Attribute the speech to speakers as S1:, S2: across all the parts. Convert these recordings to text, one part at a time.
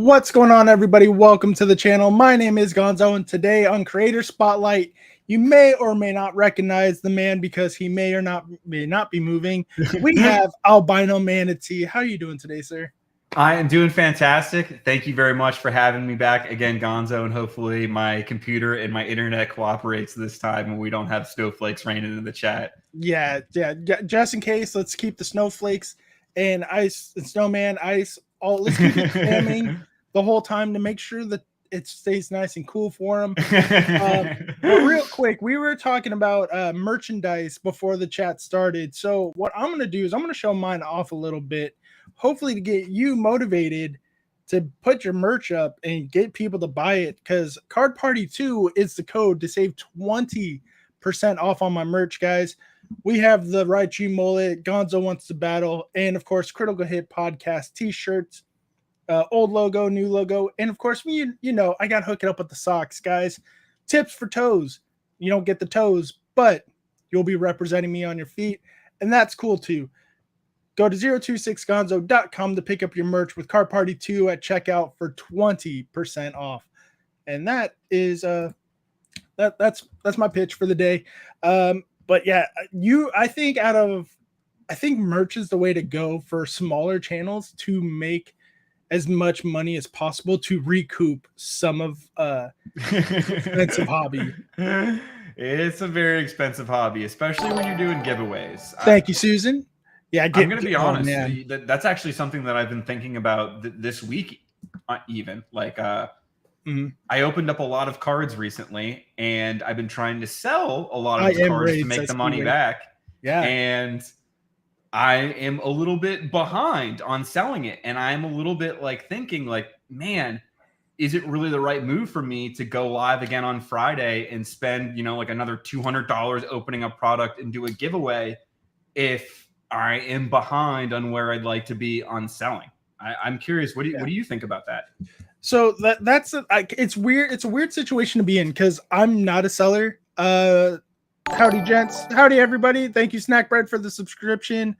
S1: What's going on, everybody? Welcome to the channel. My name is Gonzo, and today on Creator Spotlight, you may or may not recognize the man because he may not be moving. We have Albino Manatee. How are you doing today, sir?
S2: I am doing fantastic. Thank you very much for having me back again, Gonzo, and hopefully my computer and my internet cooperates this time and we don't have snowflakes raining in the chat.
S1: Yeah. Just in case, let's keep the snowflakes and ice and snowman ice. Let's keep it spamming the whole time to make sure that it stays nice and cool for him. But real quick, we were talking about merchandise before the chat started. So what I'm going to do is I'm going to show mine off a little bit, hopefully to get you motivated to put your merch up and get people to buy it, because Card Party 2 is the code to save 20% off on my merch, guys. We have the Raichu mullet, Gonzo Wants to Battle, and of course Critical Hit Podcast t-shirts, old logo, new logo, and of course you know I got to hook it up with the socks, guys. Tips for toes. You don't get the toes, but you'll be representing me on your feet, and that's cool too. Go to 026gonzo.com to pick up your merch with Card Party 2 at checkout for 20% off. And that is that's my pitch for the day. But yeah, I think merch is the way to go for smaller channels to make as much money as possible to recoup some of expensive hobby.
S2: It's a very expensive hobby, especially when you're doing giveaways.
S1: Thank you, Susan. Yeah,
S2: I'm going to be honest. That's actually something that I've been thinking about this week. Even like, I opened up a lot of cards recently, and I've been trying to sell a lot of cards to make the money back.
S1: Yeah,
S2: and I am a little bit behind on selling it, and I'm a little bit like thinking, like, man, is it really the right move for me to go live again on Friday and spend, like another $200 opening up product and do a giveaway if I am behind on where I'd like to be on selling? I'm curious. What do you think about that?
S1: So it's weird. It's a weird situation to be in because I'm not a seller. Howdy, gents. Howdy, everybody. Thank you, Snack Bread, for the subscription.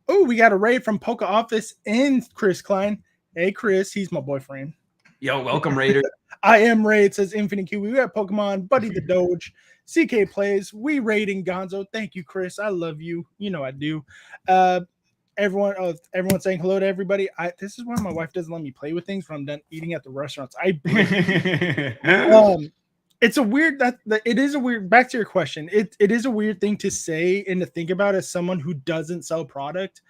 S1: Oh, we got a raid from Poke Office and Chris Klein. Hey, Chris. He's my boyfriend.
S2: Yo, welcome, Raider.
S1: I am Ray. It says Infinite Q. We got Pokemon, Buddy the Doge, CK Plays, we raiding Gonzo. Thank you, Chris. I love you. You know I do. Everyone saying hello to everybody. This is why my wife doesn't let me play with things when I'm done eating at the restaurants. It's a weird it is a weird, back to your question. It is a weird thing to say and to think about as someone who doesn't sell product.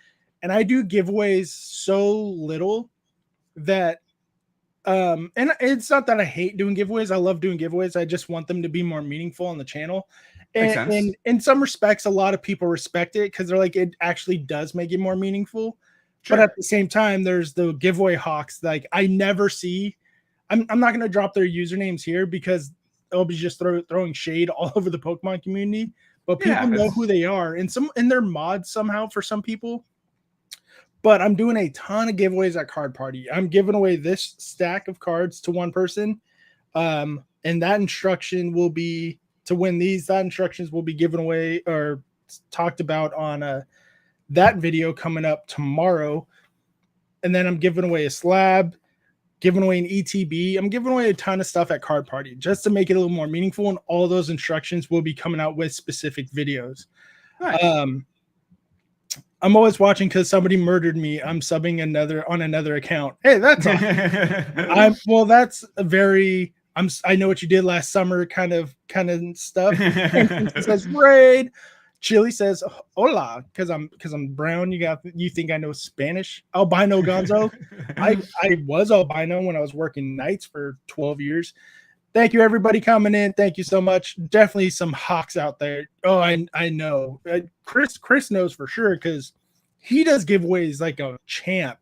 S1: And I do giveaways so little that and it's not that I hate doing giveaways. I love doing giveaways. I just want them to be more meaningful on the channel. And in some respects, a lot of people respect it because they're like, it actually does make it more meaningful. Sure. But at the same time, there's the giveaway hawks. Like, I never see. I'm not going to drop their usernames here because they'll be just throwing shade all over the Pokemon community. But people know who they are, and they're mods somehow for some people. But I'm doing a ton of giveaways at Card Party. I'm giving away this stack of cards to one person. And that instruction will be to win these. That instructions will be given away or talked about on that video coming up tomorrow. And then I'm giving away a slab, giving away an ETB. I'm giving away a ton of stuff at Card Party just to make it a little more meaningful. And all those instructions will be coming out with specific videos. Nice. I'm always watching because somebody murdered me. I'm subbing on another account. Hey, that's that's a very I know what you did last summer kind of stuff. It says raid. Chili says hola because I'm brown. You think I know Spanish? Albino Gonzo. I was albino when I was working nights for 12 years. Thank you, everybody coming in. Thank you so much. Definitely some hawks out there. Oh, I know. Chris knows for sure because he does giveaways like a champ.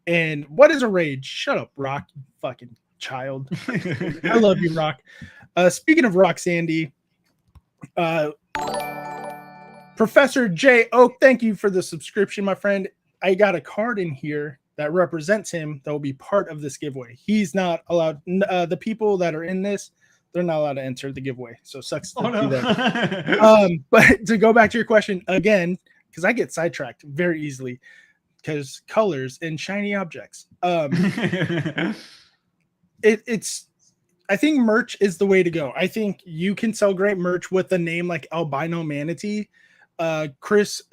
S1: And what is a raid? Shut up, Rock, you fucking child. I love you, Rock. Speaking of Rock Sandy, Professor J. Oak, thank you for the subscription, my friend. I got a card in here that represents him that will be part of this giveaway. He's not allowed. The people that are in this, they're not allowed to enter the giveaway. So sucks to do that. But to go back to your question again, because I get sidetracked very easily. because colors and shiny objects. It's I think merch is the way to go. I think you can sell great merch with a name like Albino Manatee. Chris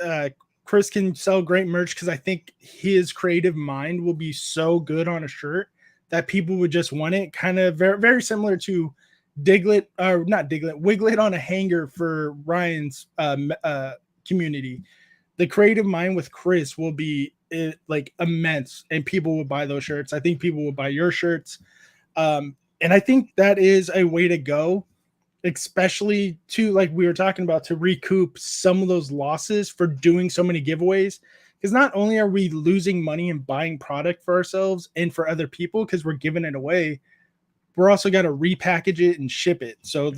S1: can sell great merch because I think his creative mind will be so good on a shirt that people would just want it. Kind of very, very similar to Diglett, or not Diglett, Wiglet on a hanger for Ryan's community. The creative mind with Chris will be like immense, and people will buy those shirts. I think people will buy your shirts. And I think that is a way to go, especially to, like we were talking about, to recoup some of those losses for doing so many giveaways. Because not only are we losing money and buying product for ourselves and for other people because we're giving it away, we're also got to repackage it and ship it. So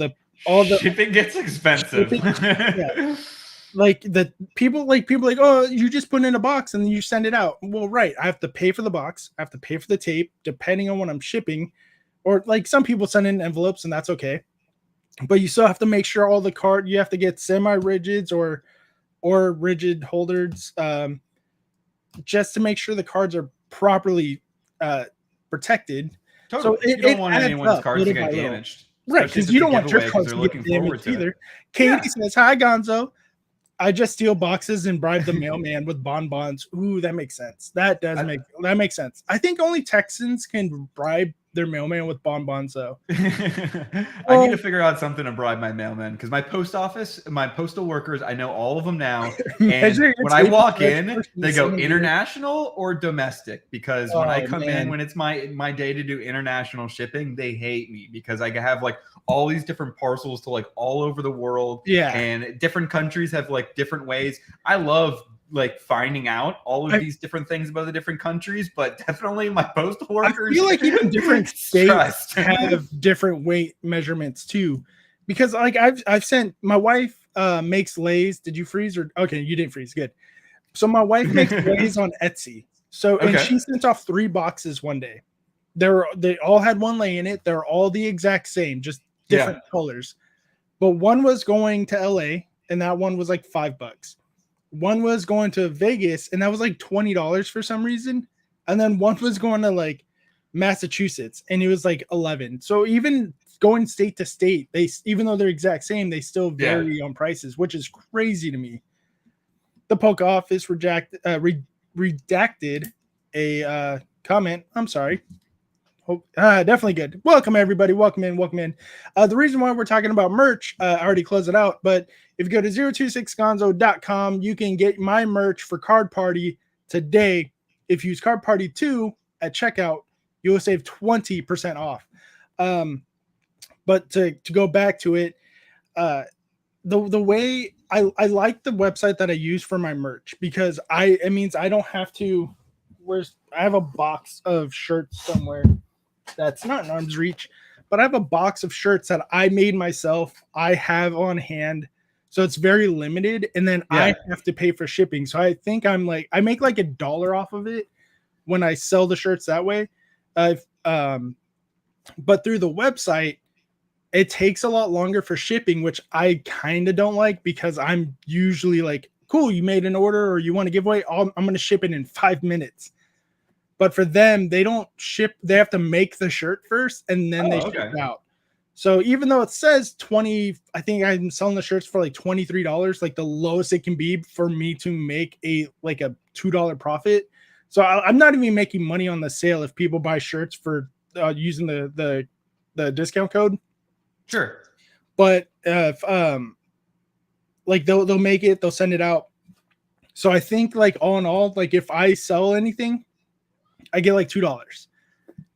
S1: all the
S2: shipping gets expensive.
S1: Yeah. Like the people like, oh, you just put it in a box and then you send it out. Well, right. I have to pay for the box. I have to pay for the tape, depending on what I'm shipping. Or like some people send in envelopes and that's okay. But you still have to make sure all the card, you have to get semi-rigids or rigid holders, just to make sure the cards are properly protected.
S2: Totally. So you don't want anyone's cards to get damaged.
S1: Right, because you don't want your cards to get damaged either. Katie says, "Hi, Gonzo. I just steal boxes and bribe the mailman with bonbons." Ooh, that makes sense. That makes sense. I think only Texans can bribe their mailman with bonbons, though.
S2: I need to figure out something to bribe my mailman, because my postal workers, I know all of them now. And when I walk in, they go international or domestic, because when I come in, when it's my day to do international shipping, they hate me because I have like all these different parcels to like all over the world.
S1: Yeah.
S2: And different countries have like different ways. I love like finding out all of these different things about the different countries, but definitely my postal workers,
S1: I feel like even different states have different weight measurements too, because like I've sent, my wife makes lays. Did you freeze? Or okay, you didn't freeze, good. So my wife makes lays on Etsy, so and she sent off 3 boxes one day. They all had one lay in it. They're all the exact same, just different colors, but one was going to LA and that one was like $5. One was going to Vegas and that was like $20 for some reason. And then one was going to like Massachusetts and it was like 11. So even going state to state, even though they're exact same, they still vary on prices, which is crazy to me. The Poke Office redacted a comment. I'm sorry. Definitely good. Welcome everybody. Welcome in. The reason why we're talking about merch, I already closed it out, but if you go to 026gonzo.com, you can get my merch for Card Party today. If you use Card Party 2 at checkout, you will save 20% off. But to go back to it, the way I like the website that I use for my merch, because it means I don't have to. I have a box of shirts somewhere that's not an arm's reach, but I have a box of shirts that I made myself. I have on hand. So it's very limited, and then I have to pay for shipping. So I think I make like $1 off of it when I sell the shirts that way. But through the website, it takes a lot longer for shipping, which I kind of don't like, because I'm usually like, cool, you made an order or you want to give away, I'm going to ship it in 5 minutes. But for them, they don't ship. They have to make the shirt first, and then they ship it out. So even though it says 20, I think I'm selling the shirts for like $23, like the lowest it can be for me to make a $2 profit. So I'm not even making money on the sale if people buy shirts for using the discount code.
S2: Sure.
S1: But if like they'll make it, they'll send it out. So I think like all in all, like if I sell anything, I get like $2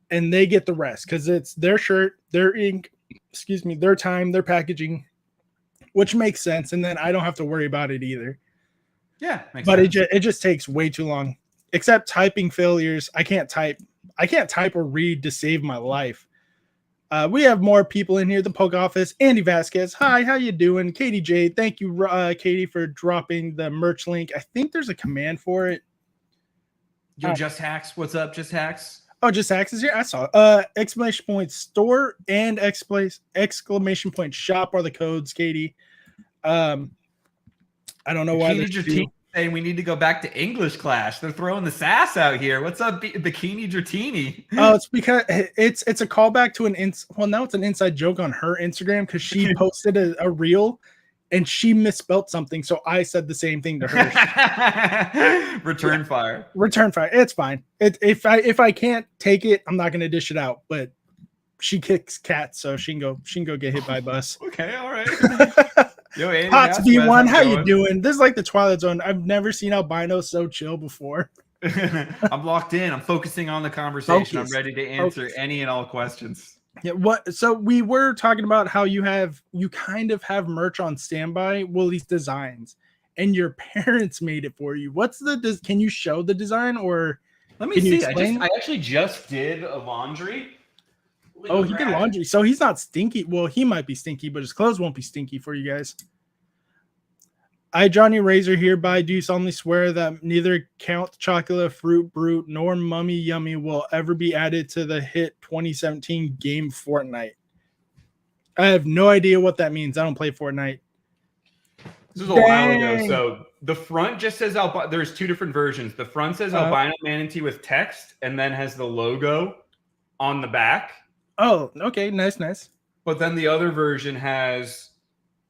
S1: and they get the rest because it's their shirt, their ink, their time, their packaging, which makes sense. And then I don't have to worry about it either.
S2: Yeah.
S1: But it just takes way too long, except typing failures. I can't type or read to save my life. We have more people in here. The Poke Office, Andy Vasquez. Hi, how you doing? Katie J. Thank you, Katie, for dropping the merch link. I think there's a command for it.
S2: Yo, Just Hacks. What's up, Just Hacks?
S1: Oh, Just Hacks is here. I saw exclamation point store and exclamation point shop are the codes, Katie. I don't know why.
S2: saying we need to go back to English class. They're throwing the sass out here. What's up, Bikini Dratini?
S1: Oh, it's because it's a callback to well, now it's an inside joke on her Instagram because she posted a reel and she misspelled something. So I said the same thing to her.
S2: Return fire.
S1: Return fire. It's fine. If I can't take it, I'm not gonna dish it out. But she kicks cats, so she can go get hit by a bus.
S2: Okay, all right. Yo, Andy,
S1: Pots V1, how you doing? This is like the Twilight Zone. I've never seen Albino so chill before.
S2: I'm locked in. I'm focusing on the conversation. I'm ready to answer any and all questions.
S1: Yeah. What? So we were talking about how you kind of have merch on standby. Well, these designs, and your parents made it for you. Can you show the design or?
S2: Let me see. I actually just did a laundry.
S1: Oh, he did laundry. So he's not stinky. Well, he might be stinky, but his clothes won't be stinky for you guys. I, Johnny Razor, hereby do solemnly swear that neither Count Chocula, Fruit Brute, nor Mummy Yummy will ever be added to the hit 2017 game Fortnite. I have no idea what that means. I don't play Fortnite.
S2: This is a while ago. So the front just says Albino. There's two different versions. The front says Albino Manatee with text and then has the logo on the back.
S1: Oh, okay. Nice.
S2: But then the other version has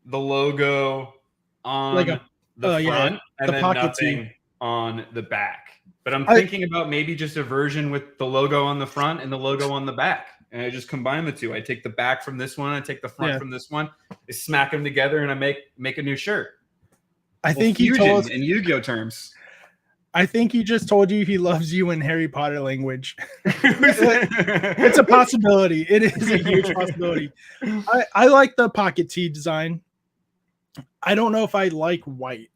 S2: the logo on the front and then nothing on the back. But I'm thinking about maybe just a version with the logo on the front and the logo on the back. And I just combine the two. I take the back from this one, I take the front from this one, I smack them together, and I make a new shirt.
S1: I think he told us
S2: in Yu-Gi-Oh terms.
S1: I think he just told you he loves you in Harry Potter language. It's a possibility. It is a huge possibility. I like the pocket tee design. I don't know if I like white.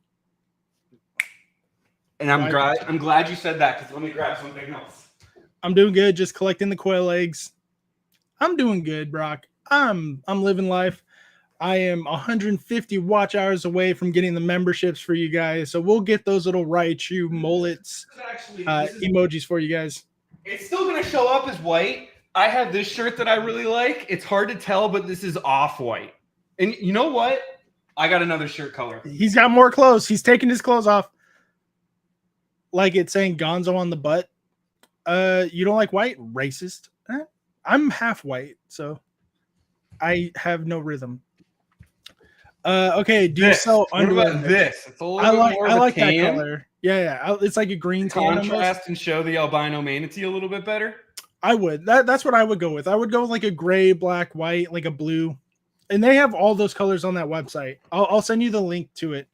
S2: And I'm glad you said that because let me grab something else.
S1: I'm doing good, just collecting the coil eggs. I'm doing good, Brock. I'm living life. I am 150 watch hours away from getting the memberships for you guys. So we'll get those little Raichu mullets emojis for you guys.
S2: It's still going to show up as white. I have this shirt that I really like. It's hard to tell, but this is off-white. And you know what? I got another shirt color.
S1: He's got more clothes. He's taking his clothes off. Like it's saying Gonzo on the butt. You don't like white? Racist. I'm half white, so I have no rhythm. Okay, do you sell underwear?
S2: What about this? It's a little
S1: I like that color. Yeah. It's like a green
S2: contrast and show the albino manatee a little bit better.
S1: I would. That's what I would go with. I would go with like a gray, black, white, like a blue, and they have all those colors on that website. I'll send you the link to it.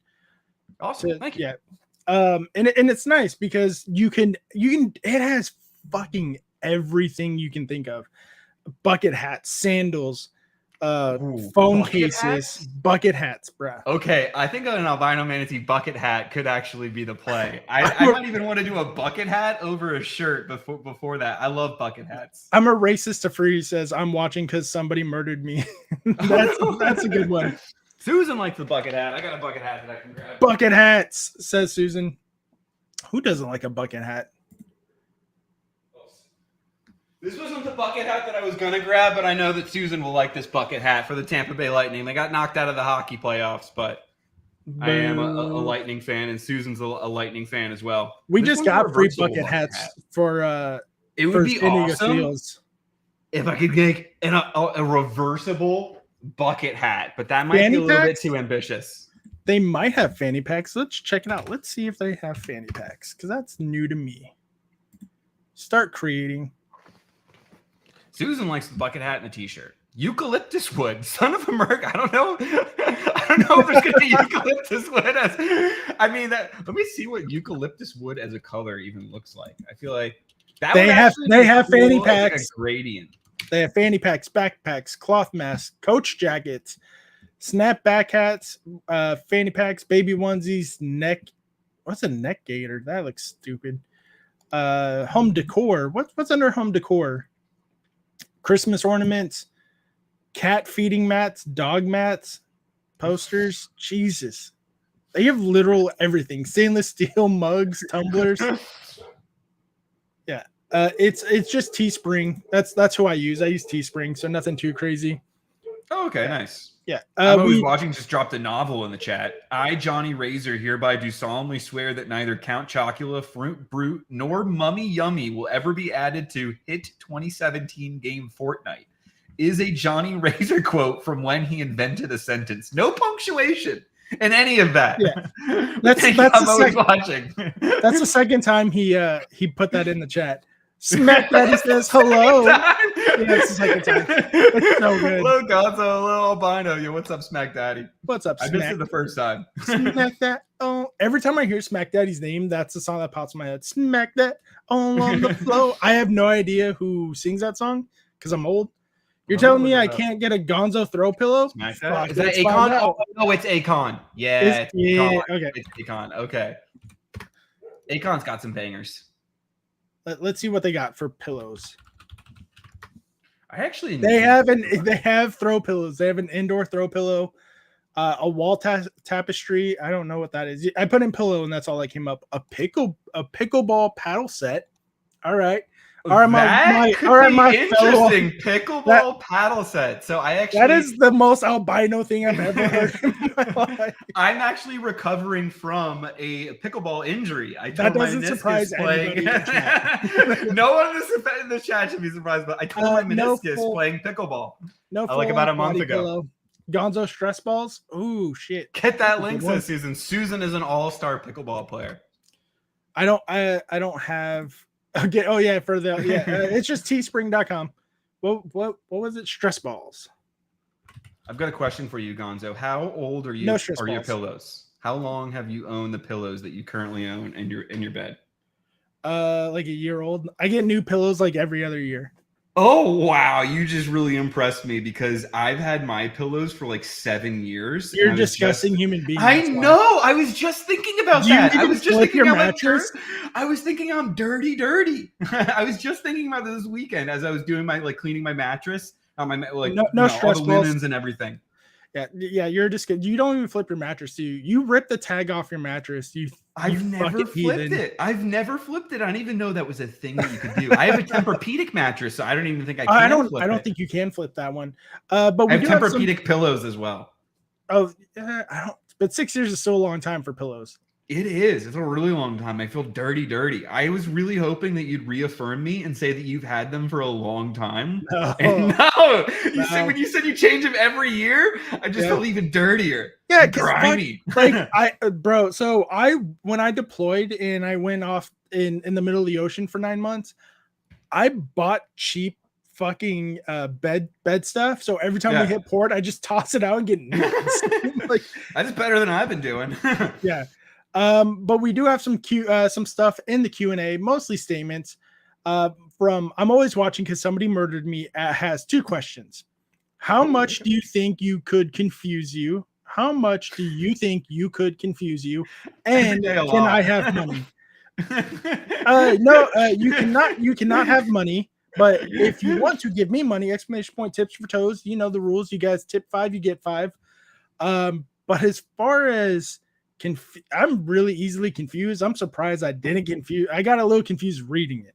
S2: Awesome. Thank you.
S1: Yeah. And it's nice because you can. It has fucking everything you can think of: bucket hats, sandals. Phone cases, bucket hats, bruh.
S2: Okay, I think an albino manatee bucket hat could actually be the play. I might even want to do a bucket hat over a shirt before that. I love bucket hats.
S1: I'm a racist to free says I'm watching because somebody murdered me. that's a good one.
S2: Susan likes the bucket hat. I got a bucket hat that I can grab.
S1: Bucket hats, says Susan. Who doesn't like a bucket hat?
S2: This wasn't the bucket hat that I was going to grab, but I know that Susan will like this bucket hat for the Tampa Bay Lightning. They got knocked out of the hockey playoffs, but I am a Lightning fan, and Susan's a Lightning fan as well.
S1: We just got free bucket hats for
S2: it would be awesome if I could make a reversible bucket hat, but that might be a little bit too ambitious.
S1: They might have fanny packs. Let's check it out. Let's see if they have fanny packs, because that's new to me. Start creating.
S2: Susan likes the bucket hat and the t-shirt. Eucalyptus wood, son of a merc. I don't know if there's gonna be eucalyptus wood let me see what eucalyptus wood as a color even looks like. I feel like that
S1: they have fanny packs,
S2: like a gradient.
S1: They have fanny packs, backpacks, cloth masks, coach jackets, snapback hats, fanny packs, baby onesies, what's a neck gaiter? That looks stupid. Home decor. What's under home decor? Christmas ornaments, cat feeding mats, dog mats, posters. Jesus. They have literal everything. Stainless steel mugs, tumblers. Yeah. It's just Teespring. That's who I use. I use Teespring, so nothing too crazy.
S2: Oh, okay, nice.
S1: Yeah.
S2: I'm always watching. Just dropped a novel in the chat. I, Johnny Razor, hereby do solemnly swear that neither Count Chocula, Fruit Brute, nor Mummy Yummy will ever be added to Hit 2017 game Fortnite. Is a Johnny Razor quote from when he invented a sentence. No punctuation in any of that.
S1: Yeah. I'm
S2: always watching.
S1: That's the second time he put that in the chat. Smack Daddy says hello. Yeah, it's the second time. It's so good.
S2: Hello, Gonzo. Hello, Albino. Yo, what's up, Smack Daddy?
S1: What's up,
S2: Smack? I missed it the first time.
S1: Smack that. Oh, every time I hear Smack Daddy's name, that's the song that pops in my head. Smack that all on the flow. I have no idea who sings that song because I'm old. You're telling me I can't get a Gonzo throw pillow?
S2: Smack that. Is that Akon? Oh, no, it's Akon. Yeah, it's Akon.
S1: Okay.
S2: It's Akon. Okay. Akon's got some bangers.
S1: Let's see what they got for pillows.
S2: They
S1: have throw pillows. They have an indoor throw pillow, a wall tapestry. I don't know what that is. I put in pillow and that's all that came up. A pickleball paddle set. All right.
S2: All right, my interesting pickleball paddle set. So that
S1: is the most albino thing I've ever heard in my life.
S2: I'm actually recovering from a pickleball injury.
S1: That doesn't surprise anybody.
S2: No one in the chat should be surprised, but I tore my meniscus playing pickleball. Like about a month ago.
S1: Pillow. Gonzo stress balls. Ooh, shit.
S2: Get that link to Susan. Susan is an all-star pickleball player.
S1: I don't have. Okay. Oh yeah, it's just teespring.com. What was it? Stress balls.
S2: I've got a question for you, Gonzo. How old are you?
S1: No stress balls.
S2: Your pillows? How long have you owned the pillows that you currently own in your bed?
S1: Like a year old. I get new pillows like every other year.
S2: Oh wow, you just really impressed me because I've had my pillows for like 7 years.
S1: You're a disgusting human being.
S2: I know. I was just thinking about that. I was just thinking
S1: your mattress.
S2: I was thinking I'm dirty. I was just thinking about this weekend as I was doing my cleaning my mattress, no stress all the linens and everything.
S1: Yeah, you're just you don't even flip your mattress, do you? You rip the tag off your mattress.
S2: I've never flipped it. I don't even know that was a thing that you could do. I have a Tempur-Pedic mattress, so I don't even think I can.
S1: I don't think you can flip that one. But
S2: I have Tempur-Pedic pillows as well.
S1: Oh, I don't. But 6 years is still a long time for pillows.
S2: It is. It's a really long time. I feel dirty. I was really hoping that you'd reaffirm me and say that you've had them for a long time. No. When you said you change them every year, I just felt even dirtier.
S1: Yeah,
S2: grimy.
S1: So when I deployed and I went off in the middle of the ocean for 9 months, I bought cheap fucking bed stuff. So every time we hit port, I just toss it out and get nuts.
S2: That's better than I've been doing.
S1: Yeah. But we do have some stuff in the Q&A, mostly statements from I'm always watching because somebody murdered me has 2 questions. How much do you think you could confuse you? How much do you think you could confuse you? And can I have money? No, you cannot have money. But if you want to give me money, exclamation point tips for toes. You know the rules. You guys tip 5, you get 5. But as far as I'm really easily confused. I'm surprised I didn't get confused. I got a little confused reading it.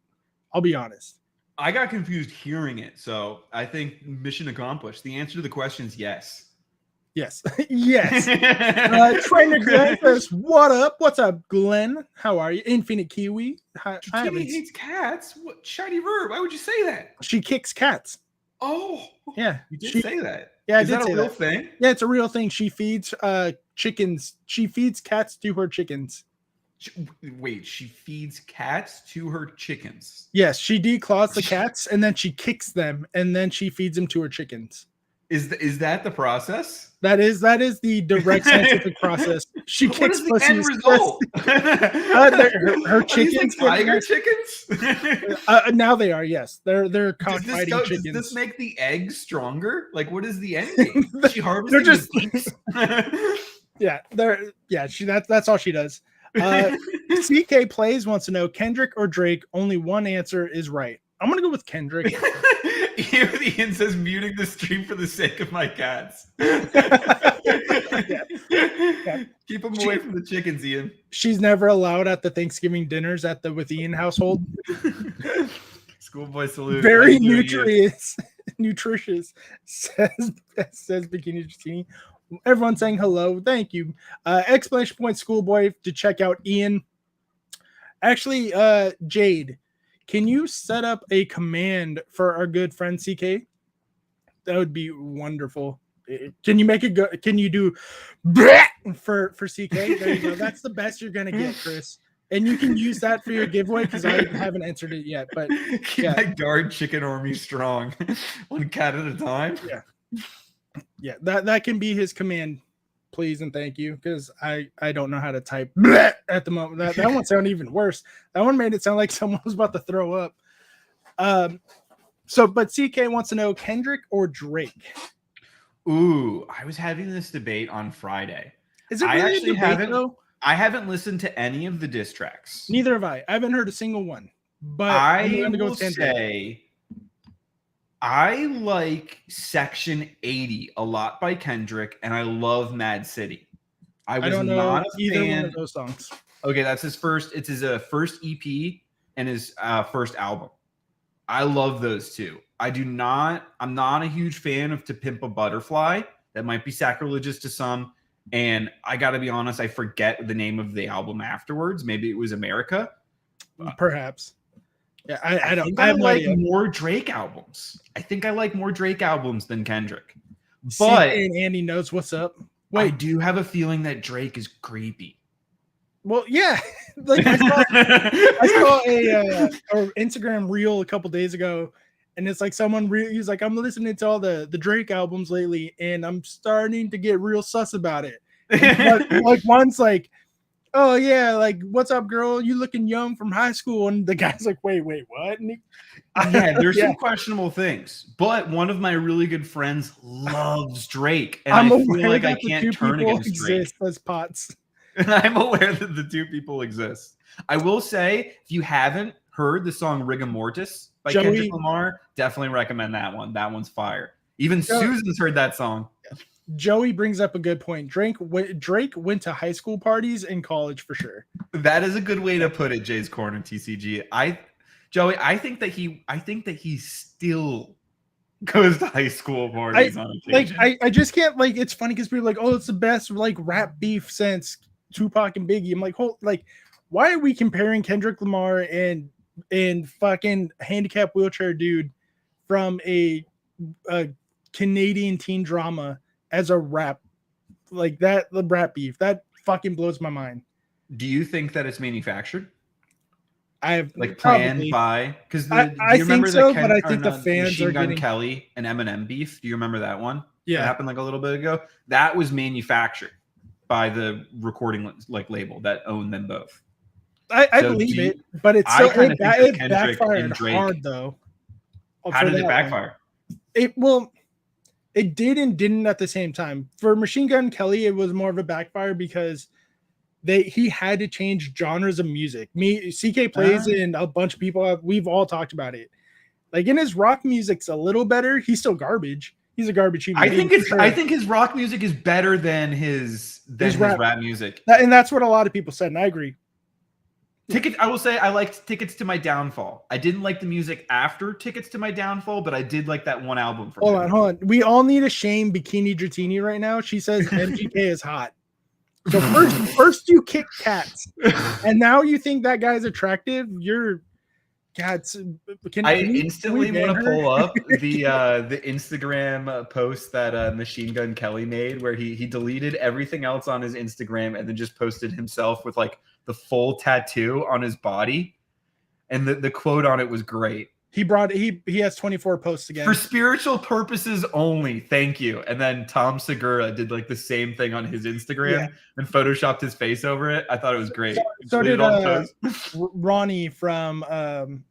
S1: I'll be honest.
S2: I got confused hearing it. So I think mission accomplished. The answer to the question is yes.
S1: Yes. Yes. Trainer Glenn says, what up? What's up, Glenn? How are you? Infinite Kiwi.
S2: Kitty hates cats. What shiny verb? Why would you say that?
S1: She kicks cats.
S2: Oh.
S1: Yeah.
S2: You did say that.
S1: Yeah,
S2: is that a real thing?
S1: Yeah, it's a real thing. She feeds chickens. She feeds cats to her chickens.
S2: Wait, she feeds cats to her chickens?
S1: Yes, she declaws the cats and then she kicks them and then she feeds them to her chickens.
S2: Is that the process?
S1: That is the direct scientific process. She kicks
S2: what is the end result?
S1: Her chickens.
S2: Tiger chickens?
S1: Now they are, yes. They're cockfighting chickens.
S2: Does this make the eggs stronger? Like, what is the end game? She harvesting the beaks?
S1: That's all she does. CK Plays wants to know Kendrick or Drake. Only one answer is right. I'm gonna go with Kendrick.
S2: Ian says muting the stream for the sake of my cats. Keep them away from the chickens, Ian.
S1: She's never allowed at the Thanksgiving dinners with the Ian household.
S2: Schoolboy salute.
S1: Very nutritious. nutritious, says Bikini Justini. Everyone saying hello. Thank you. Exclamation point schoolboy to check out Ian. Actually, Jade, can you set up a command for our good friend CK? That would be wonderful. Can you make it go? Can you do for CK? There you go. That's the best you're gonna get, Chris. And you can use that for your giveaway because I haven't answered it yet. But
S2: keep my guard chicken army strong, one cat at a time.
S1: Yeah. That can be his command, please and thank you, because I don't know how to type at the moment. That one sounded even worse. That one made it sound like someone was about to throw up. But CK wants to know Kendrick or Drake.
S2: Ooh, I was having this debate on Friday.
S1: Is it really a debate, though?
S2: I haven't listened to any of the diss tracks.
S1: Neither have I. I haven't heard a single one. But
S2: I will say I like Section 80 a lot by Kendrick, and I love Mad City. I don't know
S1: either one of those songs.
S2: Okay, that's his first. It's his first EP and his first album. I love those two. I'm not a huge fan of To Pimp a Butterfly. That might be sacrilegious to some. And I got to be honest, I forget the name of the album afterwards. Maybe it was America.
S1: Perhaps. Yeah, I don't.
S2: I like more Drake albums. I think I like more Drake albums than Kendrick. But
S1: Andy knows what's up.
S2: Wait, I do have a feeling that Drake is creepy.
S1: Well, yeah. Like I saw a Instagram reel a couple days ago, and it's like he's like, I'm listening to all the Drake albums lately, and I'm starting to get real sus about it. Like one's like, oh yeah, like what's up, girl? You looking young from high school, and the guy's like, wait, what?
S2: Yeah, there's some questionable things, but one of my really good friends loves Drake, and I feel like I can't turn against Drake.
S1: As pots.
S2: I'm aware that the two people exist. I will say, if you haven't heard the song Rigor Mortis by Kendrick Lamar, definitely recommend that one. That one's fire. Even Susan's heard that song.
S1: Joey brings up a good point. Drake went to high school parties and college for sure.
S2: That is a good way to put it, Jay's Corner TCG. Joey, I think that he still goes to high school parties on occasion.
S1: I just can't, like, it's funny because people are like, oh, it's the best like rap beef since Tupac and Biggie. I'm like, why are we comparing Kendrick Lamar and fucking handicapped wheelchair dude from a Canadian teen drama as a rap like that? The rap beef that fucking blows my mind.
S2: Do you think that it's manufactured?
S1: I've
S2: like planned by, because
S1: I think so, but I think the fans
S2: Machine
S1: are
S2: Gun
S1: getting
S2: Kelly and Eminem beef. Do you remember that one?
S1: Yeah,
S2: that happened like a little bit ago. That was manufactured by the recording like label that owned them both.
S1: I believe it, but it's so it backfired hard though.
S2: How did it backfire?
S1: It did and didn't at the same time. For Machine Gun Kelly, it was more of a backfire because he had to change genres of music. CK plays and a bunch of people we've all talked about it. Like in his rock music's a little better. He's still garbage. He's a garbage human being.
S2: I think his rock music is better than his rap music.
S1: And that's what a lot of people said, and I agree.
S2: I will say I liked Tickets to My Downfall. I didn't like the music after Tickets to My Downfall, but I did like that one album from him.
S1: Hold on. We all need to shame Bikini Dratini right now. She says MGK is hot. So first you kick cats, and now you think that guy's attractive. You're cats.
S2: I instantly want to pull up the Instagram post that Machine Gun Kelly made, where he deleted everything else on his Instagram and then just posted himself with like the full tattoo on his body, and the quote on it was great. He
S1: has 24 posts again.
S2: For spiritual purposes only, thank you. And then Tom Segura did like the same thing on his Instagram and photoshopped his face over it. I thought it was great.
S1: So did Ronnie from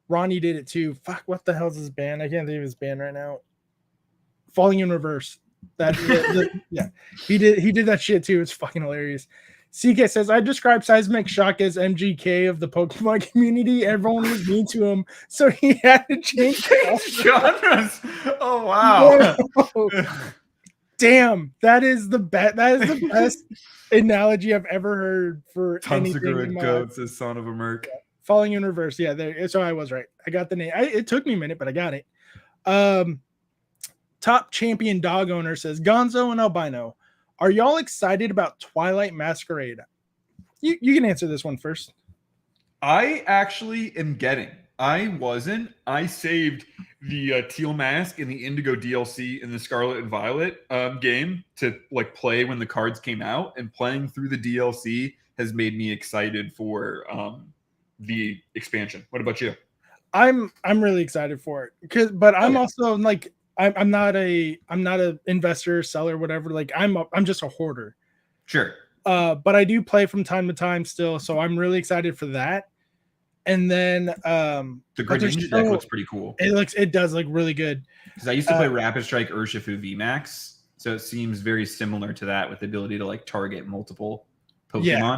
S1: Ronnie did it too. Fuck, what the hell's his band? I can't think of his band right now. Falling in Reverse. He did that shit too. It's fucking hilarious. CK says, I describe Seismic Shock as MGK of the Pokemon community. Everyone was mean to him, so he had to change
S2: genres. Oh, wow.
S1: Damn, that is the best analogy I've ever heard for anything.
S2: Goats as son of a merc.
S1: Falling in Reverse. Yeah, there. So I was right. I got the name. It took me a minute, but I got it. Top champion dog owner says Gonzo and Albino, are y'all excited about Twilight Masquerade? You can answer this one first.
S2: I actually am getting. I wasn't. I saved the Teal Mask and the Indigo DLC in the Scarlet and Violet game to like play when the cards came out, and playing through the DLC has made me excited for the expansion. What about you?
S1: I'm really excited for it but I'm also like I'm not a investor, seller, whatever. Like I'm just a hoarder.
S2: Sure.
S1: But I do play from time to time still, so I'm really excited for that. And then
S2: the Greninja deck looks pretty cool.
S1: It does look really good.
S2: Because I used to play Rapid Strike Urshifu VMAX, so it seems very similar to that with the ability to like target multiple Pokemon. Yeah.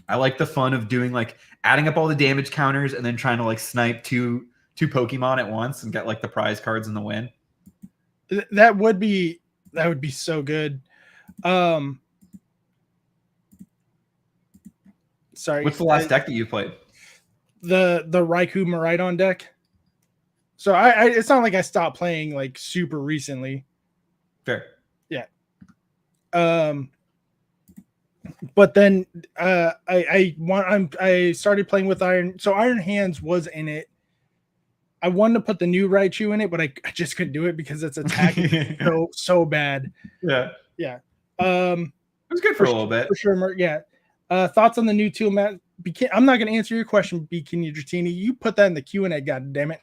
S2: I like the fun of doing like adding up all the damage counters and then trying to like snipe two Pokemon at once and get like the prize cards in the win.
S1: That would be so good. Sorry.
S2: What's the last deck that you played?
S1: The Raikou Miraidon deck. So I it's not like I stopped playing like super recently.
S2: Fair.
S1: Yeah. But then I started playing with Iron. So Iron Hands was in it. I wanted to put the new Raichu in it, but I just couldn't do it because it's attacking so bad.
S2: Yeah.
S1: Yeah.
S2: It was good for a little bit.
S1: For sure. Yeah. Thoughts on the new tool, Matt? I'm not going to answer your question, Bikini Dratini. You put that in the Q&A, God damn it.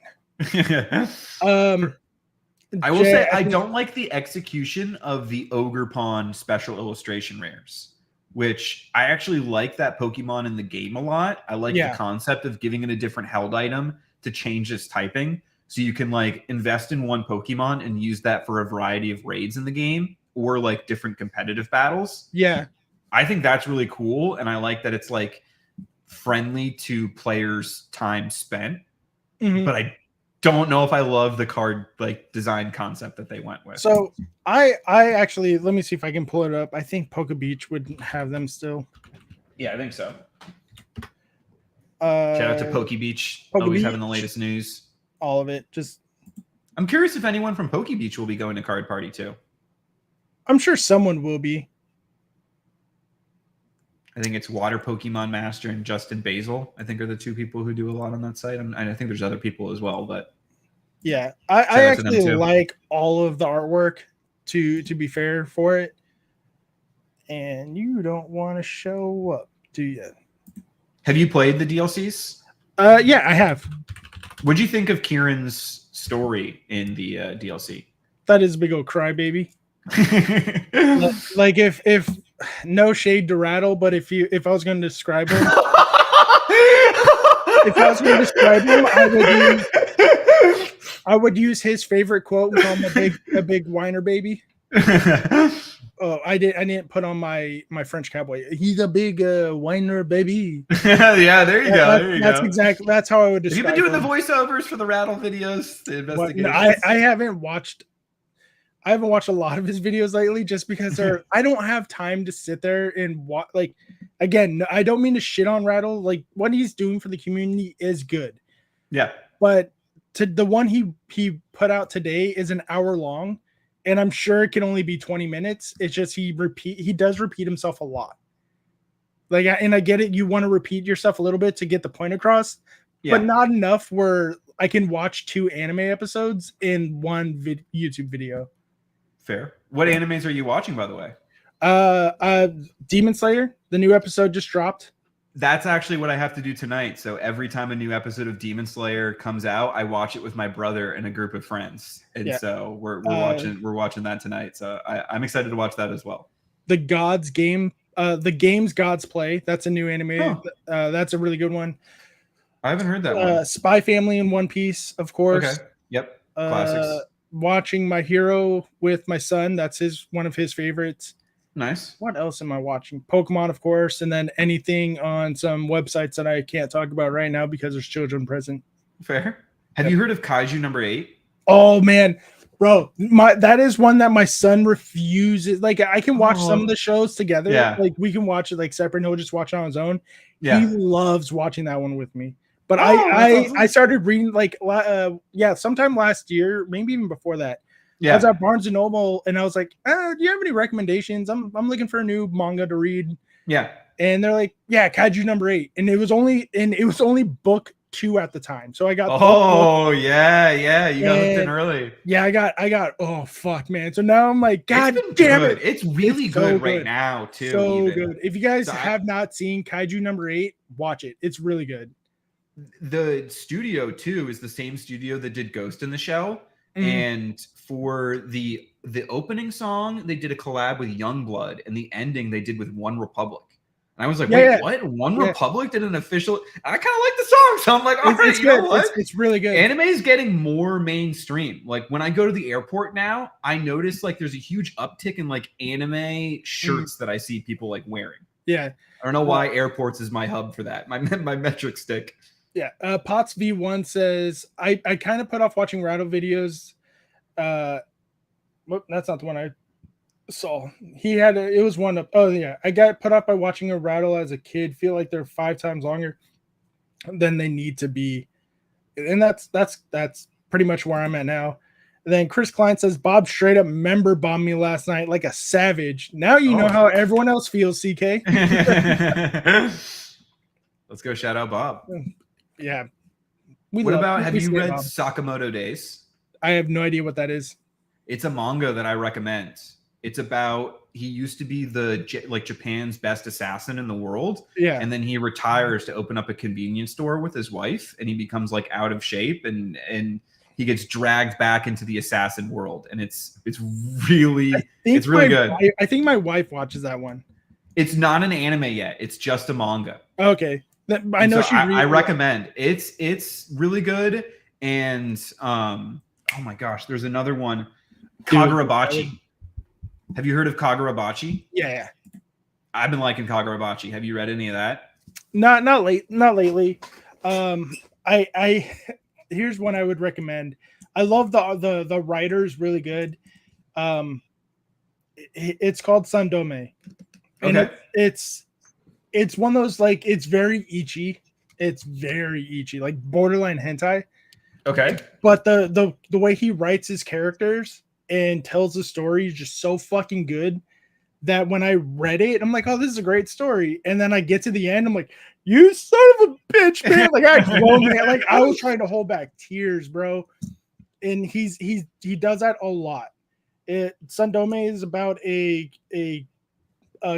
S2: I will say I don't like the execution of the Ogre Pawn special illustration rares, which I actually like that Pokemon in the game a lot. I like the concept of giving it a different held item to change its typing. So you can like invest in one Pokemon and use that for a variety of raids in the game or like different competitive battles.
S1: Yeah.
S2: I think that's really cool. And I like that it's like friendly to players' time spent. Mm-hmm. But I don't know if I love the card like design concept that they went with.
S1: So I actually, let me see if I can pull it up. I think Poke Beach would have them still.
S2: Yeah, I think so. Shout out to Poke Beach. Always having the latest news.
S1: All of it.
S2: I'm curious if anyone from Poke Beach will be going to Card Party too. I'm
S1: sure someone will be.
S2: I think it's Water Pokemon Master and Justin Basil, I think, are the two people who do a lot on that site. I think there's other people as well, but
S1: yeah, I actually like all of the artwork to be fair for it. And you don't want to show up, do you?
S2: Have you played the DLCs?
S1: Yeah, I have.
S2: What'd you think of Kieran's story in the DLC?
S1: That is a big old crybaby. Like if no shade to Rattle, but if I was going to describe him, I would use his favorite quote and call him a big whiner baby. Oh, I didn't put on my French cowboy. He's a big whiner baby.
S2: Yeah, there you go.
S1: That's how I would describe.
S2: Have you been doing the voiceovers for the Rattle videos? The investigations?
S1: I haven't watched a lot of his videos lately just because I don't have time to sit there and watch. Like, again, I don't mean to shit on Rattle. Like, what he's doing for the community is good.
S2: Yeah.
S1: But the one he put out today is an hour long, and I'm sure it can only be 20 minutes. It's just he does repeat himself a lot. Like, and I get it. You want to repeat yourself a little bit to get the point across, but not enough where I can watch 2 anime episodes in one YouTube video.
S2: Fair. What animes are you watching, by the way?
S1: Demon Slayer. The new episode just dropped.
S2: That's actually what I have to do tonight. So every time a new episode of Demon Slayer comes out, I watch it with my brother and a group of friends. And so we're watching that tonight. So I'm excited to watch that as well.
S1: The Gods Game, the games Gods Play. That's a new anime. That's a really good one.
S2: I haven't heard that one.
S1: Spy Family in One Piece, of course.
S2: Okay. Yep. Classics.
S1: Watching My Hero with my son. That's one of his favorites.
S2: Nice.
S1: What else am I watching? Pokemon, of course, and then anything on some websites that I can't talk about right now because there's children present.
S2: Fair. Have you heard of Kaiju number 8?
S1: Oh man, bro, that is one that my son refuses. Like, I can watch some of the shows together.
S2: Yeah.
S1: Like, we can watch it like separate, and he'll just watch it on his own.
S2: Yeah.
S1: He loves watching that one with me. But
S2: awesome.
S1: I started reading like sometime last year, maybe even before that.
S2: Yeah.
S1: I was at Barnes and Noble, and I was like, "Do you have any recommendations? I'm looking for a new manga to read."
S2: Yeah.
S1: And they're like, "Yeah, Kaiju number 8," and it was only book 2 at the time. So I got
S2: yeah, you got hooked in early.
S1: Yeah, I got oh fuck, man. So now I'm like, God damn it.
S2: It's really good right now too.
S1: So good. If you guys have not seen Kaiju number 8, watch it. It's really good.
S2: The studio too is the same studio that did Ghost in the Shell. And for the opening song, they did a collab with Youngblood, and the ending they did with One Republic. And I was like, wait, what? One Republic did an official. I kind of like the song, so I'm like, all right, you know what?
S1: It's really good.
S2: Anime is getting more mainstream. Like when I go to the airport now, I notice like there's a huge uptick in like anime shirts that I see people like wearing.
S1: Yeah,
S2: I don't know why airports is my hub for that. My metric stick.
S1: Yeah, Potts V1 says I kind of put off watching Rattle videos. That's not the one I saw. He had it was one of I got put off by watching a Rattle as a kid. Feel like they're 5 times longer than they need to be, and that's pretty much where I'm at now. And then Chris Klein says Bob straight up member bombed me last night like a savage. Now you know how everyone else feels, CK.
S2: Let's go shout out Bob.
S1: Yeah.
S2: Have you read Bob. Sakamoto Days?
S1: I have no idea what that is.
S2: It's a manga that I recommend. It's about he used to be Japan's best assassin in the world.
S1: Yeah.
S2: And then he retires to open up a convenience store with his wife, and he becomes like out of shape and he gets dragged back into the assassin world. And it's really good.
S1: I think my wife watches that one.
S2: It's not an anime yet. It's just a manga.
S1: Okay. I know
S2: I recommend. It's really good. And oh my gosh, there's another one. Kagurabachi. Have you heard of Kagurabachi?
S1: Yeah.
S2: I've been liking Kagurabachi. Have you read any of that?
S1: Not lately. Here's one I would recommend. I love the writer's really good. It's called Sandome. And
S2: okay.
S1: It's one of those like it's very ecchi. It's very ecchi, like borderline hentai.
S2: Okay.
S1: But the way he writes his characters and tells the story is just so fucking good that when I read it, I'm like, oh, this is a great story. And then I get to the end, I'm like, you son of a bitch, man. Like I was trying to hold back tears, bro. And he does that a lot. Sandome is about a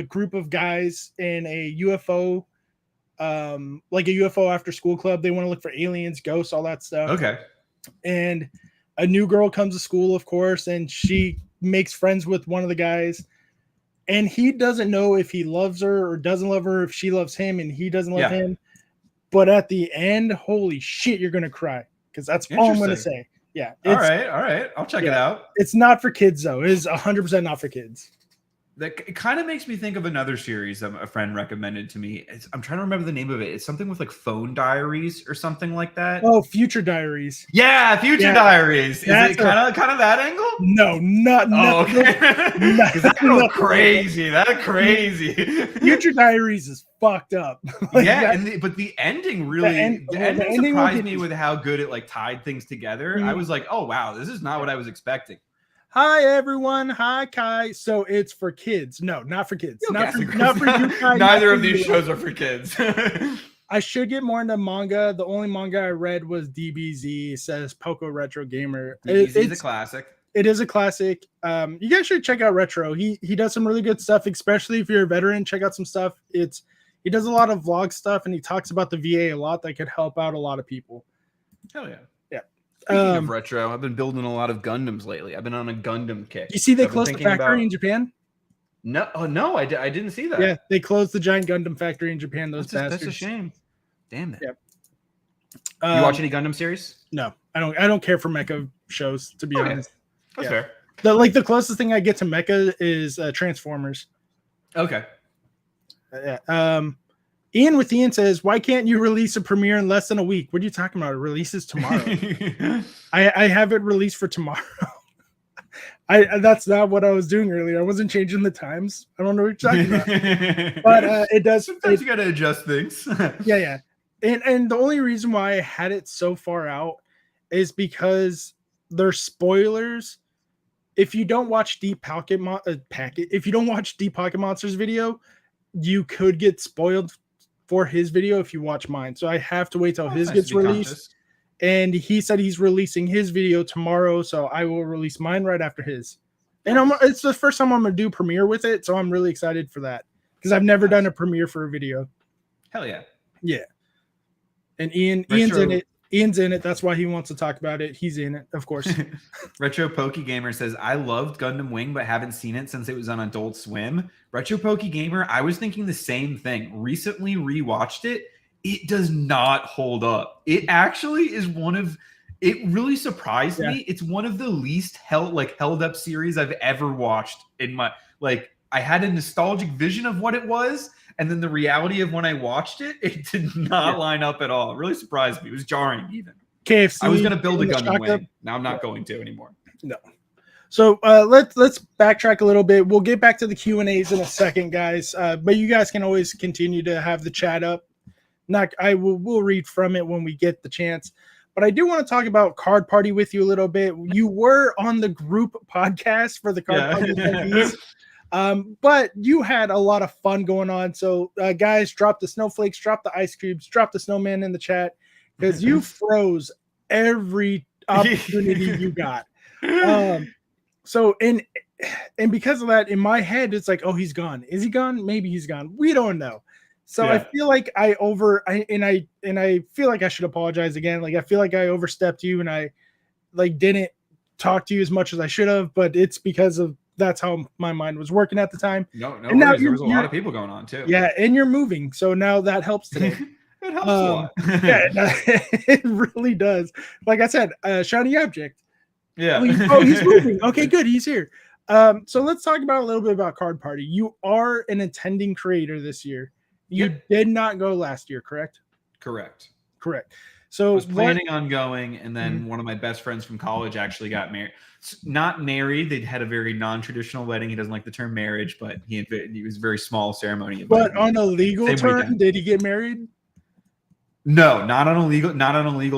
S1: group of guys in a UFO, like a UFO after school club. They want to look for aliens, ghosts, all that stuff.
S2: Okay.
S1: And a new girl comes to school, of course, and she makes friends with one of the guys. And he doesn't know if he loves her or doesn't love her, if she loves him and he doesn't love him. But at the end, holy shit, you're going to cry. Because that's all I'm going to say. Yeah.
S2: All right. I'll check it out.
S1: It's not for kids, though. It is 100% not for kids.
S2: That kind of makes me think of another series that a friend recommended to me. I'm trying to remember the name of it. It's something with like phone diaries or something like that.
S1: Oh, Future Diaries.
S2: Yeah, Future Diaries. Is it kind of that angle?
S1: No, not.
S2: Oh, okay. That's crazy. That's crazy.
S1: Future Diaries is fucked up.
S2: But the ending really, the ending surprised me with how good it like tied things together. Mm-hmm. I was like, oh wow, this is not what I was expecting.
S1: Hi everyone. Hi Kai. So it's for kids. No, not for kids. Not for you, Kai.
S2: Neither of these shows are for kids.
S1: I should get more into manga. The only manga I read was DBZ. It says Poco Retro Gamer.
S2: DBZ is a classic.
S1: It is a classic. You guys should check out Retro. He does some really good stuff, especially if you're a veteran. Check out some stuff. He does a lot of vlog stuff, and he talks about the VA a lot that could help out a lot of people.
S2: Hell yeah.
S1: Speaking
S2: of retro, I've been building a lot of Gundams lately. I've been on a Gundam kick.
S1: You see they closed the factory in Japan?
S2: No, I didn't see that.
S1: Yeah, they closed the giant Gundam factory in Japan. That's a
S2: shame. Damn it.
S1: Yep.
S2: You watch any Gundam series?
S1: No, I don't care for mecha shows, to be honest.
S2: That's fair.
S1: The closest thing I get to mecha is Transformers.
S2: Okay.
S1: Ian with Ian says, why can't you release a premiere in less than a week? What are you talking about? It releases tomorrow. I have it released for tomorrow. That's not what I was doing earlier. I wasn't changing the times. I don't know what you're talking about. But it does.
S2: Sometimes you got to adjust things.
S1: Yeah. And the only reason why I had it so far out is because there's spoilers. If you don't watch if you don't watch Deep Pocket Monsters video, you could get spoiled for his video if you watch mine. So I have to wait till his
S2: Nice
S1: gets
S2: to be
S1: released.
S2: conscious.
S1: And he said he's releasing his video tomorrow, so I will release mine right after his. And it's the first time I'm gonna do premiere with it, so I'm really excited for that because I've never done a premiere for a video.
S2: Hell yeah.
S1: Yeah. And Ian's in it. Ian's in it. That's why he wants to talk about it. He's in it, of course.
S2: Retro Pokey Gamer says, I loved Gundam Wing, but haven't seen it since it was on Adult Swim. Retro Pokey Gamer, I was thinking the same thing. Recently rewatched it. It does not hold up. It actually is it really surprised me. It's one of the least held up series I've ever watched in my, I had a nostalgic vision of what it was. And then the reality of when I watched it, it did not line up at all. It really surprised me. It was jarring even.
S1: KFC.
S2: I was going to build a Gundam Wing. Now I'm not going to anymore.
S1: No. So let's backtrack a little bit. We'll get back to the Q&As in a second, guys. But you guys can always continue to have the chat up. We'll read from it when we get the chance. But I do want to talk about Card Party with you a little bit. You were on the group podcast for the Card Party. But you had a lot of fun going on. So guys, drop the snowflakes, drop the ice cubes, drop the snowman in the chat because you froze every opportunity you got. So and because of that, in my head, it's like, oh, he's gone. Is he gone? Maybe he's gone. We don't know. So I feel like I feel like I should apologize again. Like I feel like I overstepped you and I didn't talk to you as much as I should have, but it's because of that's how my mind was working at the time.
S2: No, and now there was a lot of people going on too.
S1: Yeah, and you're moving, so now that helps today.
S2: It helps a lot.
S1: It really does. Like I said, shiny object.
S2: Yeah.
S1: Oh, he's moving. Okay, good. He's here. So let's talk about a little bit about Card Party. You are an attending creator this year. You did not go last year, correct?
S2: Correct.
S1: So
S2: I was planning on going, and then one of my best friends from college actually got married. Not married. They had a very non-traditional wedding. He doesn't like the term marriage, but he was a very small ceremony.
S1: But on a legal term, did he get married?
S2: No, not on a legal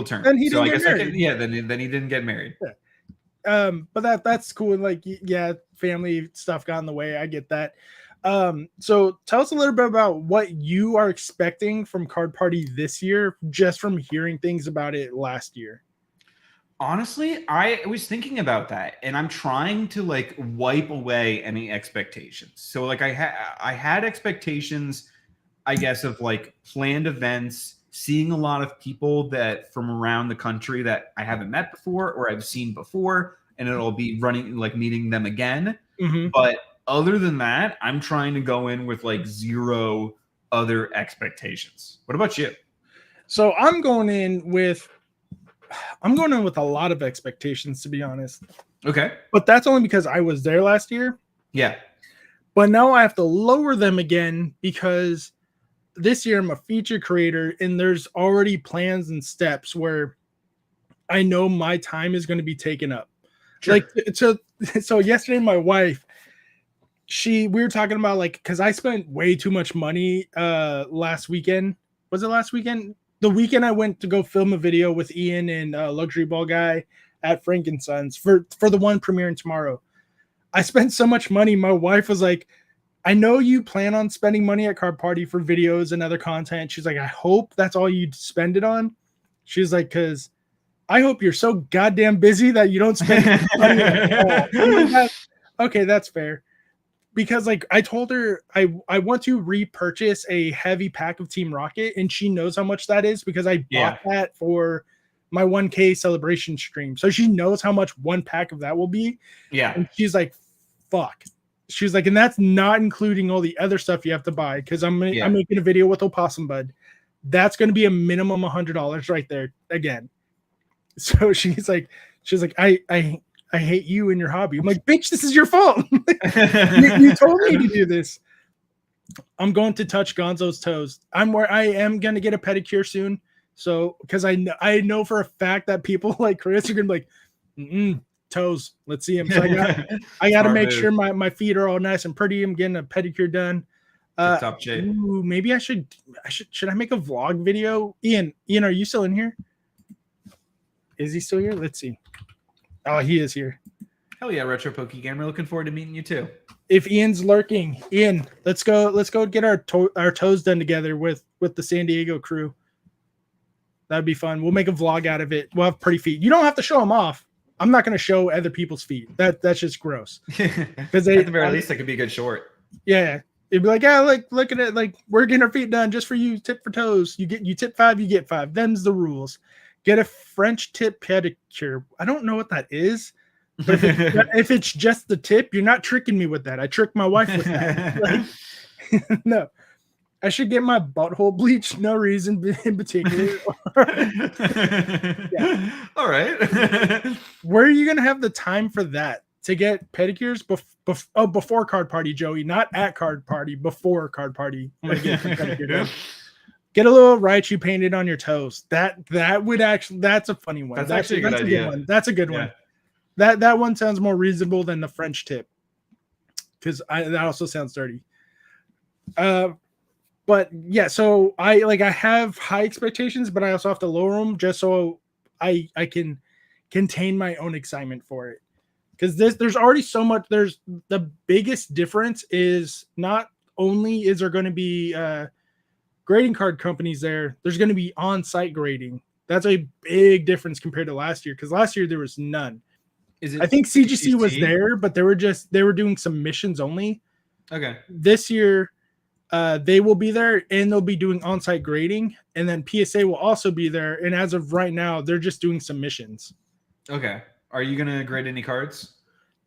S2: term.
S1: Then he didn't get married.
S2: Then he didn't get married.
S1: Yeah. But that's cool. Like, yeah, family stuff got in the way. I get that. So tell us a little bit about what you are expecting from Card Party this year, just from hearing things about it last year.
S2: Honestly, I was thinking about that, and I'm trying to wipe away any expectations. So I had expectations, I guess, of planned events, seeing a lot of people that from around the country that I haven't met before or I've seen before, and it'll be meeting them again. But other than that, I'm trying to go in with zero other expectations. What about you?
S1: So I'm going in with a lot of expectations, to be honest.
S2: Okay.
S1: But that's only because I was there last year.
S2: Yeah.
S1: But now I have to lower them again because this year I'm a feature creator and there's already plans and steps where I know my time is going to be taken up. Sure. So yesterday, my wife, we were talking about because I spent way too much money last weekend. Was it last weekend? The weekend I went to go film a video with Ian and Luxury Ball Guy at Frankensons for the one premiering tomorrow. I spent so much money. My wife was like, I know you plan on spending money at Card Party for videos and other content. She's like, I hope that's all you spend it on. She's like, because I hope you're so goddamn busy that you don't spend money at all. Okay, that's fair. Because I told her I want to repurchase a heavy pack of Team Rocket, and she knows how much that is because I bought that for my 1K celebration stream. So she knows how much one pack of that will be. Yeah. And she's like, fuck. She was like, and that's not including all the other stuff you have to buy because I'm making a video with Opossum Bud. That's going to be a minimum $100 right there again. So she's like, I hate you and your hobby. I'm like, bitch, this is your fault. you told me to do this. I'm going to touch Gonzo's toes. I am going to get a pedicure soon. So, because I know for a fact that people like Chris are going to be like, toes. Let's see him. So I got to make sure my feet are all nice and pretty. I'm getting a pedicure done.
S2: Top shape.
S1: Ooh, maybe I should I make a vlog video? Ian, are you still in here? Is he still here? Let's see. Oh, he is here.
S2: Hell yeah, Retro Poke Gamer. Looking forward to meeting you too.
S1: If Ian's lurking, Ian, let's go get our toes done together with the San Diego crew. That'd be fun. We'll make a vlog out of it. We'll have pretty feet. You don't have to show them off. I'm not going to show other people's feet. That's just gross.
S2: Because at the very least, that could be a good short.
S1: Yeah, it'd be like, yeah, like look at it, like we're getting our feet done just for you. Tip for toes. You tip 5, you get 5. Them's the rules. Get a French tip pedicure. I don't know what that is. But if it's just the tip, you're not tricking me with that. I tricked my wife with that. Like, no, I should get my butthole bleached. No reason in particular.
S2: Yeah. All right.
S1: Where are you gonna have the time for that? To get pedicures before card party, Joey, not at card party. Before card party, get a little Raichu painted on your toes. That would actually. That's a funny one.
S2: That's actually a good idea.
S1: One. That's a good one. That one sounds more reasonable than the French tip, because that also sounds dirty. But yeah, so I have high expectations, but I also have to lower them just so I can contain my own excitement for it. Because there's already so much. There's the biggest difference is not only is there going to be grading card companies there, there's going to be on-site grading. That's a big difference compared to last year, because last year there was none. I think CGC was there, but they were doing some missions only.
S2: Okay.
S1: This year, they will be there and they'll be doing on-site grading, and then PSA will also be there. And as of right now, they're just doing some missions.
S2: Okay. Are you gonna grade any cards?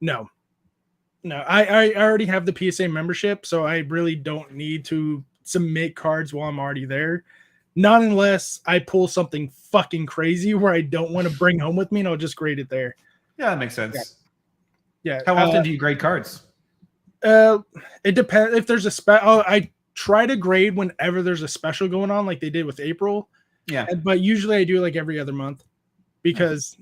S1: No. I already have the PSA membership, so I really don't need to submit cards while I'm already there. Not unless I pull something fucking crazy where I don't want to bring home with me, and I'll just grade it there.
S2: Yeah, that makes sense.
S1: Yeah.
S2: How often do you grade cards?
S1: It depends. If there's I try to grade whenever there's a special going on, like they did with April.
S2: Yeah.
S1: But usually I do like every other month, because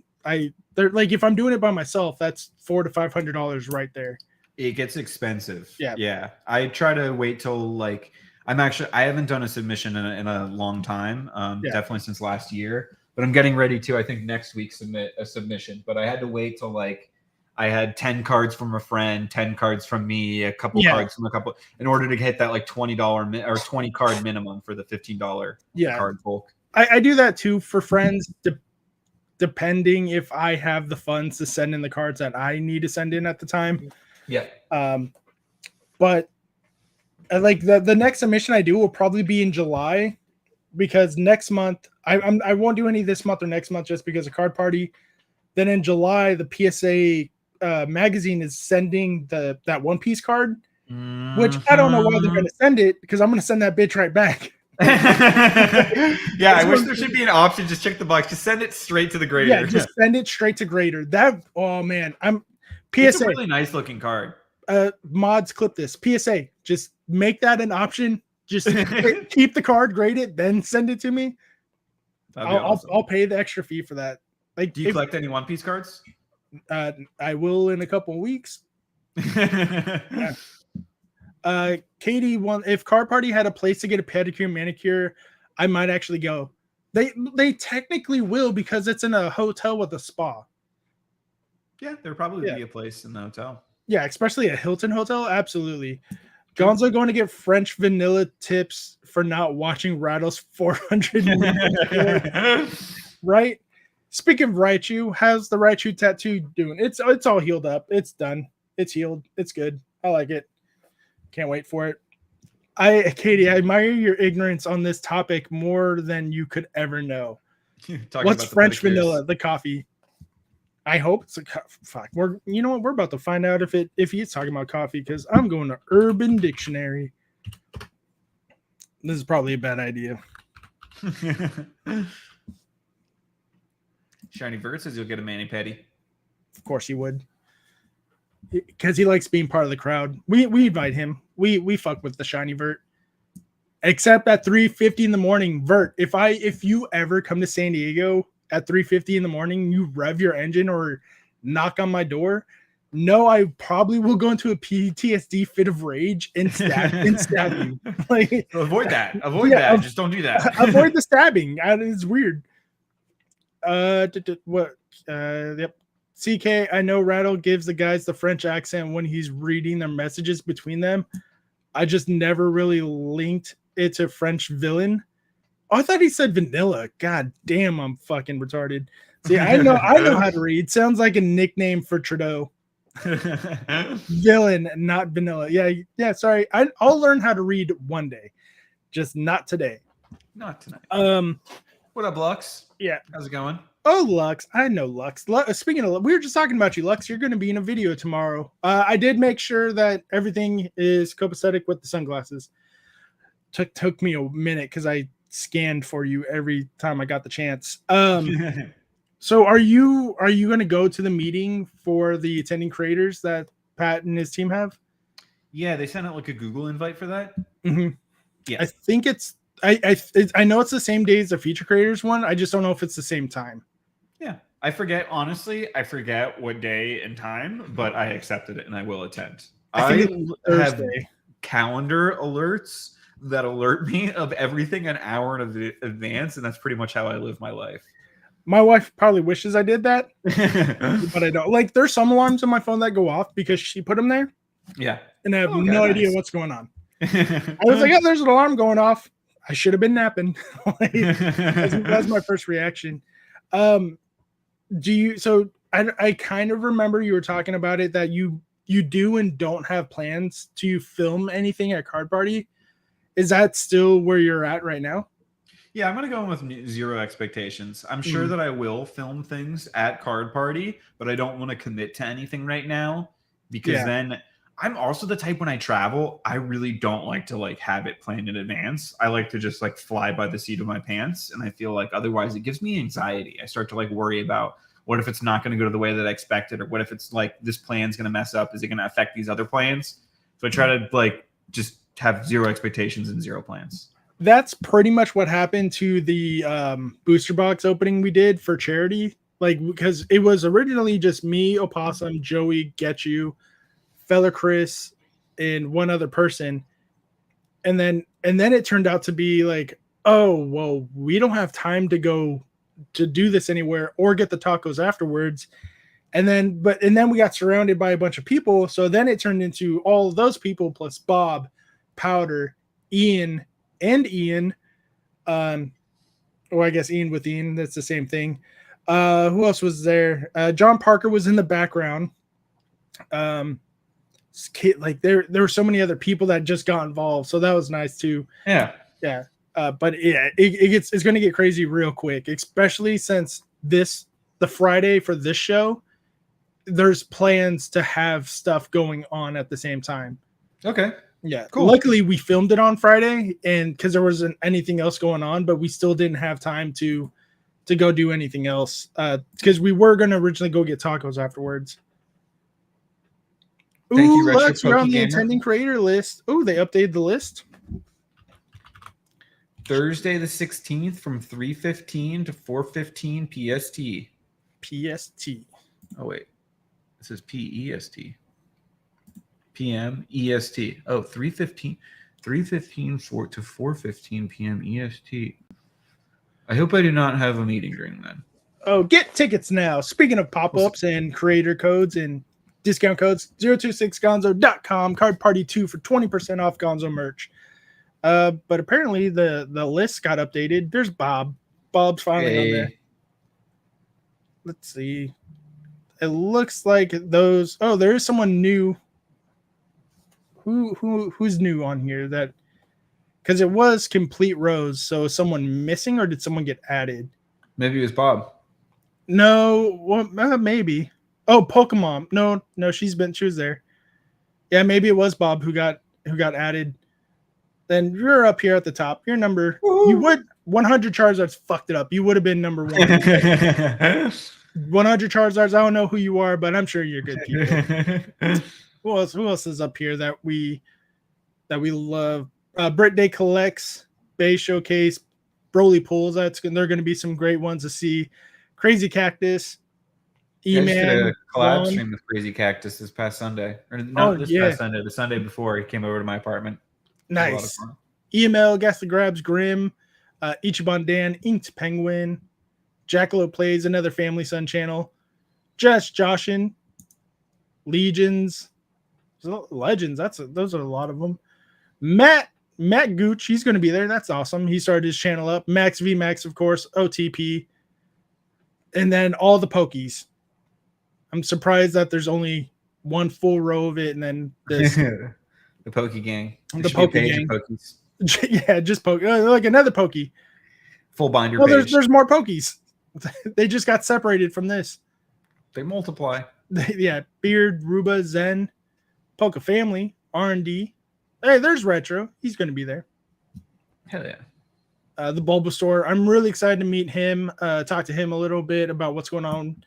S1: they're like, if I'm doing it by myself, that's $400 to $500 right there.
S2: It gets expensive.
S1: Yeah.
S2: Yeah. I try to wait till like I haven't done a submission in a long time. Definitely since last year. But I'm getting ready to, I think, next week submit a submission. But I had to wait till like I had 10 cards from a friend, 10 cards from me, a couple cards from a couple, in order to hit that like $20 or 20 card minimum for the $15 card bulk.
S1: I do that too for friends, depending if I have the funds to send in the cards that I need to send in at the time.
S2: Yeah.
S1: But like the next submission I do will probably be in July, because next month I won't do any this month or next month just because of card party. Then in July, the PSA magazine is sending that One Piece card, which I don't know why they're going to send it, because I'm going to send that bitch right back.
S2: Yeah, I wish there should be an option. Just check the box. Just send it straight to the grader.
S1: Yeah, just send it straight to grader. Oh man, PSA.
S2: It's a really nice looking card.
S1: Mods, clip this. PSA, just make that an option. Just keep the card, grade it, then send it to me.
S2: Awesome.
S1: I'll pay the extra fee for that. Like,
S2: do you collect any One Piece cards?
S1: I will in a couple of weeks. Yeah. Katie, if Card Party had a place to get a pedicure, manicure, I might actually go. They technically will, because it's in a hotel with a spa.
S2: Yeah, there probably be a place in the hotel.
S1: Yeah, especially a Hilton hotel. Absolutely. Gonzo going to get French vanilla tips for not watching Rattle's 400. Right? Speaking of Raichu, how's the Raichu tattoo doing? It's all healed up. It's done. It's healed. It's good. I like it. Can't wait for it. Katie, I admire your ignorance on this topic more than you could ever know. What's French vanilla? The coffee. I hope it's a fuck. You know what? We're about to find out if he's talking about coffee, because I'm going to Urban Dictionary. This is probably a bad idea.
S2: Shiny Bird says you'll get a mani-pedi.
S1: Of course he would, because he likes being part of the crowd. We invite him. We fuck with the Shiny Vert, except at 3:50 in the morning. Vert, if you ever come to San Diego at 3:50 in the morning, you rev your engine or knock on my door, no, I probably will go into a PTSD fit of rage and stab you. Like,
S2: avoid that. Avoid
S1: yeah,
S2: that. Just don't do that.
S1: avoid the stabbing. It's weird. What? Yep. CK, I know Rattle gives the guys the French accent when he's reading their messages between them. I just never really linked it to French villain. Oh, I thought he said vanilla. God damn, I'm fucking retarded. See, I know how to read. Sounds like a nickname for Trudeau. Villain, not vanilla. Yeah. Sorry, I'll learn how to read one day, just not today.
S2: Not tonight. What up, Lux?
S1: Yeah,
S2: how's it going?
S1: Oh, Lux, I know Lux. Speaking of, we were just talking about you, Lux. You're going to be in a video tomorrow. I did make sure that everything is copacetic with the sunglasses. Took me a minute because I scanned for you every time I got the chance. So are you going to go to the meeting for the attending creators that Pat and his team have?
S2: Yeah, they sent out like a Google invite for that.
S1: Mm-hmm.
S2: Yeah,
S1: I think it's. I know it's the same day as the feature creators one. I just don't know if it's the same time.
S2: Yeah, I forget. Honestly, I forget what day and time, but I accepted it and I will attend.
S1: I have
S2: calendar alerts that alert me of everything an hour in advance, and that's pretty much how I live my life.
S1: My wife probably wishes I did that, but I don't. Like, there's some alarms on my phone that go off because she put them there.
S2: Yeah,
S1: and I have no idea what's going on. I was like, "Oh, there's an alarm going off. I should have been napping." Like, that's my first reaction. Do you? So I kind of remember you were talking about it, that you do and don't have plans to film anything at Card Party. Is that still where you're at right now?
S2: Yeah, I'm going to go in with zero expectations. I'm sure that I will film things at Card Party, but I don't want to commit to anything right now because then I'm also the type when I travel, I really don't like to like have it planned in advance. I like to just like fly by the seat of my pants. And I feel like otherwise it gives me anxiety. I start to like worry about what if it's not going to go to the way that I expected, or what if it's like this plan's going to mess up? Is it going to affect these other plans? So I try to like just have zero expectations and zero plans.
S1: That's pretty much what happened to the booster box opening we did for charity. Like, because it was originally just me, Opossum, Joey, Get You, Fella Chris, and one other person. And then it turned out to be like, oh, well, we don't have time to go to do this anywhere or get the tacos afterwards. And then we got surrounded by a bunch of people. So then it turned into all of those people plus Bob, Powder, Ian, and Ian. Or I guess Ian with Ian, that's the same thing. Who else was there? John Parker was in the background. Like there were so many other people that just got involved, so that was nice too.
S2: Yeah.
S1: But yeah, it's going to get crazy real quick, especially since the Friday for this show, there's plans to have stuff going on at the same time.
S2: Okay.
S1: Yeah, cool. Luckily we filmed it on Friday, and because there wasn't anything else going on, but we still didn't have time to go do anything else because we were going to originally go get tacos afterwards.
S2: Thank you,
S1: Lex, you're on the attending creator list. Oh, they updated the list.
S2: Thursday the 16th from 3:15 to 4:15 PST.
S1: PST.
S2: Oh wait, it says PEST. PM EST. Oh, 3:15 to 4:15 PM EST. I hope I do not have a meeting during then.
S1: Oh, get tickets now. Speaking of pop-ups and creator codes and discount codes, 026gonzo.com, Card Party 2 for 20% off Gonzo merch. But apparently the list got updated. There's Bob. Bob's finally on there. Let's see. It looks like those. Oh, there is someone new. Who's new on here? That because it was complete rows. So is someone missing, or did someone get added?
S2: Maybe it was Bob.
S1: No, well, maybe. Oh, Pokemon. No, she was there. Yeah, maybe it was Bob who got added. Then you're up here at the top. Your number. Woo-hoo. You would 100 Charizards fucked it up. You would have been number 1. 100 Charizards. I don't know who you are, but I'm sure you're good people. Who else is up here that we love? Britt Day Collects, Bay Showcase, Broly Pools. They're going to be some great ones to see. Crazy Cactus.
S2: I just did a
S1: E-Man,
S2: collab
S1: Vaughn.
S2: stream with Crazy Cactus this past Sunday. Or
S1: Oh
S2: not this
S1: yeah,
S2: past Sunday, the Sunday before he came over to my apartment. It was a lot of
S1: nice.
S2: fun.
S1: EML, Gas the Grabs, Grim, Ichiban Dan, Inked Penguin, Jackalope Plays, another Family Son channel. Joshin, Legions, Legends. Those are a lot of them. Matt Gooch, he's going to be there. That's awesome. He started his channel up. Max V Max, of course. OTP, and then all the Pokies. I'm surprised that there's only one full row of it, and then this
S2: The Pokey Gang.
S1: the Pokey Gang.
S2: Pokies.
S1: Yeah, just Poke, like another Pokey.
S2: Full binder
S1: Oh,
S2: page.
S1: there's more Pokies. They just got separated from this.
S2: They multiply.
S1: Yeah, Beard, Ruba, Zen, Poke Family, R&D. Hey, there's Retro. He's going to be there.
S2: Hell yeah.
S1: The Bulbasaur. I'm really excited to meet him, talk to him a little bit about what's going on,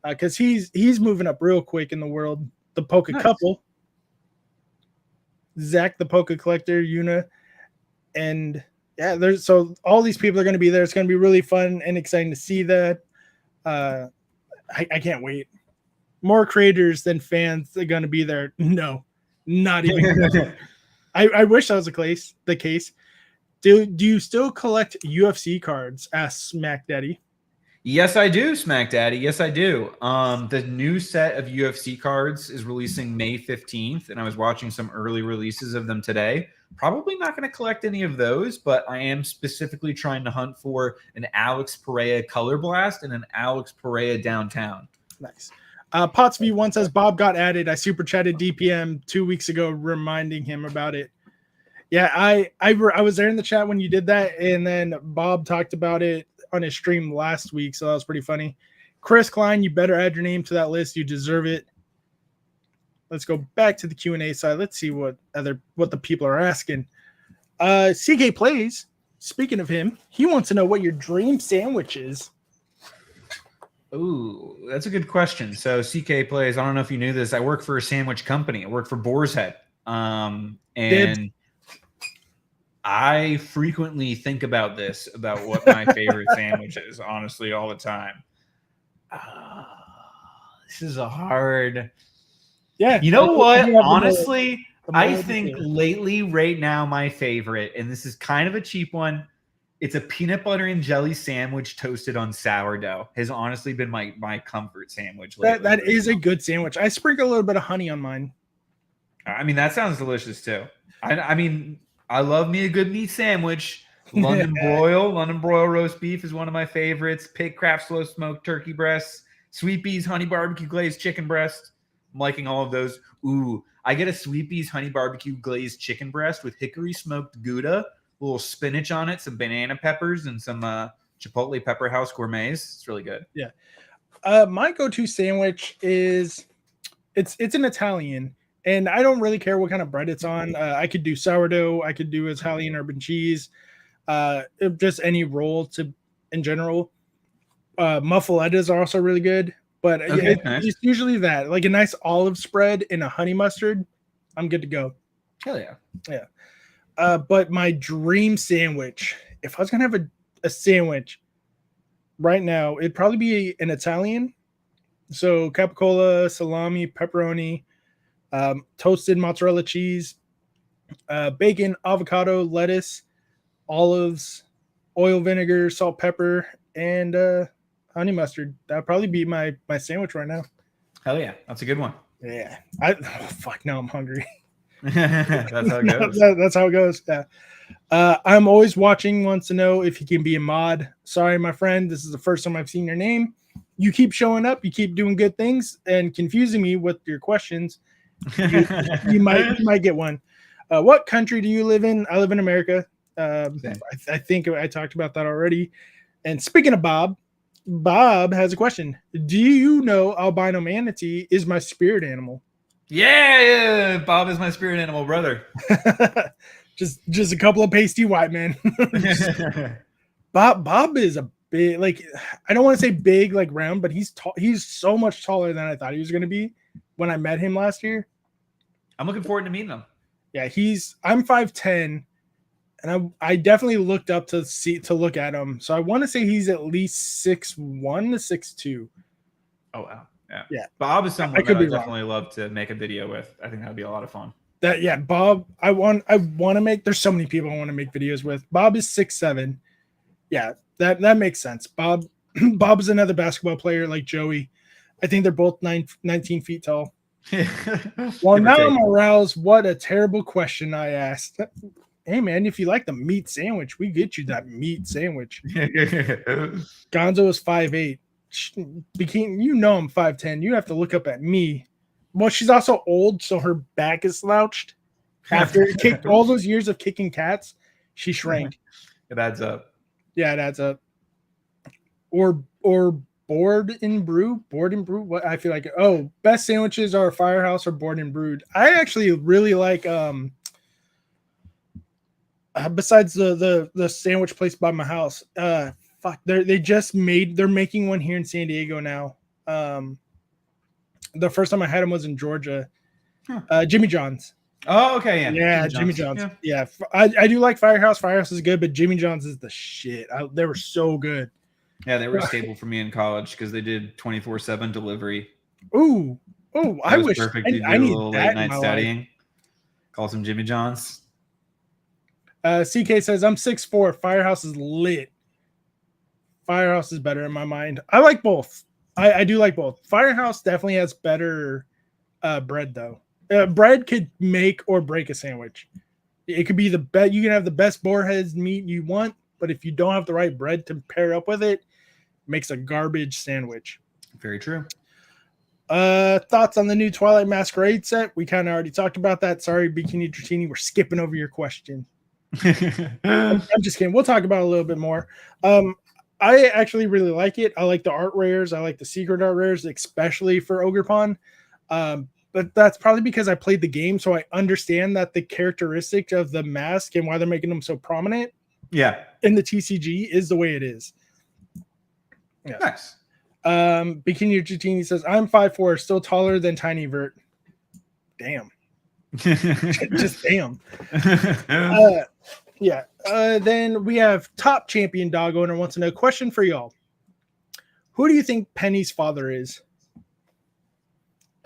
S1: because he's moving up real quick in the world. The Poke couple. Zach, the Poke collector, Yuna, and yeah, there's so all these people are going to be there. It's going to be really fun and exciting to see that. I can't wait. More creators than fans are going to be there. No, not even. I wish that was the case. Do you still collect UFC cards? Asks Smack Daddy.
S2: Yes, I do, Smack Daddy. Yes, I do. The new set of UFC cards is releasing May 15th, and I was watching some early releases of them today. Probably not going to collect any of those, but I am specifically trying to hunt for an Alex Pereira Color Blast and an Alex Pereira Downtown.
S1: Nice. Potts V1 says Bob got added. I super chatted DPM 2 weeks ago, reminding him about it. Yeah, I was there in the chat when you did that, and then Bob talked about it on his stream last week, so that was pretty funny. Chris Klein, you better add your name to that list. You deserve it. Let's go back to the Q&A side. Let's see what the people are asking. CK Plays, speaking of him, he wants to know what your dream sandwich is.
S2: Ooh, that's a good question. So CK Plays, I don't know if you knew this. I work for a sandwich company. I work for Boar's Head. And I frequently think about what my favorite sandwich is, honestly, all the time. This is a hard.
S1: Yeah.
S2: You know what? Honestly, I think lately, right now, my favorite, and this is kind of a cheap one, it's a peanut butter and jelly sandwich toasted on sourdough. Has honestly been my comfort sandwich lately.
S1: That is a good sandwich. I sprinkle a little bit of honey on mine.
S2: I mean, that sounds delicious too. I mean, I love me a good meat sandwich. London broil roast beef is one of my favorites. Pig craft slow smoked turkey breasts, Sweet Bees honey barbecue glazed chicken breast. I'm liking all of those. Ooh, I get a Sweet Bees honey barbecue glazed chicken breast with hickory smoked Gouda, a little spinach on it, some banana peppers, and some Chipotle Pepper House gourmets. It's really good.
S1: Yeah. My go-to sandwich is it's an Italian, and I don't really care what kind of bread it's on. I could do sourdough, I could do Italian urban cheese, just any roll in general. Muffalettas are also really good, but
S2: Nice.
S1: It's usually that, like a nice olive spread and a honey mustard. I'm good to go.
S2: Hell yeah.
S1: Yeah. But my dream sandwich, if I was gonna have a sandwich right now, it'd probably be an Italian. So capicola, salami, pepperoni, toasted mozzarella cheese, bacon, avocado, lettuce, olives, oil, vinegar, salt, pepper, and honey mustard. That'd probably be my sandwich right now.
S2: Hell yeah. That's a good one.
S1: Yeah. Fuck, now I'm hungry.
S2: That's how it goes.
S1: That's how it goes. Yeah. I'm always watching, wants to know if he can be a mod. Sorry, my friend. This is the first time I've seen your name. You keep showing up. You keep doing good things and confusing me with your questions. You might get one. What country do you live in? I live in America. I think I talked about that already. And speaking of Bob has a question. Do you know albino manatee is my spirit animal?
S2: Yeah, Bob is my spirit animal brother.
S1: just a couple of pasty white men. Bob is a big, like, I don't want to say big like round, but he's tall. He's so much taller than I thought he was going to be when I met him last year.
S2: I'm looking forward to meeting him.
S1: Yeah, I'm 5'10", and I definitely looked up to look at him. So I want to say he's at least 6'1" to 6'2".
S2: Oh wow.
S1: Yeah.
S2: Bob is someone
S1: I could
S2: that I
S1: be wrong.
S2: definitely love to make a video with. I think that'd be a lot of fun.
S1: Bob, I want to make, there's so many people I want to make videos with. Bob is 6'7". Yeah, that makes sense. Bob is another basketball player like Joey. I think they're both 19 feet tall. Well, now I'm aroused. What a terrible question I asked. Hey man, if you like the meat sandwich, we get you that meat sandwich. Gonzo is 5'8". Bikini, you know I'm 5'10". You have to look up at me. Well, she's also old, so her back is slouched. After it kicked all those years of kicking cats, she shrank.
S2: It adds up.
S1: Yeah, it adds up. Or board and brew. What I feel like. Oh, best sandwiches are Firehouse or board and brewed. I actually really like. Besides the sandwich place by my house. They're making one here in San Diego now. The first time I had them was in Georgia. Jimmy John's.
S2: Oh, okay,
S1: yeah, Jimmy John's. Yeah, I do like Firehouse. Firehouse is good, but Jimmy John's is the shit. They were so good.
S2: Yeah, they were a staple for me in college because they did 24/7 delivery.
S1: Ooh, I wish
S2: perfect.
S1: I need
S2: a little
S1: that
S2: late night studying. Call some Jimmy John's.
S1: CK says I'm 6'4". Firehouse is lit. Firehouse is better in my mind. I like both. I do like both. Firehouse definitely has better bread though. Bread could make or break a sandwich. It could be the best. You can have the best boarheads meat you want, but if you don't have the right bread to pair up with it, it makes a garbage sandwich.
S2: Very true.
S1: Thoughts on the new Twilight Masquerade set? We kind of already talked about that. Sorry, Bikini Dratini, we're skipping over your question. I'm just kidding. We'll talk about it a little bit more. I actually really like it. I like the art rares. I like the secret art rares, especially for Ogerpon. But that's probably because I played the game, so I understand that the characteristic of the mask and why they're making them so prominent.
S2: Yeah.
S1: In the TCG is the way it is. Yeah.
S2: Nice.
S1: Bikini Dratini says, I'm 5'4", still taller than Tiny Vert. Damn. Just damn. Yeah. Then we have Top Champion Dog Owner wants to know, question for y'all. Who do you think Penny's father is?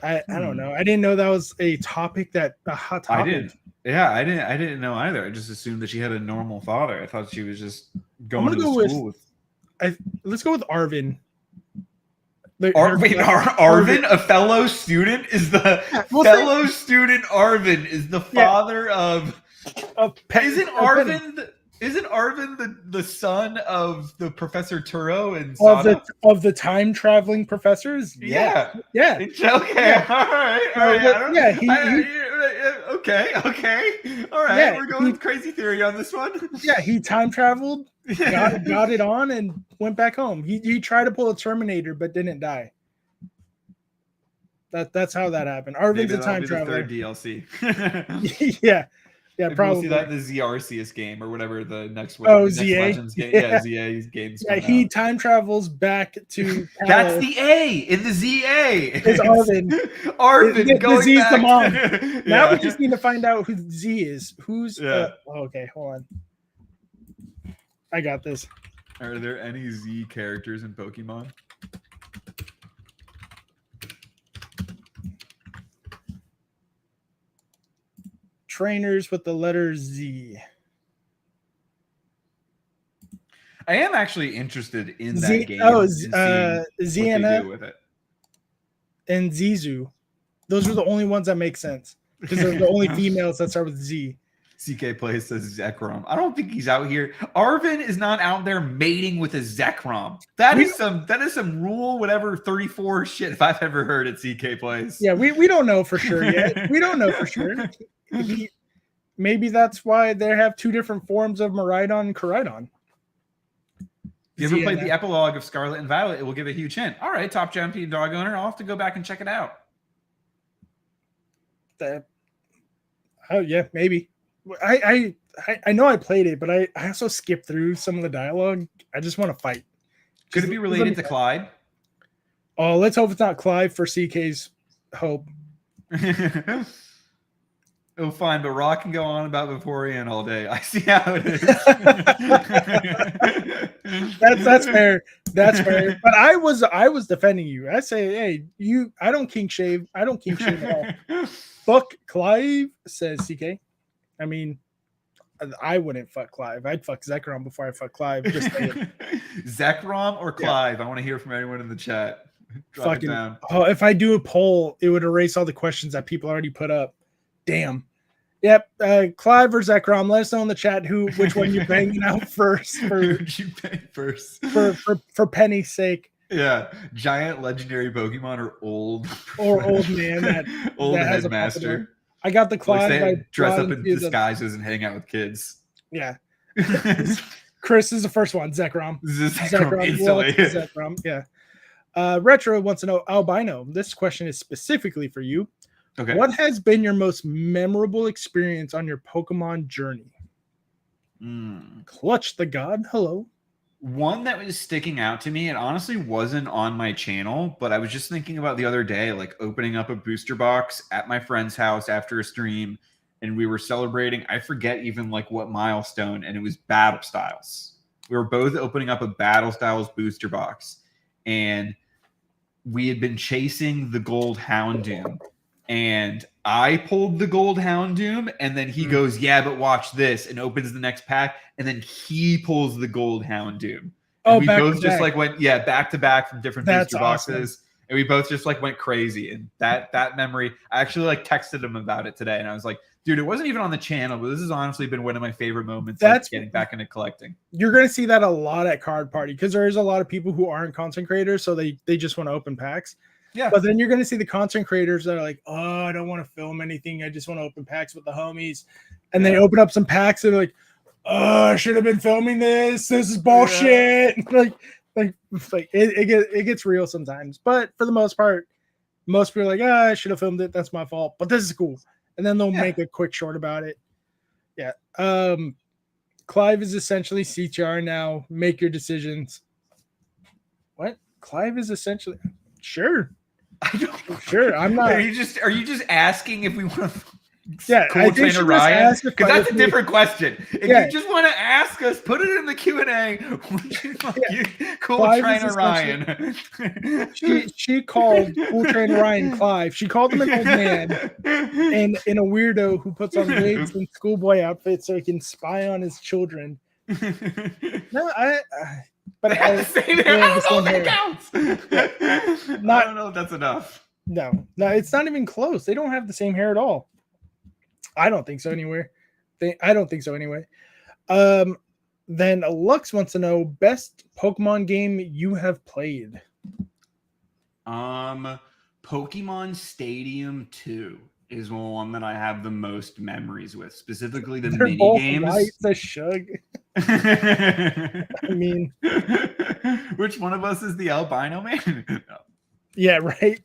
S1: I don't know. I didn't know that was a topic a hot topic.
S2: I didn't. Yeah, I didn't know either. I just assumed that she had a normal father. I thought she was just going to school with.
S1: Let's go with Arvin.
S2: Arvin, a fellow student, is the fellow student. Arvin is the father of. Isn't Arvin the son of the Professor Turo and
S1: of the time traveling professors?
S2: Yeah.
S1: Okay.
S2: Yeah. All right. Okay. All right.
S1: Yeah,
S2: we're going with crazy theory on this one.
S1: Yeah, he time traveled, got it on, and went back home. He tried to pull a Terminator, but didn't die. That's how that happened. Arvin's a time traveler.
S2: The third DLC.
S1: Yeah, probably.
S2: We'll see that in the Z Arceus game or whatever the next one.
S1: Oh,
S2: ZA?
S1: Legends
S2: game. Yeah, ZA's games.
S1: Yeah, he time travels back to.
S2: That's the A in the ZA.
S1: It's Arvin.
S2: Arvin going
S1: the Z's
S2: back.
S1: The mom. Now we just need to find out who Z is. Who's? Okay, hold on. I got this.
S2: Are there any Z characters in Pokemon?
S1: Trainers with the letter Z.
S2: I am actually interested in that game.
S1: Ziana
S2: with it.
S1: And Zizu. Those are the only ones that make sense because they're the only females that start with Z.
S2: CK Plays says Zekrom. I don't think he's out here. Arvin is not out there mating with a Zekrom. That is some rule whatever 34 shit if I've ever heard at CK Plays.
S1: Yeah, we don't know for sure yet. We don't know for sure. Maybe that's why they have two different forms of Miraidon and Koraidon.
S2: If you ever played the epilogue of Scarlet and Violet, it will give a huge hint. All right, Top Champion Dog Owner. I'll have to go back and check it out.
S1: Oh yeah, maybe. I know I played it, but I also skipped through some of the dialogue. I just want to fight.
S2: Could it be related to Clyde?
S1: Oh, let's hope it's not Clyde for CK's hope.
S2: Oh, fine, but Rock can go on about Vaporeon all day. I see how it is.
S1: That's fair. That's fair. But I was defending you. I say, hey, I don't kink shave. I don't kink shave at all. Fuck Clive, says CK. I mean, I wouldn't fuck Clive. I'd fuck Zekrom before I fuck Clive. Just
S2: Zekrom or Clive? I want to hear from everyone in the chat. Drop it down.
S1: Oh, if I do a poll, it would erase all the questions that people already put up. Damn. Yep. Clive or Zekrom, let us know in the chat which one you're banging out first. For Penny's sake.
S2: Yeah. Giant legendary Pokemon or old
S1: man that
S2: headmaster.
S1: I got the Clive.
S2: They dress up in disguises and hang out with kids.
S1: Yeah. Chris is the first one. Zekrom.
S2: Zekrom instantly.
S1: Zekrom. Yeah. Retro wants to know, Albino, this question is specifically for you.
S2: Okay.
S1: What has been your most memorable experience on your Pokemon journey? Clutch the God. Hello.
S2: One that was sticking out to me, it honestly wasn't on my channel, but I was just thinking about the other day, like opening up a booster box at my friend's house after a stream, and we were celebrating, I forget even like what milestone, and it was Battle Styles. We were both opening up a Battle Styles booster box, and we had been chasing the gold Houndoom, and I pulled the gold Houndoom, and then he goes, yeah, but watch this, and opens the next pack, and then he pulls the gold Houndoom. And we both just like went, back to back from different booster boxes, and we both just like went crazy. And that memory, I actually like texted him about it today, and I was like, dude, it wasn't even on the channel, but this has honestly been one of my favorite moments. That's getting back into collecting. You're
S1: going to see that a lot at Card Party because there's a lot of people who aren't content creators, so they just want to open packs.
S2: Yeah.
S1: But then you're going to see the content creators that are like, oh, I don't want to film anything. I just want to open packs with the homies. And they open up some packs and they're like, oh, I should have been filming this. This is bullshit. Yeah. It gets real sometimes. But for the most part, most people are like, I should have filmed it. That's my fault. But this is cool. And then they'll make a quick short about it. Yeah. Clive is essentially CTR now. Make your decisions. What? Clive is essentially... Sure.
S2: I don't.
S1: Sure, I'm not.
S2: Are you just asking if we want to?
S1: Yeah,
S2: cool trainer Ryan. Because that's a different question. If you just want to ask us, put it in the Q&A. Cool
S1: Clive
S2: trainer Ryan.
S1: She called cool trainer Ryan Clive. She called him an old man and a weirdo who puts on wigs and schoolboy outfits so he can spy on his children. No, but
S2: they have the same hair. I don't know if it counts. I don't know if that's enough.
S1: No, it's not even close. They don't have the same hair at all. I don't think so anywhere. I don't think so anyway. Then Lux wants to know best Pokemon game you have played.
S2: Pokemon Stadium 2 is one that I have the most memories with, specifically the
S1: They're
S2: mini
S1: both
S2: games.
S1: White, the Shug. I mean,
S2: which one of us is the albino man? No.
S1: Yeah, right.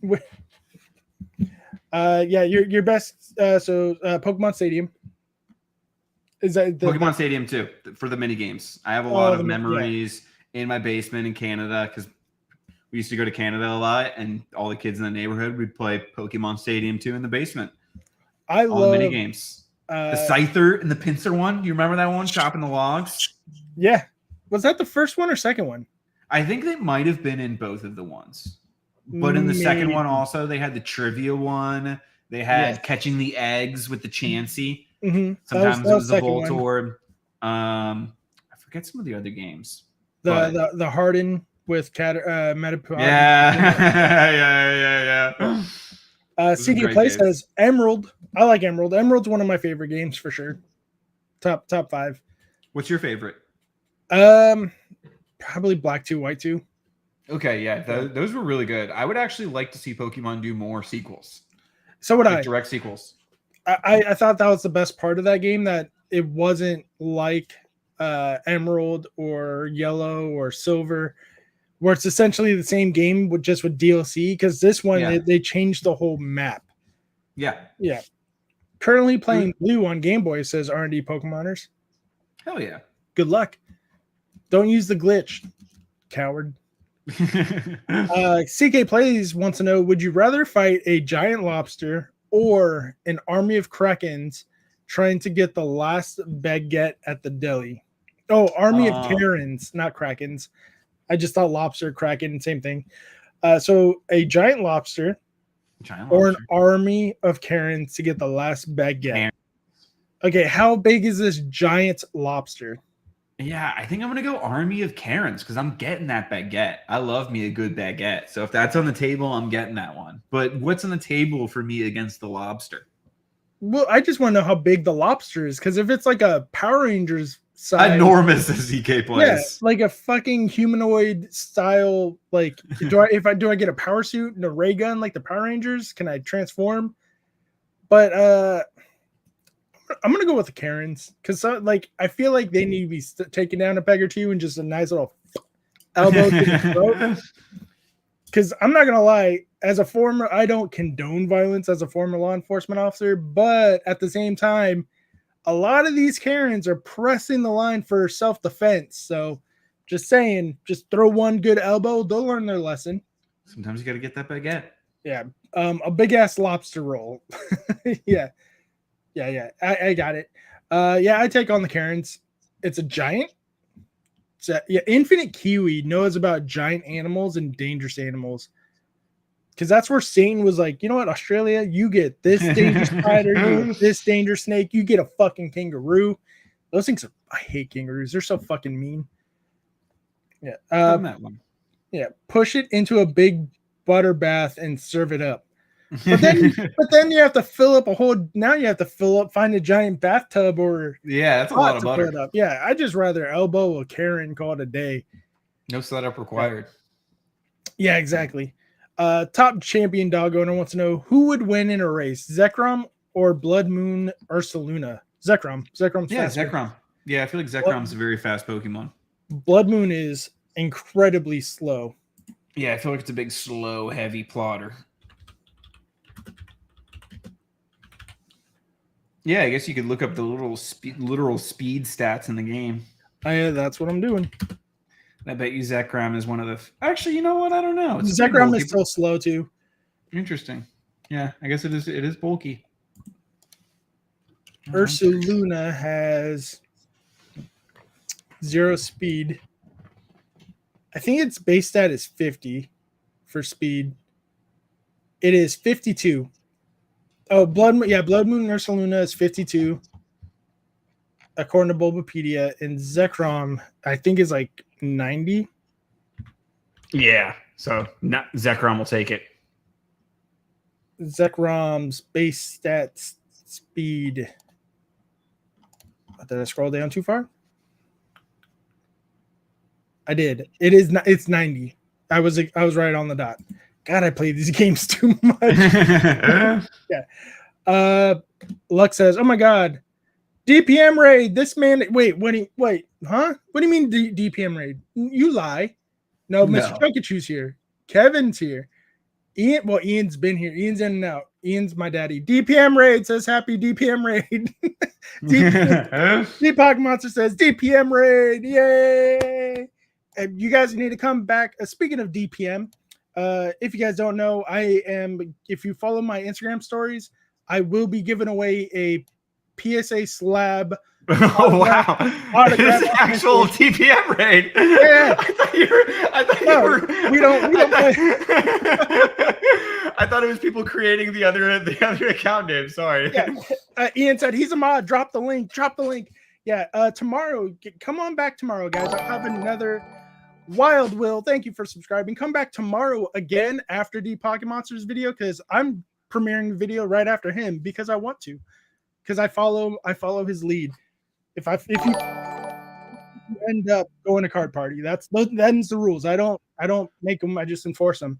S1: Your best. Pokemon Stadium. Is that
S2: Pokemon Stadium 2 for the mini games? I have a lot of memories in my basement in Canada because we used to go to Canada a lot, and all the kids in the neighborhood would play Pokemon Stadium 2 in the basement.
S1: I
S2: love the mini games. The Scyther and the Pincer one. Do you remember that one? Chopping the logs.
S1: Yeah. Was that the first one or second one?
S2: I think they might have been in both of the ones. But in the second one also, they had the trivia one. They had catching the eggs with the Chansey.
S1: Mm-hmm.
S2: Sometimes it was the Voltorb. I forget some of the other games.
S1: The Harden with Metapod.
S2: Yeah.
S1: CD Play says Emerald. I like Emerald. Emerald's one of my favorite games for sure. Top 5.
S2: What's your favorite?
S1: Probably Black 2, White 2.
S2: Okay, yeah, those were really good. I would actually like to see Pokemon do more sequels.
S1: So would I.
S2: Direct sequels.
S1: I thought that was the best part of that game, that it wasn't like Emerald or Yellow or Silver, where it's essentially the same game with DLC, because this one, they changed the whole map. Yeah. Currently playing Blue on Game Boy, says R&D Pokemoners.
S2: Hell yeah.
S1: Good luck. Don't use the glitch, coward. CK Plays wants to know, would you rather fight a giant lobster or an army of Krakens trying to get the last baguette at the deli. Oh, army of Karens, not Krakens. I just thought lobster, Kraken, same thing. So a giant lobster or an army of Karens to get the last baguette. Okay, how big is this giant lobster?
S2: Yeah, I think I'm going to go army of Karens because I'm getting that baguette. I love me a good baguette. So if that's on the table, I'm getting that one. But what's on the table for me against the lobster?
S1: Well, I just want to know how big the lobster is, because if it's like a Power Rangers size,
S2: enormous as ZK plays.
S1: Yeah, like a fucking humanoid style. Like, do I get a power suit and a ray gun like the Power Rangers? Can I transform? But I'm gonna go with the Karens because like I feel like they need to be taken down a peg or two and just a nice little elbow to the throat. Because I'm not gonna lie, as a former, I don't condone violence as a former law enforcement officer, but at the same time, a lot of these Karens are pressing the line for self-defense. So just saying, just throw one good elbow, they'll learn their lesson.
S2: Sometimes you got to get that baguette.
S1: Yeah. A big ass lobster roll. Yeah. I got it. I take on the Karens. It's a giant. Infinite Kiwi knows about giant animals and dangerous animals. Because that's where Satan was like, you know what, Australia, you get this dangerous spider, you get this dangerous snake, you get a fucking kangaroo. Those things are, I hate kangaroos. They're so fucking mean. Yeah.
S2: That one.
S1: Yeah. Push it into a big butter bath and serve it up. But then you have to fill up find a giant bathtub or
S2: that's a lot of butter.
S1: Yeah, I just rather elbow a Karen, call it a day.
S2: No setup required.
S1: Yeah, exactly. Top champion dog owner wants to know who would win in a race, Zekrom or Blood Moon Ursaluna? Zekrom.
S2: Zekrom. Yeah, I feel like Zekrom's a very fast Pokemon.
S1: Blood Moon is incredibly slow.
S2: Yeah, I feel like it's a big, slow, heavy plotter. Yeah, I guess you could look up the literal speed stats in the game.
S1: That's what I'm doing.
S2: I bet you Zekrom is one of the... Actually, you know what? I don't know.
S1: Zekrom is still slow, too.
S2: Interesting. Yeah, I guess it is bulky.
S1: Ursaluna has 0 speed. I think its base stat is 50 for speed. It is 52. Oh, Blood Moon Ursaluna is 52, according to Bulbapedia, and Zekrom, I think, is like 90.
S2: Yeah, so Zekrom will take it.
S1: Zekrom's base stats speed. Did I scroll down too far? I did. It's 90. I was right on the dot. God, I play these games too much. Yeah. Lux says, "Oh my God, DPM raid. This man. Wait. Huh? What do you mean DPM raid? You lie. No, Mr. Chunkachu's here. Kevin's here. Ian. Well, Ian's been here. Ian's in and out. Ian's my daddy. DPM raid says happy DPM raid. Deepak Monster says DPM raid. Yay! And you guys need to come back. Speaking of DPM." If you guys don't know, if you follow my Instagram stories, I will be giving away a PSA slab.
S2: Oh, wow. It's actual TPM raid.
S1: Yeah.
S2: I thought you were.
S1: We don't play.
S2: I thought it was people creating the other account name. Sorry.
S1: Yeah. Ian said he's a mod. Drop the link. Yeah. Tomorrow, come on back tomorrow, guys. I'll have another Wild Will. Thank you for subscribing. Come back tomorrow again after the Pocket Monsters video, because I'm premiering the video right after him because I want to, because I follow his lead. If you end up going to card party, that's the rules. I don't make them. I just enforce them.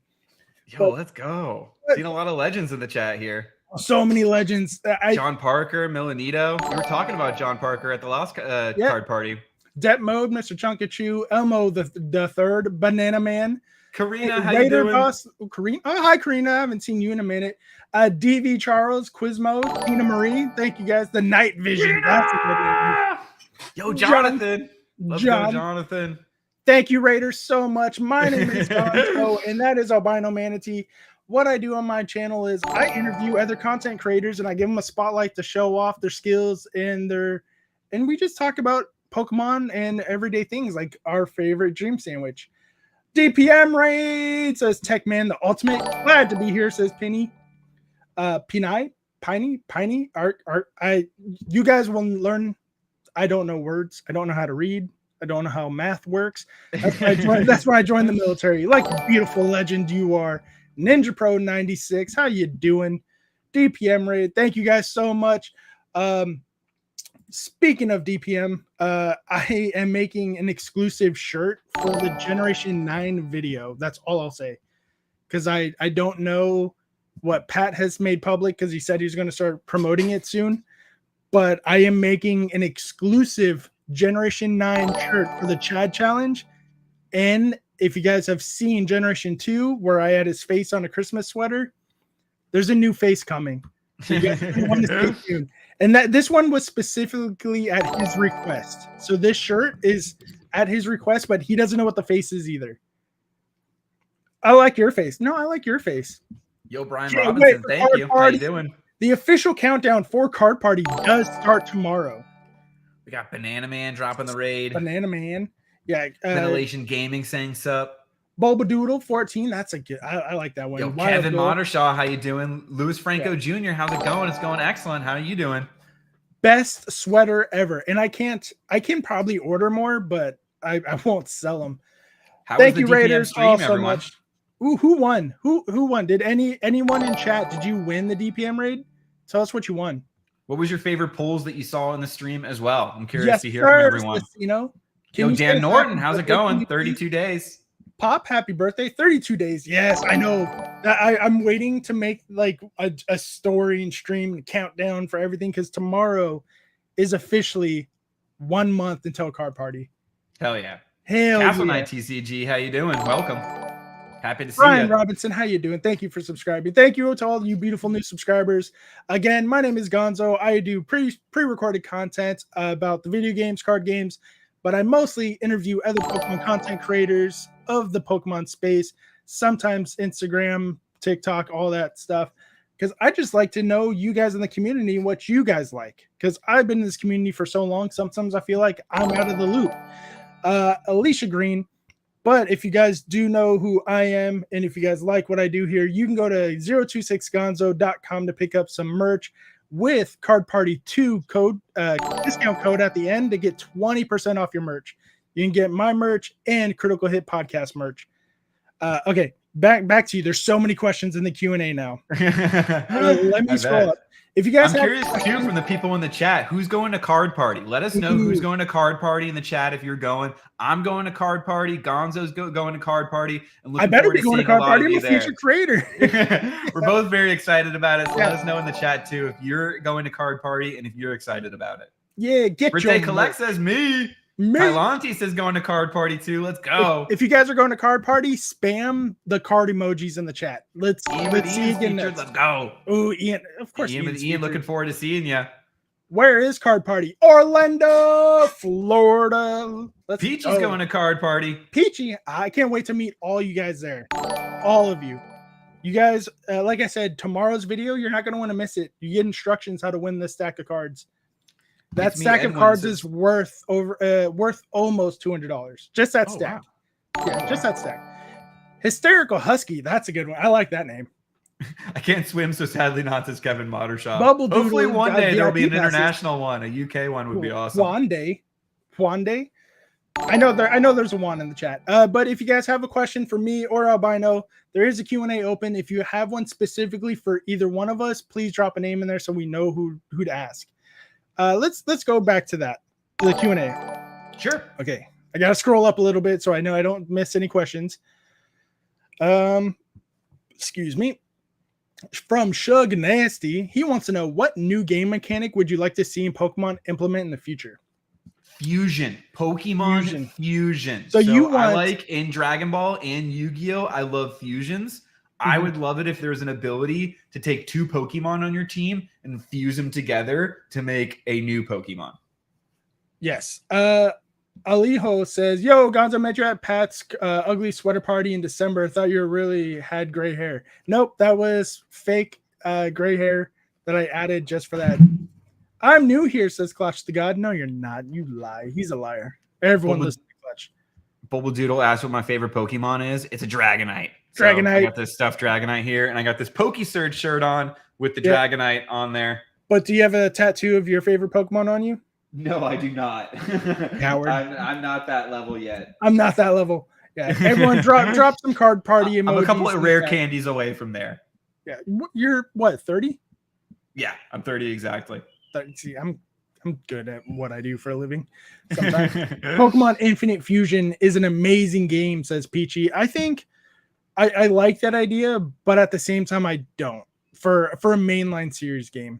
S2: Let's go. Seen a lot of legends in the chat here.
S1: So many legends.
S2: John Parker, Milanito. We were talking about John Parker at the last card party.
S1: Det Mode, Mr. Chunkachu, Elmo the third, Banana Man,
S2: Karina, how you doing?
S1: Boss, Karina. Oh, hi, Karina. I haven't seen you in a minute. DV Charles, Quizmo, Tina Marie. Thank you guys. The Night Vision. That's a good name.
S2: Yo, Jonathan. Let's go, Jonathan.
S1: Thank you, Raiders, so much. My name is Gonzo, and that is Albino Manatee. what I do on my channel is I interview other content creators and I give them a spotlight to show off their skills and we just talk about Pokemon and everyday things like our favorite dream sandwich. DPM raid, says Techman the Ultimate. Glad to be here, says Penny. Piney, Art. You guys will learn. I don't know words. I don't know how to read. I don't know how math works. That's why I joined the military. Like a beautiful legend you are. Ninja Pro 96. How you doing? DPM raid. Thank you guys so much. Speaking of DPM, I am making an exclusive shirt for the Generation 9 video. That's all I'll say. Because I don't know what Pat has made public because he said he's going to start promoting it soon. But I am making an exclusive Generation 9 shirt for the Chad Challenge. And if you guys have seen Generation 2, where I had his face on a Christmas sweater, there's a new face coming. So you guys want to stay tuned. And this one was specifically at his request. So this shirt is at his request, but he doesn't know what the face is either. I like your face. No, I like your face.
S2: Yo, Brian Robinson, thank you. How you doing?
S1: The official countdown for Card Party does start tomorrow.
S2: We got Banana Man dropping the raid.
S1: Banana Man. Yeah.
S2: Ventilation Gaming saying sup.
S1: Bulbadoodle 14. That's a good. I like that one.
S2: Yo, Kevin Modershaw, how you doing? Louis Franco Jr., how's it going? It's going excellent. How are you doing?
S1: Best sweater ever. And I can probably order more, but I won't sell them. Thank you, Raiders, all so much. Ooh, who won? Who won? Did anyone in chat? Did you win the DPM raid? Tell us what you won.
S2: What was your favorite polls that you saw in the stream as well? I'm curious to hear from everyone. Yo, Dan Norton, how's it going? 32 days.
S1: Pop, happy birthday. 32 days. Yes, I know. I'm waiting to make like a story and stream and countdown for everything because tomorrow is officially 1 month until Card Party.
S2: Hell yeah.
S1: Castle
S2: Knight TCG, how you doing? Welcome. Happy to see
S1: Brian
S2: you.
S1: Robinson, how you doing? Thank you for subscribing. Thank you to all you beautiful new subscribers. Again, my name is Gonzo. I do pre-recorded content about the video games, card games, but I mostly interview other Pokemon content creators of the Pokemon space, sometimes Instagram, TikTok, all that stuff. Because I just like to know you guys in the community and what you guys like. Because I've been in this community for so long, sometimes I feel like I'm out of the loop. Alicia Green. But if you guys do know who I am, and if you guys like what I do here, you can go to 026gonzo.com to pick up some merch with Card Party 2 code, discount code at the end to get 20% off your merch. You can get my merch and Critical Hit podcast merch. Okay, back to you. There's so many questions in the Q&A now. Let me scroll up. If you guys
S2: I'm curious too from the people in the chat, who's going to Card Party? Let us know who's going to Card Party in the chat if you're going. I'm going to Card Party. Gonzo's going to Card Party. And
S1: I better be going to Card Party. I'm a future creator.
S2: We're both very excited about it. So let us know in the chat too if you're going to Card Party and if you're excited about it.
S1: Yeah, get
S2: Birthday Collect says me. Kylante says going to Card Party too. Let's go.
S1: If you guys are going to Card Party, spam the card emojis in the chat. Let's see again.
S2: Let's go.
S1: Oh, Ian, of course.
S2: Ian, looking forward to seeing you.
S1: Where is Card Party? Orlando, Florida.
S2: Peachy's going to Card Party.
S1: Peachy, I can't wait to meet all you guys there. All of you. You guys, like I said, tomorrow's video, you're not going to want to miss it. You get instructions how to win this stack of cards. That stack of cards is worth almost $200. Just that stack. Wow. Yeah, just that stack. Hysterical Husky. That's a good one. I like that name.
S2: I can't swim, so sadly not, says Kevin Modershaw.
S1: Hopefully
S2: one day there'll be an international one. A UK one would be awesome.
S1: One day. I know there's a one in the chat. But if you guys have a question for me or Albino, there is a Q&A open. If you have one specifically for either one of us, please drop a name in there so we know who to ask. Let's go back to the Q&A.
S2: Sure.
S1: Okay. I got to scroll up a little bit so I know I don't miss any questions. Excuse me. From Shug Nasty, he wants to know, what new game mechanic would you like to see in Pokemon implement in the future?
S2: Fusion. Pokemon Fusion.
S1: So
S2: I like in Dragon Ball and Yu-Gi-Oh! I love fusions. I would love it if there's an ability to take two Pokemon on your team and fuse them together to make a new Pokemon.
S1: Yes. Alijo says, "Yo, Gonzo, met you at Pat's ugly sweater party in December. I thought you really had gray hair. Nope, that was fake gray hair that I added just for that." I'm new here, says Clutch the God. No, you're not. You lie. He's a liar. Everyone listens to Clutch.
S2: Bubble Doodle asked what my favorite Pokemon is. It's a Dragonite.
S1: Dragonite.
S2: So I got this stuffed Dragonite here, and I got this PokeSurge shirt on with the Dragonite on there.
S1: But do you have a tattoo of your favorite Pokemon on you?
S2: No, I do not.
S1: Coward.
S2: I'm not that level yet.
S1: I'm not that level. Yeah, everyone drop some card party emojis.
S2: I'm a couple of rare candies away from there.
S1: Yeah, you're what, 30?
S2: Yeah, I'm 30 exactly.
S1: See, I'm good at what I do for a living. Sometimes. Pokemon Infinite Fusion is an amazing game, says Peachy. I think I like that idea, but at the same time, I don't for a mainline series game.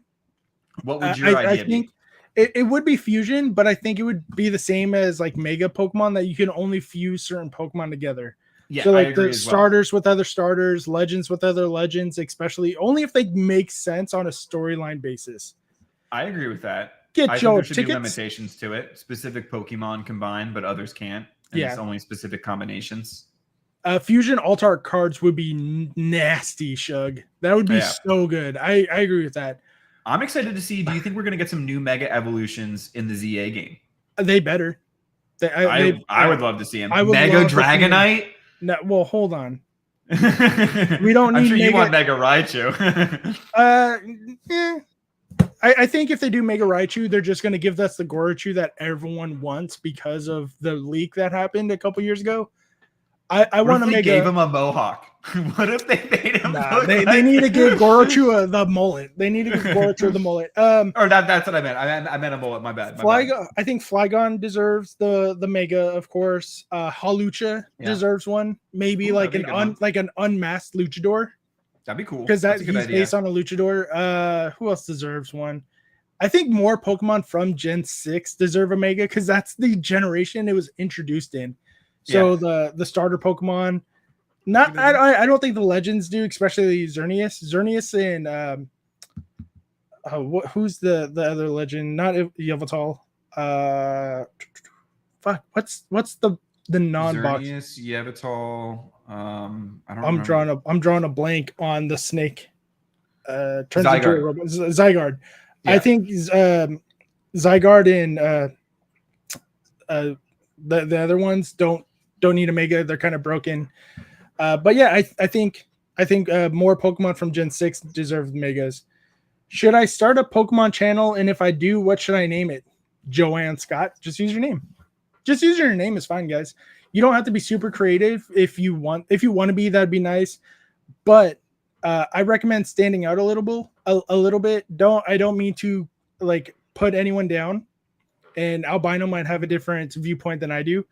S2: What would your idea be?
S1: It would be fusion, but I think it would be the same as like Mega Pokemon, that you can only fuse certain Pokemon together.
S2: Yeah,
S1: so like the starters with other starters, legends with other legends, especially only if they make sense on a storyline basis.
S2: I agree with that.
S1: I think there
S2: should be limitations to it. Specific Pokemon combined, but others can't. And it's only specific combinations.
S1: Fusion Altar cards would be nasty, Shug. That would be so good. I agree with that.
S2: I'm excited to see. Do you think we're going to get some new Mega Evolutions in the ZA game?
S1: They better.
S2: I would love to see him. Mega Dragonite?
S1: No, well, hold on. We don't need
S2: I'm sure you want Mega Raichu.
S1: I think if they do Mega Raichu, they're just going to give us the Gorachu that everyone wants because of the leak that happened a couple years ago. I want to make
S2: gave him a mohawk. What if they made him?
S1: They need to give Gorachu the mullet. They need to give Gorachu the mullet.
S2: Or that's what I meant. I meant a mullet. My bad.
S1: I think Flygon deserves the Mega, of course. Halucha deserves one. Maybe like an unmasked Luchador.
S2: That'd be cool.
S1: Because he's based on a Luchador. Who else deserves one? I think more Pokemon from Gen 6 deserve a Mega, because that's the generation it was introduced in. So the starter Pokemon, I don't think the legends do, especially Xerneas. Xerneas and who's the other legend? Not Yveltal. Fuck. What's the non-box?
S2: Xerneas, Yveltal.
S1: I'm drawing a blank on the snake. Turns Zygarde. Into a robot. Zygarde. Yeah. I think Zygarde and the other ones don't need a Mega. They're kind of broken. But yeah, I think more Pokemon from Gen 6 deserve Megas. Should I start a Pokemon channel? And if I do, what should I name it? Joanne Scott. Just use your name. Just use your name is fine, guys. You don't have to be super creative. If you want to be, that'd be nice. But I recommend standing out a little bit. I don't mean to like put anyone down. And Albino might have a different viewpoint than I do.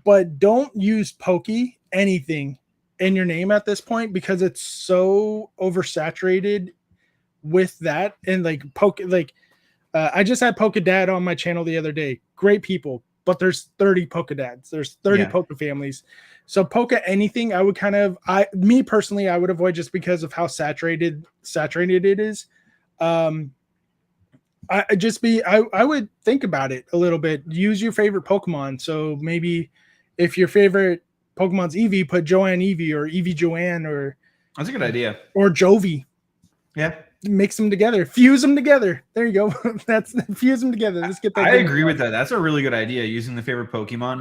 S1: But don't use Pokey anything in your name at this point, because it's so oversaturated with that. And like I just had Pokedad on my channel the other day. Great people, but there's 30 Pokedads. There's 30 Poke families. So Poke anything, I would me personally, I would avoid, just because of how saturated it is. I would think about it a little bit. Use your favorite Pokemon. So maybe if your favorite Pokemon's Eevee, put Joanne Eevee or Eevee Joanne, or
S2: that's a good idea.
S1: Or Jovi.
S2: Yeah.
S1: Mix them together. Fuse them together. There you go. Fuse them together. Let's get that.
S2: I agree with that. That's a really good idea, using the favorite Pokemon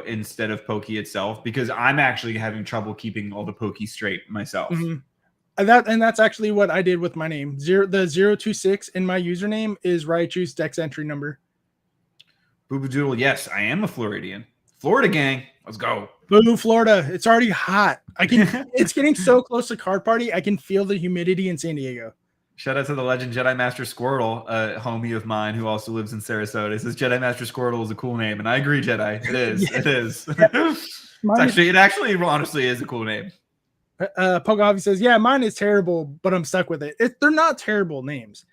S2: instead of Pokey itself, because I'm actually having trouble keeping all the Pokey straight myself.
S1: Mm-hmm. And that's actually what I did with my name. The 026 in my username is Raichu's Dex entry number.
S2: Boobadoodle, yes, I am a Floridian. Florida gang, let's go.
S1: Blue Florida, it's already hot. It's getting so close to card party. I can feel the humidity in San Diego.
S2: Shout out to the legend Jedi Master Squirtle, a homie of mine who also lives in Sarasota. He says Jedi Master Squirtle is a cool name, and I agree, Jedi. It is. It is. It actually honestly is a cool name.
S1: Pokehavi says, yeah, mine is terrible, but I'm stuck with it. They're not terrible names.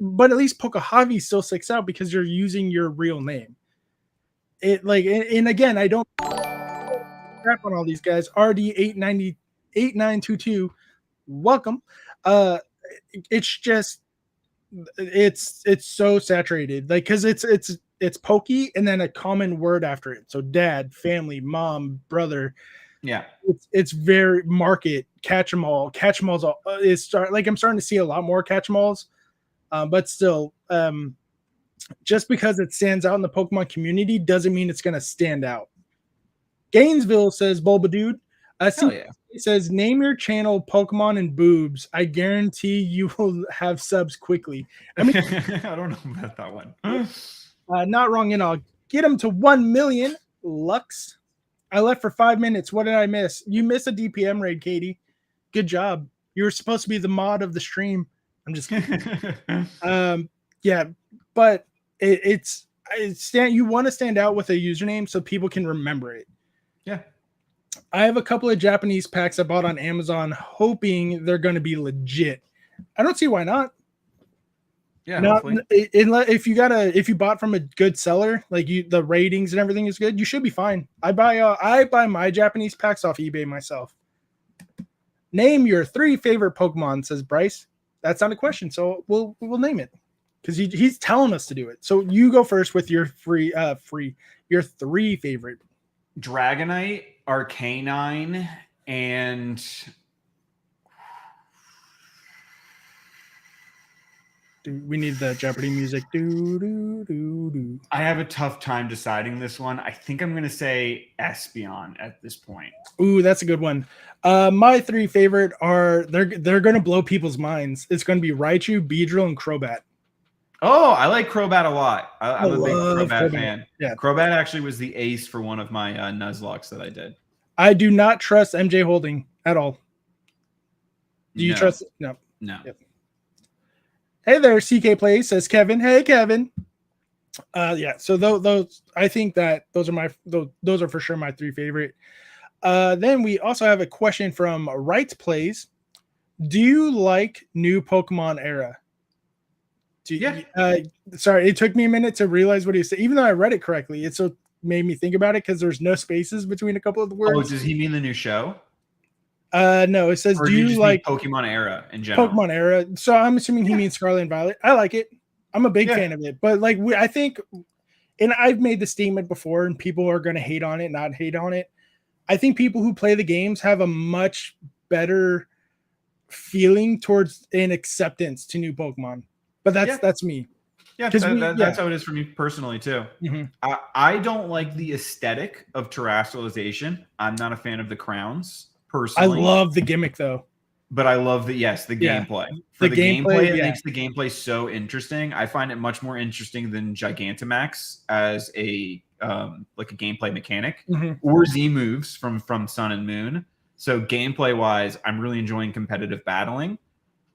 S1: But at least Pokehavi still sticks out because you're using your real name. And again, I don't crap on all these guys. RD8922, welcome. It's just it's so saturated, because it's it's pokey and then a common word after it. So dad, family, mom, brother.
S2: Yeah.
S1: It's very market, catch 'em all. Catch 'em all's like I'm starting to see a lot more catch 'em alls, but still, just because it stands out in the Pokemon community doesn't mean it's going to stand out. Gainesville says Bulbadude.
S2: Hell yeah.
S1: It says name your channel Pokemon and boobs. I guarantee you will have subs quickly. I mean,
S2: I don't know about that one.
S1: not wrong at all. Get them to 1 million Lux. I left for 5 minutes. What did I miss? You missed a DPM raid, Katie. Good job. You were supposed to be the mod of the stream. I'm just kidding. Yeah, but it's you want to stand out with a username so people can remember it.
S2: Yeah.
S1: I have a couple of Japanese packs I bought on Amazon hoping they're going to be legit. I don't see why not.
S2: Yeah,
S1: if you bought from a good seller, like the ratings and everything is good, you should be fine. I buy my Japanese packs off eBay myself. Name your 3 favorite Pokemon, says Bryce. That's not a question, so we'll name it because he's telling us to do it. So you go first with your your 3 favorite.
S2: Dragonite, Arcanine, and
S1: we need the Jeopardy music.
S2: I have a tough time deciding this one. I think I'm going to say Espeon at this point.
S1: Ooh, that's a good one. My 3 favorite are they're going to blow people's minds. It's going to be Raichu, Beedrill, and Crobat.
S2: Oh, I like Crobat a lot. I'm a big Crobat fan.
S1: Yeah,
S2: Crobat actually was the ace for one of my Nuzlocks that I did.
S1: I do not trust MJ Holding at all. Do you trust? No.
S2: Yep.
S1: Hey there, CK Plays, says Kevin. Hey, Kevin. Yeah. So those I think that those are for sure my 3 favorite. Then we also have a question from Right Plays. Do you like new Pokemon era? Sorry, it took me a minute to realize what he said. Even though I read it correctly, it so made me think about it because there's no spaces between a couple of the words.
S2: Oh, does he mean the new show?
S1: No, it says,
S2: or
S1: do you like
S2: Pokemon era in general?
S1: Pokemon era. So I'm assuming he means Scarlet and Violet. I like it. I'm a big fan of it. But like I think, and I've made the statement before, and people are going to hate on it, not hate on it. I think people who play the games have a much better feeling towards an acceptance to new Pokemon. But that's me.
S2: Yeah, that's how it is for me personally too.
S1: Mm-hmm.
S2: I don't like the aesthetic of terrestrialization. I'm not a fan of the crowns personally.
S1: I love the gimmick though.
S2: But I love the gameplay. For the gameplay, it makes the gameplay so interesting. I find it much more interesting than Gigantamax as a like a gameplay mechanic, or Z moves from Sun and Moon. So gameplay wise, I'm really enjoying competitive battling.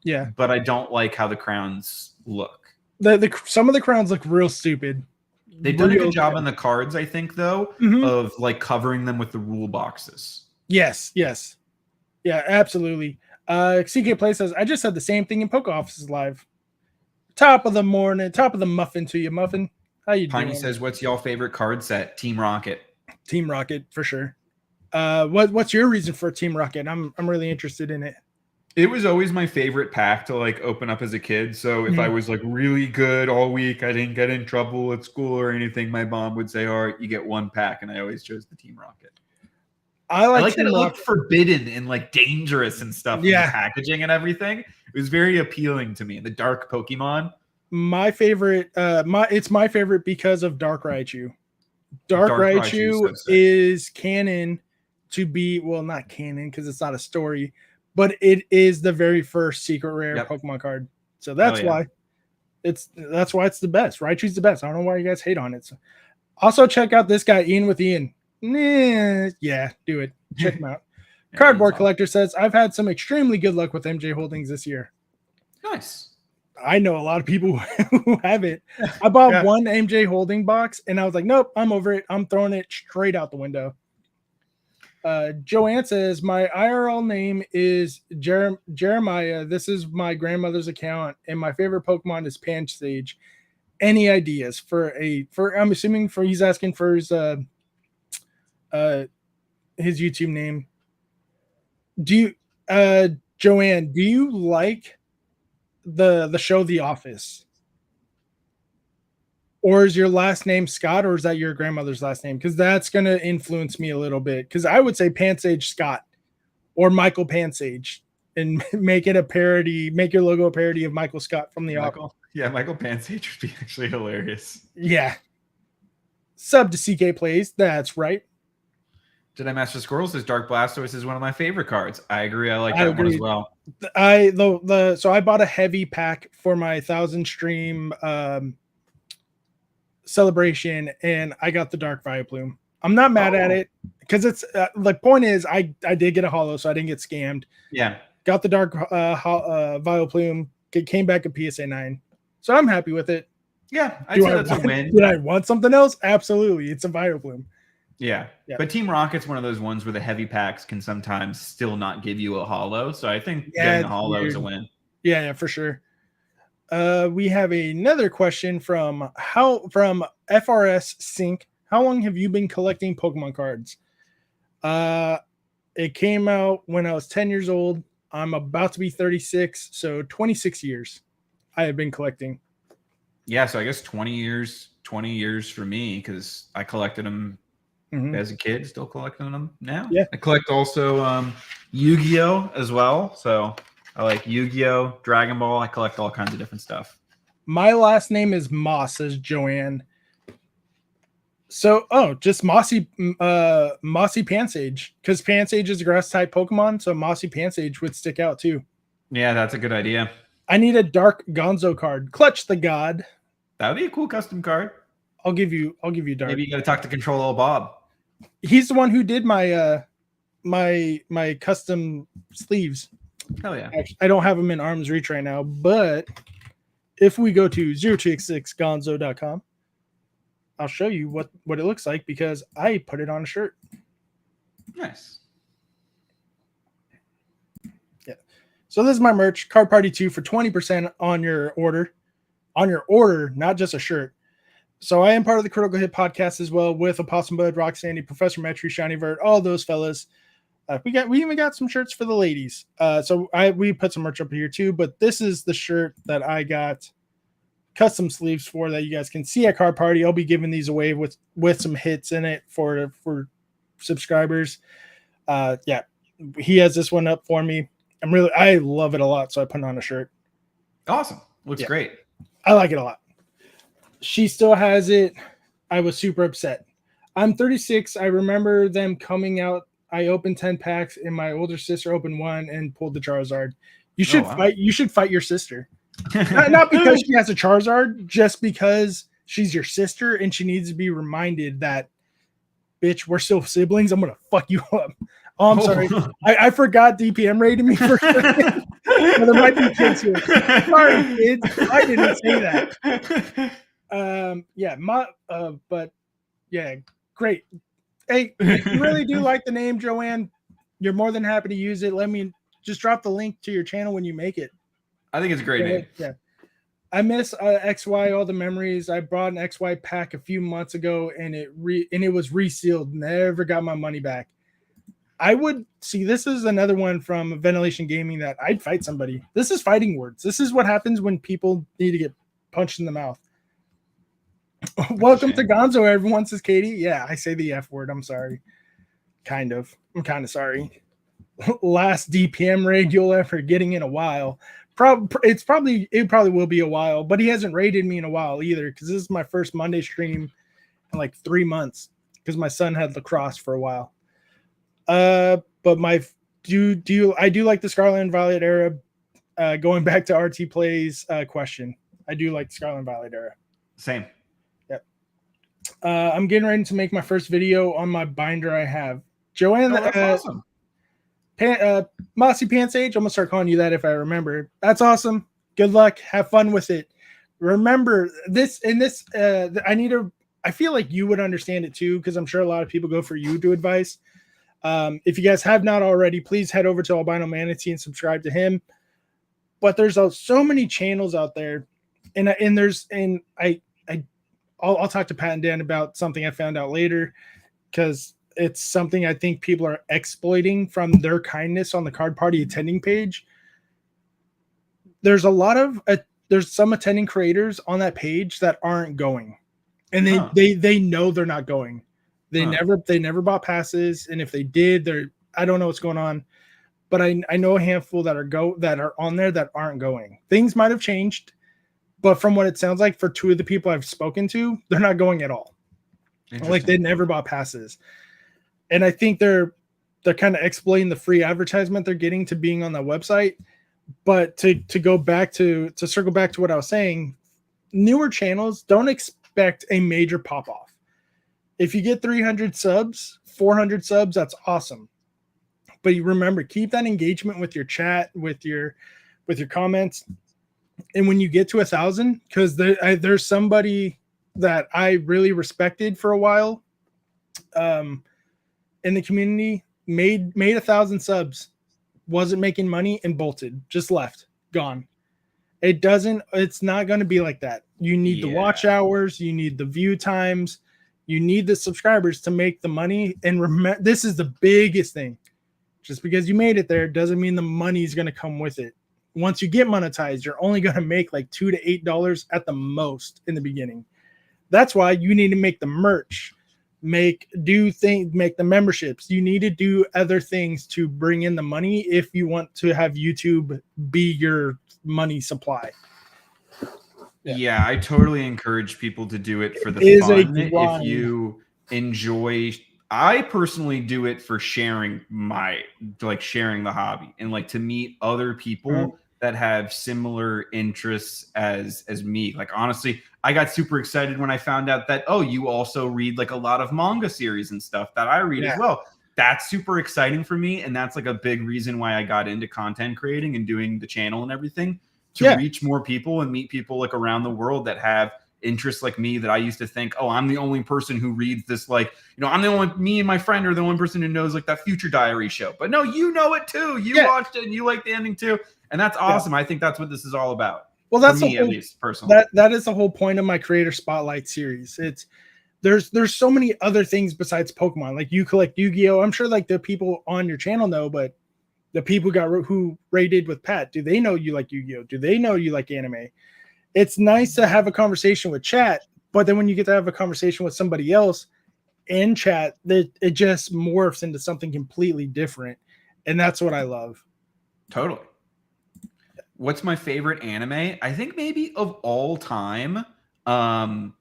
S1: Yeah,
S2: but I don't like how the crowns look.
S1: Some of the crowns look real stupid.
S2: They've done a good job on the cards, I think, though, of like covering them with the rule boxes.
S1: Yes. Yeah, absolutely. CK Play says, I just said the same thing in Poke Offices Live. Top of the morning, top of the muffin to you, Muffin. How you doing?
S2: Piney says, what's y'all favorite card set? Team Rocket.
S1: Team Rocket, for sure. What's your reason for Team Rocket? I'm really interested in it.
S2: It was always my favorite pack to like open up as a kid. So if I was like really good all week, I didn't get in trouble at school or anything, my mom would say, all right, you get 1 pack. And I always chose the Team Rocket. I like that it looked forbidden and like dangerous and stuff. Yeah. The packaging and everything. It was very appealing to me. The dark Pokemon.
S1: My favorite, it's my favorite because of Dark Raichu. Dark Raichu is canon to be, well, not canon because it's not a story, but it is the very first secret rare Pokemon card. So that's why it's the best. Raichu's the best. I don't know why you guys hate on it. So. Also check out this guy, Ian with Ian. Yeah, do it. Check him out. Cardboard Collector says, I've had some extremely good luck with MJ Holdings this year.
S2: Nice.
S1: I know a lot of people who have it. I bought one MJ Holding box and I was like, nope, I'm over it. I'm throwing it straight out the window. Joanne says, my IRL name is Jeremiah. This is my grandmother's account, and my favorite Pokemon is Pansage. Any ideas for I'm assuming he's asking for his YouTube name. Do you Joanne, do you like the show The Office? Or is your last name Scott, or is that your grandmother's last name? Because that's going to influence me a little bit. Because I would say Pansage Scott or Michael Pansage, and make it a parody. Make your logo a parody of Michael Scott from The Office.
S2: Yeah, Michael Pansage would be actually hilarious.
S1: Yeah. Sub to CK Plays. That's right.
S2: Jedi Master Squirrel says Dark Blastoise is one of my favorite cards. I agree. I like that one as well.
S1: So I bought a heavy pack for my 1,000 stream celebration, and I got the Dark Vileplume. I'm not mad at it because it's the point is I did get a holo, so I didn't get scammed.
S2: Yeah,
S1: got the Dark Vileplume. It came back a PSA 9, so I'm happy with it.
S2: Yeah, I'd say that's a win.
S1: Did I want something else? Absolutely, it's a Vileplume.
S2: Yeah, but Team Rocket's one of those ones where the heavy packs can sometimes still not give you a holo. So I think getting a holo is a win.
S1: Yeah, for sure. We have another question from FRS Sync. How long have you been collecting Pokemon cards? It came out when I was 10 years old. I'm about to be 36, so 26 years I have been collecting.
S2: Yeah, so I guess 20 years for me, because I collected them as a kid, still collecting them now.
S1: Yeah.
S2: I collect also Yu-Gi-Oh! As well. So I like Yu-Gi-Oh!, Dragon Ball. I collect all kinds of different stuff.
S1: My last name is Moss, says Joanne. So, just Mossy Pansage, because Pansage is a grass type Pokemon, so Mossy Pansage would stick out too.
S2: Yeah, that's a good idea.
S1: I need a Dark Gonzo card. Clutch the God.
S2: That would be a cool custom card.
S1: I'll give you Dark.
S2: Maybe you got to talk to Control L Bob.
S1: He's the one who did my my custom sleeves.
S2: Hell yeah.
S1: Actually, I don't have them in arm's reach right now, but if we go to 066gonzo.com, I'll show you what it looks like because I put it on a shirt.
S2: Nice.
S1: Yeah. So this is my merch, Card Party 2 for 20% on your order. On your order, not just a shirt. So I am part of the Critical Hit podcast as well with Apostle Bud, Rock Sandy, Professor Metry, Shiny Vert, all those fellas. We even got some shirts for the ladies. We put some merch up here too, but this is the shirt that I got custom sleeves for that you guys can see at Card Party. I'll be giving these away with some hits in it for subscribers. He has this one up for me. I love it a lot, so I put it on a shirt.
S2: Awesome. Looks great.
S1: I like it a lot. She still has it. I was super upset. I'm 36. I remember them coming out. I opened 10 packs and my older sister opened one and pulled the Charizard. You should fight. You should fight your sister. Not because she has a Charizard, just because she's your sister and she needs to be reminded that, bitch, we're still siblings. I'm going to fuck you up. Oh, I'm sorry. I forgot DPM rated me for a second. Well, there might be kids here. Sorry, kids. I didn't say that. But yeah, great. Hey, if you really do like the name, Joanne, you're more than happy to use it. Let me just drop the link to your channel when you make it.
S2: I think it's a great name.
S1: Yeah. I miss XY, all the memories. I brought an XY pack a few months ago and it was resealed. Never got my money back. I would see this is another one from Ventilation Gaming that I'd fight somebody. This is fighting words. This is what happens when people need to get punched in the mouth. Welcome to Gonzo, everyone, says Katie. Yeah, I say the F word. I'm sorry. I'm kind of sorry. Last DPM raid you'll ever getting in a while. It probably will be a while, but he hasn't raided me in a while either because this is my first Monday stream in like 3 months because my son had lacrosse for a while. But I do like the Scarlet and Violet era. Going back to RT Plays question, I do like the Scarlet and Violet era.
S2: Same.
S1: Yep. I'm getting ready to make my first video on my binder I have. Joanne,
S2: that's awesome.
S1: Mossy Pansage, I'm gonna start calling you that if I remember. That's awesome. Good luck. Have fun with it. Remember this. I feel like you would understand it too because I'm sure a lot of people go for YouTube advice. If you guys have not already, please head over to Albino Manatee and subscribe to him. But there's so many channels out there, I'll talk to Pat and Dan about something I found out later because it's something I think people are exploiting from their kindness on the Card Party attending page. There's some attending creators on that page that aren't going. and
S2: Huh.
S1: they know they're not going. They
S2: Huh.
S1: never bought passes, and if they did, I don't know what's going on, but I know a handful that are on there that aren't going. Things might have changed, but from what it sounds like, for 2 of the people I've spoken to, they're not going at all. Like they never bought passes, and I think they're kind of exploiting the free advertisement they're getting to being on the website. But to go back to circle back to what I was saying, newer channels don't expect a major pop off. If you get 300 subs, 400 subs, that's awesome. But you remember, keep that engagement with your chat, with your comments. And when you get to 1,000, because there's somebody that I really respected for a while in the community, made 1,000 subs, wasn't making money, and bolted, just left, gone. It's not going to be like that. You need the watch hours, you need the view times, you need the subscribers to make the money. And remember, this is the biggest thing. Just because you made it there doesn't mean the money is going to come with it. Once you get monetized, you're only going to make like $2 to $8 at the most in the beginning. That's why you need to make the merch, make the memberships. You need to do other things to bring in the money if you want to have YouTube be your money supply.
S2: Yeah, I totally encourage people to do it for the fun. If you enjoy, I personally do it for sharing sharing the hobby and like to meet other people that have similar interests as me. Like, honestly, I got super excited when I found out that, oh, you also read like a lot of manga series and stuff that I read as well. That's super exciting for me. And that's like a big reason why I got into content creating and doing the channel and everything, to reach more people and meet people like around the world that have interests like me, that I used to think, oh, I'm the only person who reads this, like, I'm the only, me and my friend are the only person who knows like that Future Diary show. But no, you know it too. You watched it and you like the ending too. And that's awesome. I think that's what this is all about.
S1: Well, that's
S2: me, at least personally.
S1: That is the whole point of my Creator Spotlight series. It's there's so many other things besides Pokemon. Like, you collect Yu-Gi-Oh! I'm sure like the people on your channel know, but the people who raided with Pat, do they know you like Yu-Gi-Oh? Do they know you like anime? It's nice to have a conversation with chat, but then when you get to have a conversation with somebody else in chat, it just morphs into something completely different. And that's what I love.
S2: Totally. What's my favorite anime? I think maybe of all time. Oh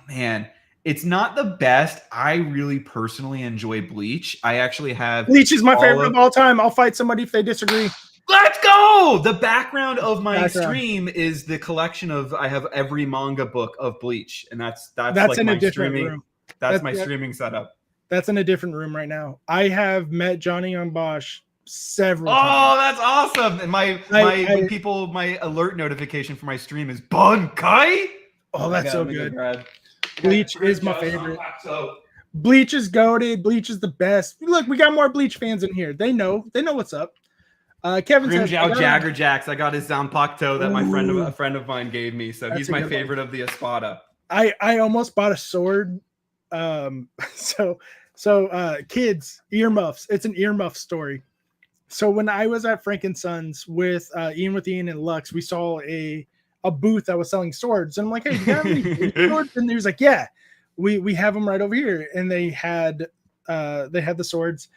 S2: man, it's not the best. I really personally enjoy Bleach. I actually have
S1: Bleach is my favorite of all time. I'll fight somebody if they disagree.
S2: Let's go! The background of my stream is the collection of, I have every manga book of Bleach, and that's like
S1: in
S2: my
S1: a different
S2: streaming
S1: room.
S2: That's my streaming setup.
S1: That's in a different room right now. I have met Johnny on Bosch several times.
S2: Oh, that's awesome! And my alert notification for my stream is Bunkai.
S1: Oh, that's so good. Bleach is my favorite. Bleach is goated. Bleach is the best. Look, we got more Bleach fans in here. They know what's up. Kevin says,
S2: Jagger Jacks. I got his Zanpakuto that a friend of mine gave me. So he's my favorite of the Espada.
S1: I almost bought a sword. So kids, earmuffs. It's an earmuff story. So when I was at Frankensons with Ian and Lux, we saw a booth that was selling swords, and I'm like, hey, you got any swords? And he was like, yeah, we have them right over here. And they had the swords.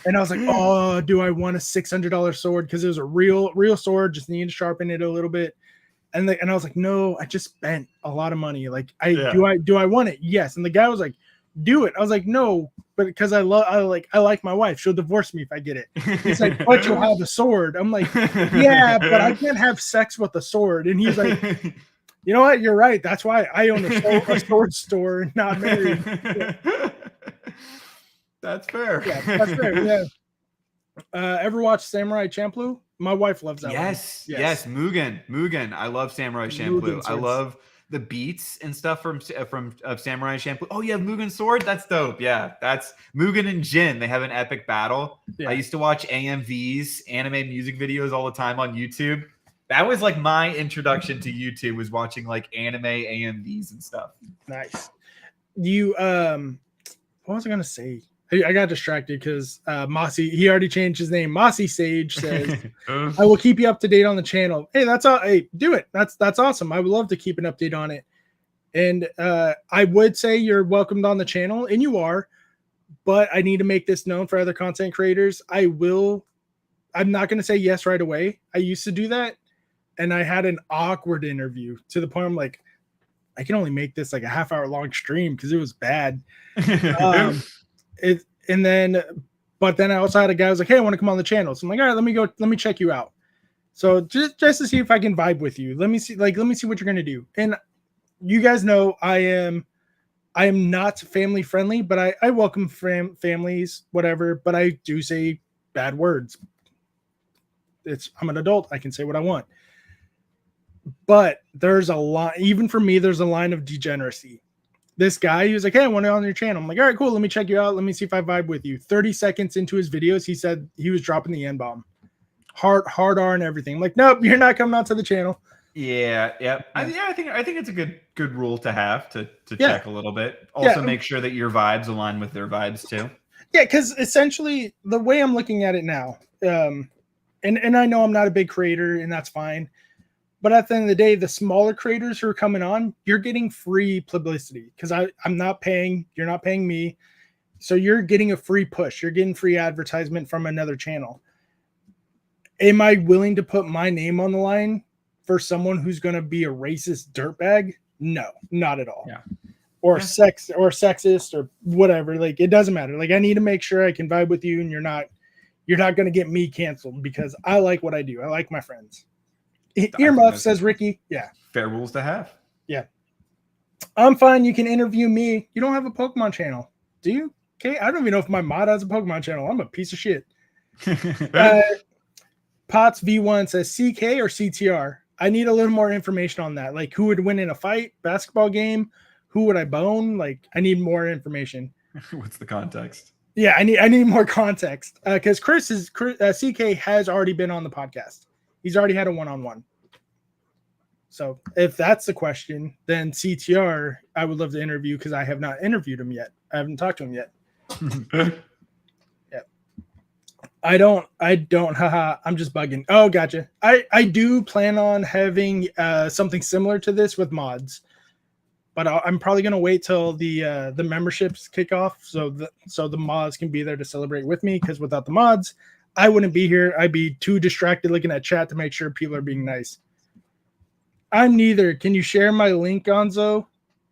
S1: And I was like, oh, do I want a $600 sword? Because it was a real sword, just needed to sharpen it a little bit. And I was like, no, I just spent a lot of money. Like, do I want it? Yes. And the guy was like, do it. I was like, no, but because I like my wife. She'll divorce me if I get it. He's like, but you'll have a sword. I'm like, yeah, but I can't have sex with a sword. And he's like, you know what? You're right. That's why I own a sword store and not married. Yeah.
S2: That's fair.
S1: Yeah, that's fair. Yeah. Ever watch Samurai Champloo? My wife loves that.
S2: Yes. Mugen. I love Samurai Champloo. I love the beats and stuff from Samurai Champloo. Oh, you have Mugen sword? That's dope. Yeah, that's Mugen and Jin. They have an epic battle. Yeah. I used to watch AMVs, anime music videos, all the time on YouTube. That was like my introduction to YouTube, was watching like anime AMVs and stuff. Nice.
S1: You what was I gonna say? I got distracted because Mossy, he already changed his name. Mossy Sage says, I will keep you up to date on the channel. Hey, that's all. Hey, do it. That's awesome. I would love to keep an update on it. And I would say you're welcomed on the channel, and you are, but I need to make this known for other content creators. I'm not going to say yes right away. I used to do that, and I had an awkward interview to the point I'm like, I can only make this like a half-hour long stream because it was bad. But then I also had a guy who was like, hey, I want to come on the channel. So I'm like, all right, let me check you out. So just to see if I can vibe with you. Let me see what you're gonna do. And you guys know I am not family friendly, but I welcome families, whatever, but I do say bad words. I'm an adult, I can say what I want. But there's a line, even for me, there's a line of degeneracy. This guy, he was like, hey, I want to on your channel. I'm like, all right, cool. Let me check you out. Let me see if I vibe with you. 30 seconds into his videos, he said he was dropping the N-bomb. Hard R and everything. I'm like, nope, you're not coming out to the channel.
S2: Yeah. I think it's a good rule to have to check a little bit. Also make sure that your vibes align with their vibes too.
S1: Yeah, because essentially the way I'm looking at it now, and I know I'm not a big creator, and that's fine. But at the end of the day, the smaller creators who are coming on, you're getting free publicity because I'm not paying. You're not paying me. So you're getting a free push. You're getting free advertisement from another channel. Am I willing to put my name on the line for someone who's going to be a racist dirtbag? No, not at all.
S2: Yeah.
S1: Or sexist or whatever. Like, it doesn't matter. Like, I need to make sure I can vibe with you, and you're not going to get me canceled because I like what I do. I like my friends. Earmuff, says Ricky. Yeah.
S2: Fair rules to have.
S1: Yeah. I'm fine. You can interview me. You don't have a Pokemon channel, do you? Okay. I don't even know if my mod has a Pokemon channel. I'm a piece of shit. Potts V1 says CK or CTR. I need a little more information on that. Like, who would win in a fight, basketball game? Who would I bone? Like, I need more information.
S2: What's the context?
S1: Yeah, I need more context. Because CK has already been on the podcast. He's already had a one-on-one. So if that's the question, then CTR, I would love to interview because I have not interviewed him yet. I haven't talked to him yet. Yeah. I don't, haha, I'm just bugging. Oh, gotcha. I do plan on having something similar to this with mods, but I'm probably going to wait till the memberships kick off so the mods can be there to celebrate with me, because without the mods, I wouldn't be here. I'd be too distracted looking at chat to make sure people are being nice. I'm neither. Can you share my link, Gonzo?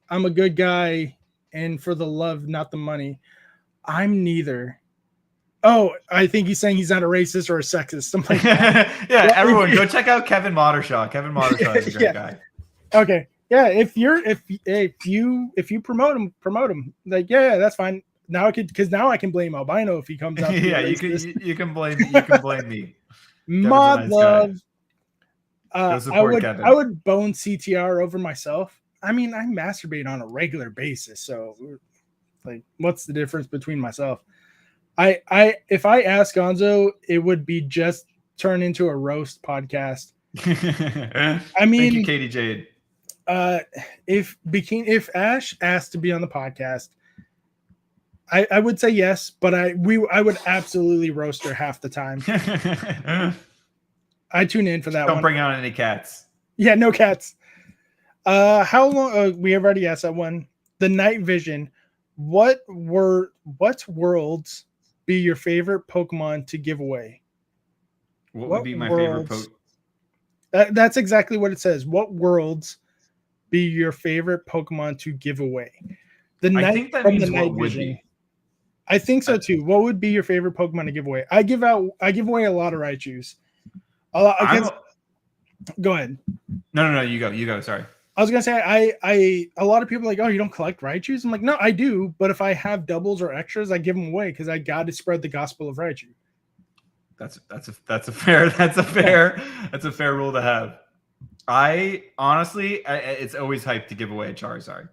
S1: I'm a good guy, and for the love, not the money. I'm neither. Oh, I think he's saying he's not a racist or a sexist. Something like that.
S2: Yeah, everyone go check out Kevin Modershaw. Kevin Modershaw is a great guy.
S1: Okay. Yeah, if you promote him. Like, yeah, that's fine. Now I can blame Albino if he comes out.
S2: Yeah, you can blame me.
S1: Mod love. I
S2: Kevin.
S1: would bone CTR over myself. I mean, I masturbate on a regular basis, so like, what's the difference between myself? If I ask Gonzo, it would be just turn into a roast podcast. I mean,
S2: thank you, Katie Jade.
S1: If Ash asked to be on the podcast, I would say yes, but I would absolutely roast her half the time. I tune in for that.
S2: Don't bring out any cats.
S1: Yeah, no cats. How long? We have already asked that one. The night vision. What worlds be your favorite Pokemon to give away?
S2: What would be my favorite Pokemon?
S1: That's exactly what it says. What worlds be your favorite Pokemon to give away?
S2: I think that means what would be.
S1: I think so too. What would be your favorite Pokemon to give away? I give away a lot of Raichus. Go ahead.
S2: No, you go. Sorry.
S1: I was gonna say a lot of people are like, oh, you don't collect Raichus? I'm like, no, I do, but if I have doubles or extras, I give them away because I got to spread the gospel of Raichu.
S2: That's a fair rule to have. I honestly, it's always hyped to give away a Charizard.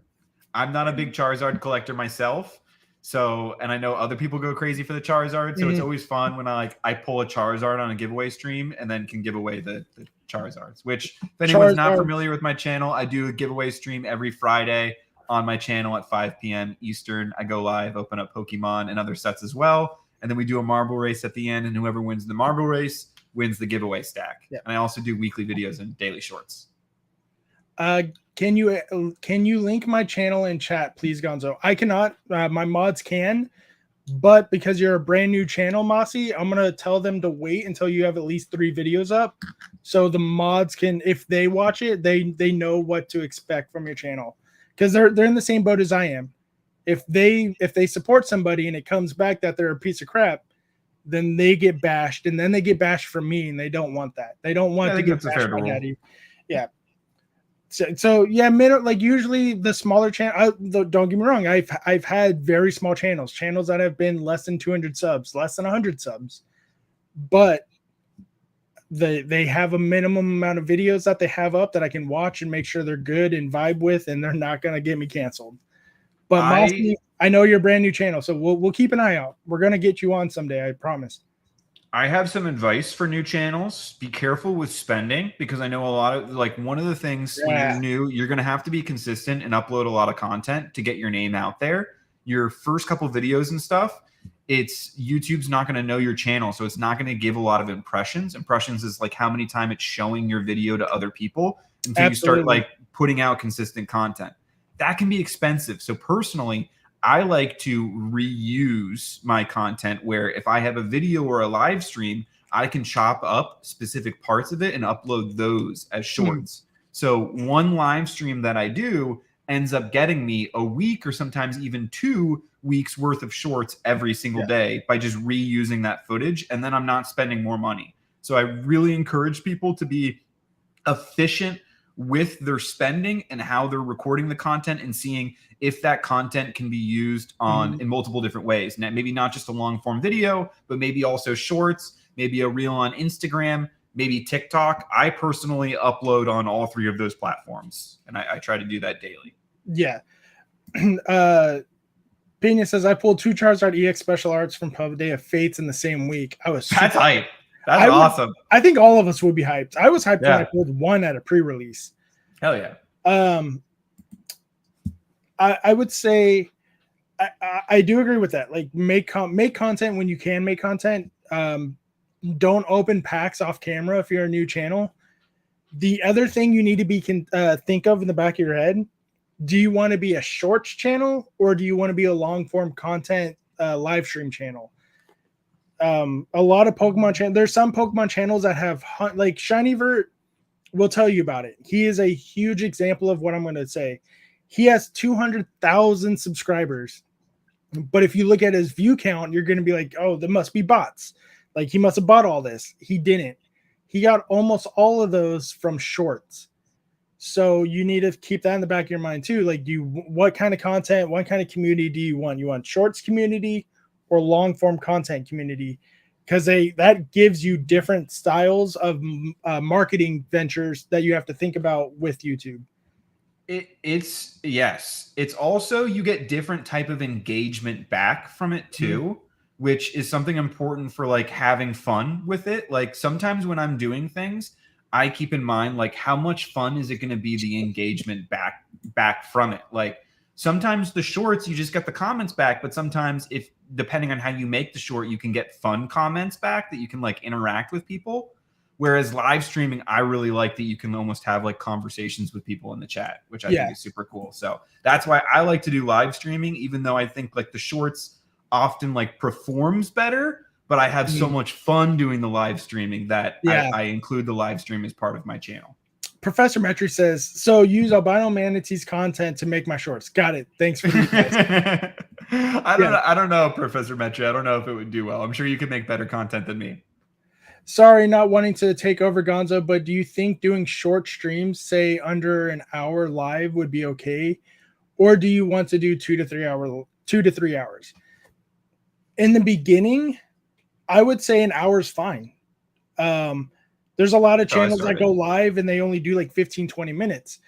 S2: I'm not a big Charizard collector myself. So, and I know other people go crazy for the Charizard. So it's always fun when I pull a Charizard on a giveaway stream and then can give away the Charizards, which if anyone's not familiar with my channel, I do a giveaway stream every Friday on my channel at 5 p.m. Eastern. I go live, open up Pokemon and other sets as well. And then we do a marble race at the end, and whoever wins the marble race wins the giveaway stack. Yeah. And I also do weekly videos and daily shorts.
S1: Uh, can you link my channel in chat, please, Gonzo? I cannot. My mods can, but because you're a brand new channel, Mossy, I'm gonna tell them to wait until you have at least 3 videos up, so the mods can, if they watch it, they know what to expect from your channel, because they're in the same boat as I am. If they support somebody and it comes back that they're a piece of crap, then they get bashed, and then they get bashed from me, and they don't want that. They don't want
S2: I
S1: to
S2: think
S1: get
S2: that's a fair
S1: bashed by
S2: rule.
S1: daddy. Yeah. So yeah, like usually the smaller channel. Don't get me wrong. I've had very small channels that have been less than 200 subs, less than 100 subs, but they have a minimum amount of videos that they have up that I can watch and make sure they're good and vibe with, and they're not gonna get me canceled. But Mossy, I know you're a brand new channel, so we'll keep an eye out. We're gonna get you on someday, I promise.
S2: I have some advice for new channels. Be careful with spending, because I know a lot of, like, one of the things when you're new, you're going to have to be consistent and upload a lot of content to get your name out there. Your first couple videos and stuff, YouTube's not going to know your channel, so it's not going to give a lot of impressions. Impressions is like how many times it's showing your video to other people until you start like putting out consistent content. That can be expensive. So personally, I like to reuse my content, where if I have a video or a live stream, I can chop up specific parts of it and upload those as shorts. So one live stream that I do ends up getting me a week or sometimes even 2 weeks worth of shorts every single day by just reusing that footage. And then I'm not spending more money. So I really encourage people to be efficient with their spending and how they're recording the content, and seeing if that content can be used on in multiple different ways. And maybe not just a long form video, but maybe also shorts, maybe a reel on Instagram, maybe TikTok. I personally upload on all 3 of those platforms, and I try to do that daily.
S1: Yeah. Pena says, I pulled 2 Charizard EX special arts from Pub Day of Fates in the same week. That's
S2: hype. That's awesome.
S1: I think all of us would be hyped. I was hyped when I pulled 1 at a pre-release.
S2: Hell yeah.
S1: I would say I do agree with that. Like, make content when you can make content. Don't open packs off camera if you're a new channel. The other thing you need to be think of in the back of your head: do you want to be a shorts channel, or do you want to be a long form content live stream channel? A lot of Pokemon channels. There's some Pokemon channels that have, like, Shinyvert will tell you about it. He is a huge example of what I'm going to say. He has 200,000 subscribers, but if you look at his view count, you're going to be like, oh, there must be bots. Like, he must have bought all this. He didn't. He got almost all of those from shorts. So you need to keep that in the back of your mind too. Like, what kind of content, what kind of community do you want? You want shorts community or long form content community? Because that gives you different styles of marketing ventures that you have to think about with YouTube.
S2: It's yes. It's also, you get different type of engagement back from it too, which is something important for, like, having fun with it. Like, sometimes when I'm doing things, I keep in mind, like, how much fun is it going to be, the engagement back from it. Like, sometimes the shorts, you just get the comments back, but sometimes, if depending on how you make the short, you can get fun comments back that you can, like, interact with people. Whereas live streaming, I really like that you can almost have, like, conversations with people in the chat, which I think is super cool. So that's why I like to do live streaming, even though I think, like, the shorts often, like, performs better, but I have so much fun doing the live streaming that I include the live stream as part of my channel.
S1: Professor Metry says, so use Albino Manatee's content to make my shorts. Got it. Thanks for the
S2: I don't know, Professor Metry. I don't know if it would do well. I'm sure you could make better content than me.
S1: Sorry, not wanting to take over, Gonzo, but do you think doing short streams, say under an hour live, would be okay? Or do you want to do 2 to 3 hours? In the beginning, I would say an hour is fine. There's a lot of channels that go live and they only do like 15, 20 minutes.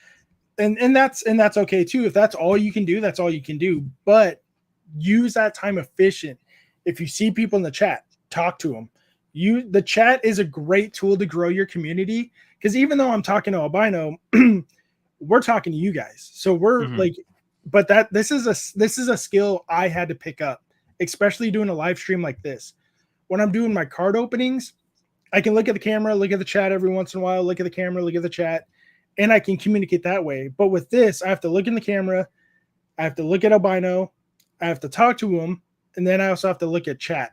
S1: And that's okay too. If that's all you can do, that's all you can do. But use that time efficient. If you see people in the chat, talk to them. The chat is a great tool to grow your community, because even though I'm talking to Albino, we're talking to you guys. So we're like, but this is a skill I had to pick up, especially doing a live stream like this. When I'm doing my card openings, I can look at the camera, look at the chat every once in a while, look at the camera, look at the chat, and I can communicate that way. But with this, I have to look in the camera, I have to look at Albino, I have to talk to him, and then I also have to look at chat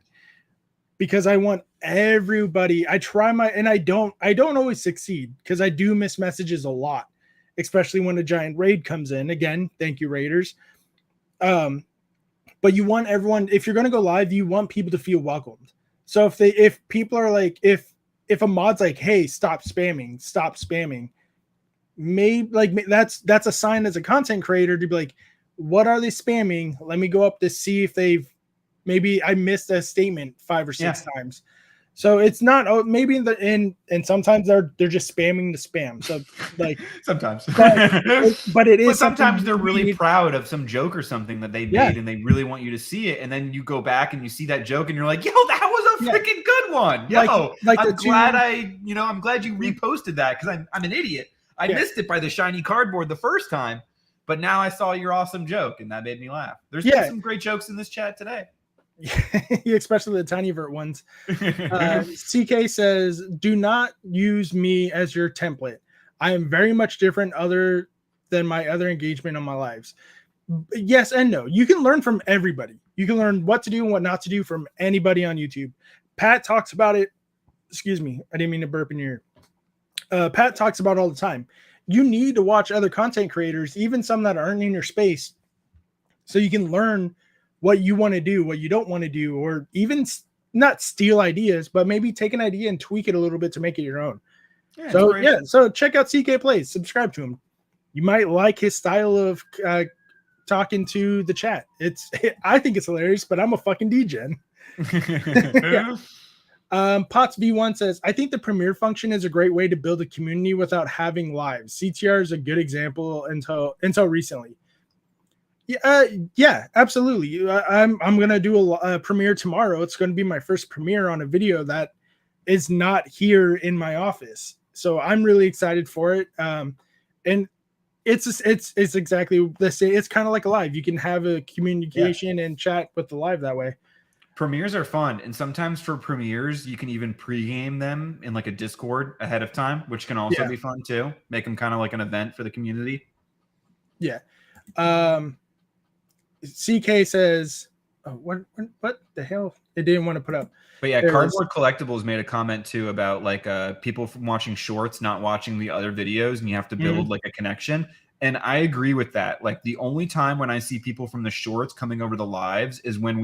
S1: because I want everybody. I try my, and I don't always succeed because I do miss messages a lot, especially when a giant raid comes in. Again, thank you, Raiders. But you want everyone, if you're going to go live, you want people to feel welcomed. So if people are like, if a mod's like, hey, stop spamming, maybe like that's a sign as a content creator to be like, what are they spamming? Let me go up to see if maybe I missed a statement 5 or 6 times. So it's not maybe and sometimes they're just spamming the spam. So like
S2: sometimes,
S1: but it is.
S2: But sometimes they're really proud of some joke or something that they made, and they really want you to see it. And then you go back and you see that joke, and you're like, "Yo, that was a freaking good one." Yo, I'm glad you reposted that because I'm an idiot. I missed it by the shiny cardboard the first time, but now I saw your awesome joke, and that made me laugh. There's been some great jokes in this chat today.
S1: Especially the tiny vert ones. CK says, do not use me as your template. I am very much different other than my other engagement on my lives. Yes and no. You can learn from everybody. You can learn what to do and what not to do from anybody on YouTube. Pat talks about it. Excuse me. I didn't mean to burp in your ear. Pat talks about it all the time. You need to watch other content creators, even some that aren't in your space, so you can learn what you want to do, what you don't want to do, or even not steal ideas, but maybe take an idea and tweak it a little bit to make it your own. So check out CK Plays, subscribe to him. You might like his style of talking to the chat. I think it's hilarious, but I'm a fucking degen. Potts V1 says, I think the premiere function is a great way to build a community without having lives. CTR is a good example until recently. Yeah, absolutely. I'm gonna do a premiere tomorrow. It's going to be my first premiere on a video that is not here in my office, so I'm really excited for it. And it's exactly the same. It's kind of like a live. You can have a communication and chat with the live that way.
S2: Premieres are fun, and sometimes for premieres you can even pregame them in like a Discord ahead of time, which can also be fun too. Make them kind of like an event for the community.
S1: Yeah. CK says, oh, what the hell? It didn't want to put up.
S2: But yeah, Cardboard Collectibles made a comment too about like people from watching shorts not watching the other videos, and you have to build like a connection. And I agree with that. Like the only time when I see people from the shorts coming over the lives is when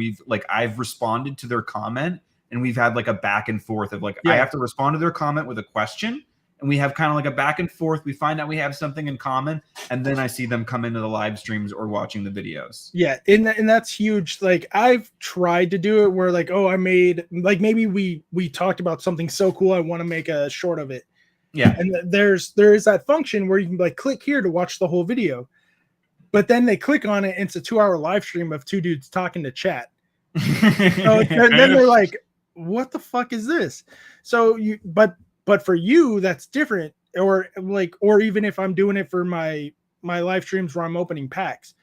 S2: I've responded to their comment, and we've had like a back and forth of like I have to respond to their comment with a question. And we have kind of like a back and forth. We find out we have something in common, and then I see them come into the live streams or watching the videos.
S1: Yeah, and that's huge. Like I've tried to do it where like, oh, I made like maybe we talked about something so cool, I want to make a short of it.
S2: Yeah,
S1: and there is that function where you can like click here to watch the whole video, but then they click on it, and it's a 2-hour live stream of 2 dudes talking to chat. So then they're like, what the fuck is this? So but for you, that's different. Or even if I'm doing it for my live streams where I'm opening packs,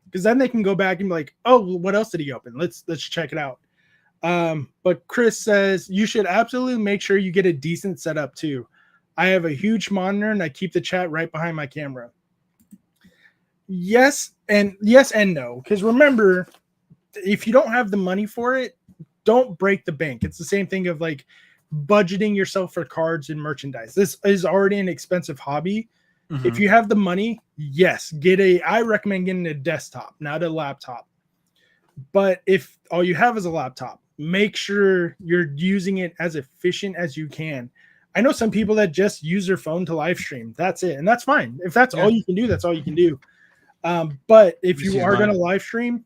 S1: because then they can go back and be like, oh, what else did he open? Let's check it out. But Chris says you should absolutely make sure you get a decent setup too. I have a huge monitor and I keep the chat right behind my camera. Yes and no. Because remember, if you don't have the money for it, don't break the bank. It's the same thing of like budgeting yourself for cards and merchandise. This is already an expensive hobby. If you have the money, yes, I recommend getting a desktop, not a laptop. But if all you have is a laptop, make sure you're using it as efficient as you can. I know some people that just use their phone to live stream. That's it. And that's fine. If that's all you can do, that's all you can do. But if you are going to live stream,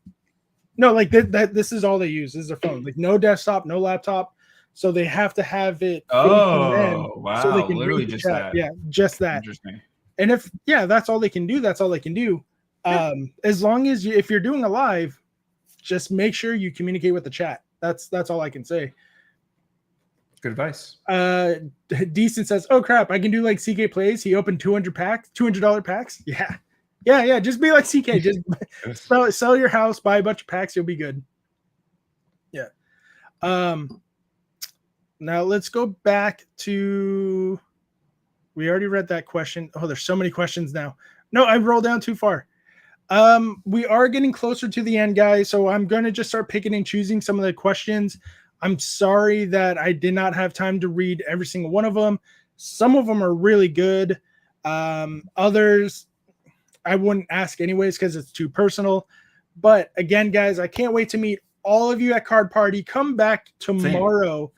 S1: no, like this is all they use is their phone. Like no desktop, no laptop. So they have to have it.
S2: Oh, wow.
S1: So they can
S2: literally just that.
S1: Yeah, just that.
S2: Interesting.
S1: And if, that's all they can do, that's all they can do. As long as if you're doing a live, just make sure you communicate with the chat. That's all I can say.
S2: Good advice.
S1: Decent says, oh crap, I can do like CK Plays. He opened $200 packs. Yeah. Just be like CK. Just sell your house, buy a bunch of packs. You'll be good. Yeah. Now let's go back to We already read that question. Oh, there's so many questions now. No, I rolled down too far. We are getting closer to the end, guys, so I'm going to just start picking and choosing some of the questions. I'm sorry that I did not have time to read every single one of them. Some of them are really good. Others I wouldn't ask anyways because it's too personal. But again, guys, I can't wait to meet all of you at Card Party. Come back tomorrow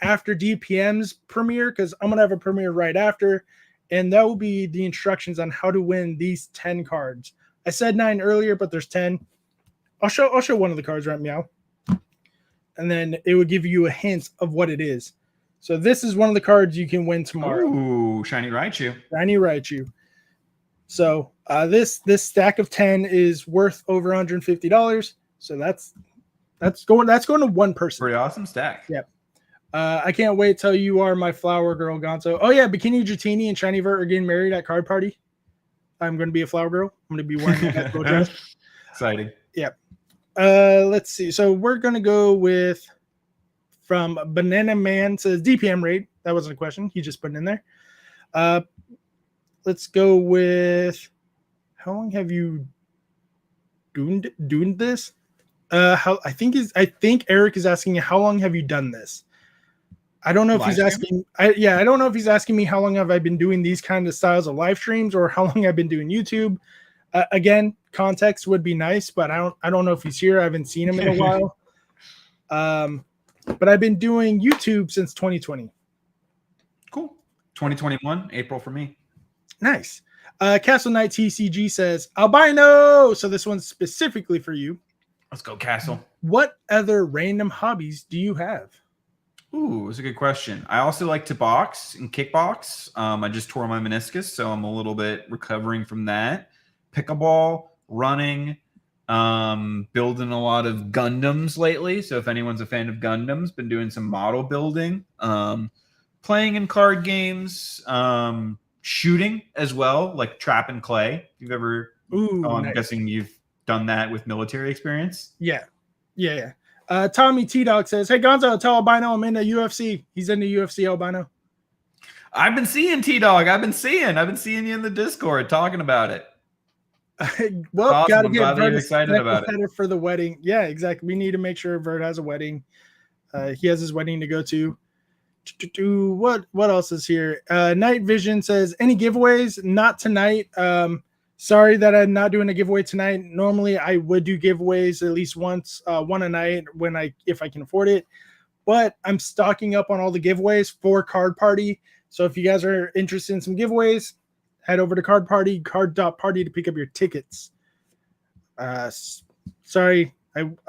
S1: after DPM's premiere because I'm going to have a premiere right after. And that will be the instructions on how to win these 10 cards. I said 9 earlier, but there's 10. I'll show one of the cards right now. And then it will give you a hint of what it is. So this is one of the cards you can win tomorrow.
S2: Ooh, Shiny Raichu.
S1: Shiny Raichu. So this stack of 10 is worth over $150. So that's going to one person.
S2: Pretty awesome stack.
S1: Yep. I can't wait till you are my flower girl, Gonzo. Oh yeah, Bikini Dratini and Shiny Vert are getting married at Card Party. I'm going to be a flower girl. I'm going to be wearing that dress.
S2: Exciting.
S1: Yep. Let's see. So we're going to go with from Banana Man says DPM rate. That wasn't a question. He just put it in there. Let's go with how long have you doing this? I think Eric is asking how long have you done this? I don't know if he's asking. I don't know if he's asking me how long have I been doing these kind of styles of live streams or how long I've been doing YouTube. Again, context would be nice, but I don't know if he's here. I haven't seen him in a while. But I've been doing YouTube since 2020.
S2: Cool. 2021, April for me.
S1: Nice. Castle Knight TCG says Albino. So this one's specifically for you.
S2: Let's go, Castle.
S1: What other random hobbies do you have?
S2: Ooh, that's a good question. I also like to box and kickbox. I just tore my meniscus, so I'm a little bit recovering from that. Pickleball, running, building a lot of Gundams lately. So if anyone's a fan of Gundams, been doing some model building, playing in card games, shooting as well, like trap and clay. If you've ever, I'm
S1: nice.
S2: guessing you've done that with military experience.
S1: Yeah. Tommy T-Dog says, hey, Gonzo, tell Albino I'm in the UFC. He's in the UFC, Albino.
S2: I've been seeing T-Dog. I've been seeing you in the Discord talking about it.
S1: Well,
S2: awesome.
S1: gotta get
S2: Vert excited about it
S1: for the wedding. Yeah, exactly. We need to make sure Vert has a wedding. He has his wedding to go to. What else is here? Night Vision says, any giveaways? Not tonight. Sorry that I'm not doing a giveaway tonight. Normally I would do giveaways at least once, one a night if I can afford it. But I'm stocking up on all the giveaways for Card Party. So if you guys are interested in some giveaways, head over to card.party to pick up your tickets. Sorry.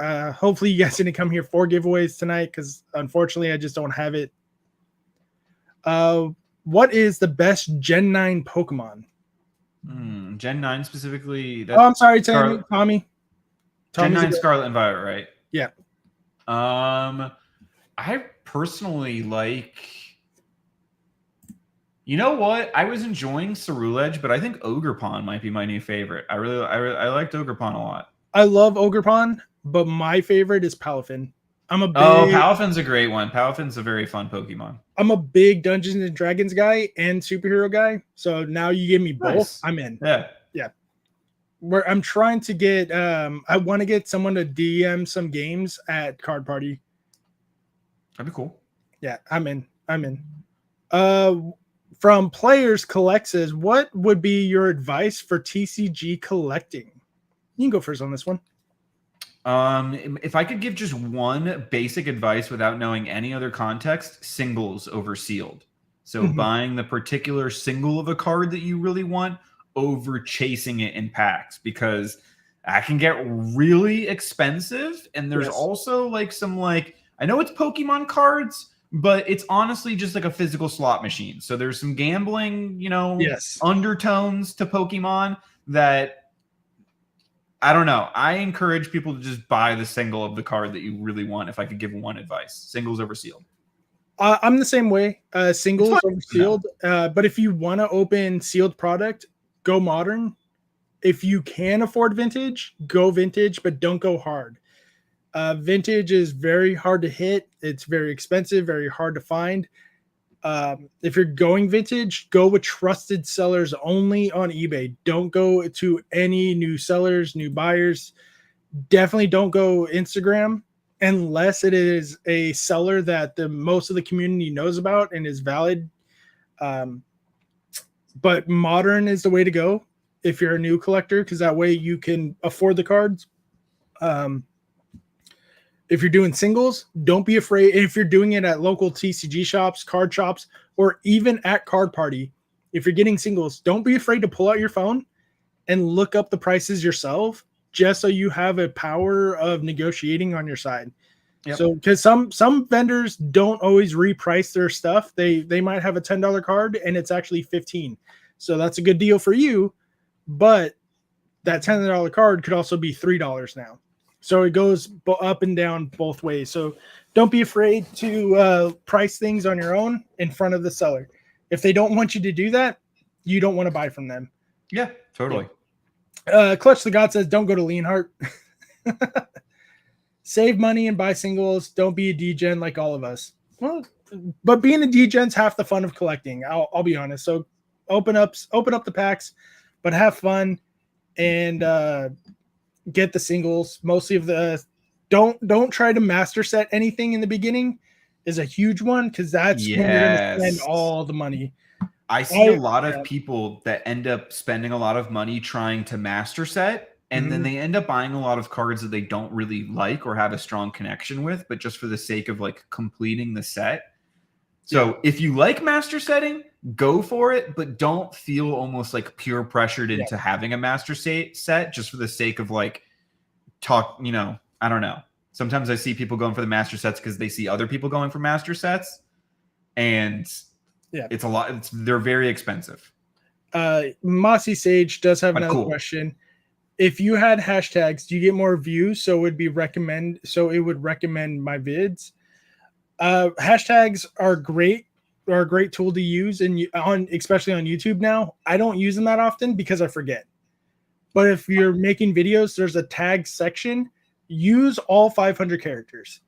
S1: Hopefully you guys didn't come here for giveaways tonight because unfortunately I just don't have it. What is the best Gen 9 Pokemon?
S2: Gen 9 specifically.
S1: I'm sorry, Tommy.
S2: Gen 9 Scarlet and Violet, right?
S1: Yeah.
S2: I personally like. You know what? I was enjoying Ceruledge, but I think Ogerpon might be my new favorite. I liked Ogerpon a lot.
S1: I love Ogerpon, but my favorite is Palafin.
S2: Palafin's a great one. Palafin's a very fun Pokemon.
S1: I'm a big Dungeons and Dragons guy and superhero guy. So now you give me both. Nice. I'm in.
S2: Yeah.
S1: Where I'm trying to get I want to get someone to DM some games at Card Party.
S2: That'd be cool.
S1: Yeah, I'm in. From Players Collect says, what would be your advice for TCG collecting? You can go first on this one.
S2: If I could give just one basic advice without knowing any other context, singles over sealed. So buying the particular single of a card that you really want over chasing it in packs, because that can get really expensive. And there's also I know it's Pokemon cards, but it's honestly just like a physical slot machine. So there's some gambling, undertones to Pokemon that I don't know. I encourage people to just buy the single of the card that you really want. If I could give one advice, singles over sealed.
S1: I'm the same way. Singles over sealed. But if you want to open sealed product, go modern. If you can afford vintage, go vintage, but don't go hard. Vintage is very hard to hit. It's very expensive, very hard to find. If you're going vintage, go with trusted sellers only on eBay. Don't go to any new sellers, new buyers. Definitely don't go Instagram unless it is a seller that the most of the community knows about and is valid. But modern is the way to go if you're a new collector, because that way you can afford the cards. If you're doing singles, don't be afraid. If you're doing it at local TCG shops, card shops, or even at Card Party, if you're getting singles, don't be afraid to pull out your phone and look up the prices yourself, just so you have a power of negotiating on your side. Yep. So, because some vendors don't always reprice their stuff. They might have a $10 card and it's actually $15. So that's a good deal for you, but that $10 card could also be $3 now. So it goes up and down both ways. So don't be afraid to price things on your own in front of the seller. If they don't want you to do that, you don't want to buy from them.
S2: Yeah, totally.
S1: Clutch the God says, don't go to Leonhardt. Save money and buy singles. Don't be a degen like all of us. Well, but being a degen's half the fun of collecting. I'll be honest. So open up the packs, but have fun and get the singles. Mostly of the don't try to master set anything in the beginning is a huge one, because that's when you're gonna spend all the money.
S2: I see a lot of people that end up spending a lot of money trying to master set, and then they end up buying a lot of cards that they don't really like or have a strong connection with, but just for the sake of like completing the set. So if you like master setting, go for it, but don't feel almost like pure pressured into having a master set just for the sake of like I don't know. Sometimes I see people going for the master sets because they see other people going for master sets, and it's a lot. They're very expensive.
S1: Mossy Sage does have another question. If you had hashtags, do you get more views? So it would recommend my vids. Hashtags are great. They're a great tool to use, and especially on YouTube now. I don't use them that often because I forget. But if you're making videos, there's a tag section. Use all 500 characters,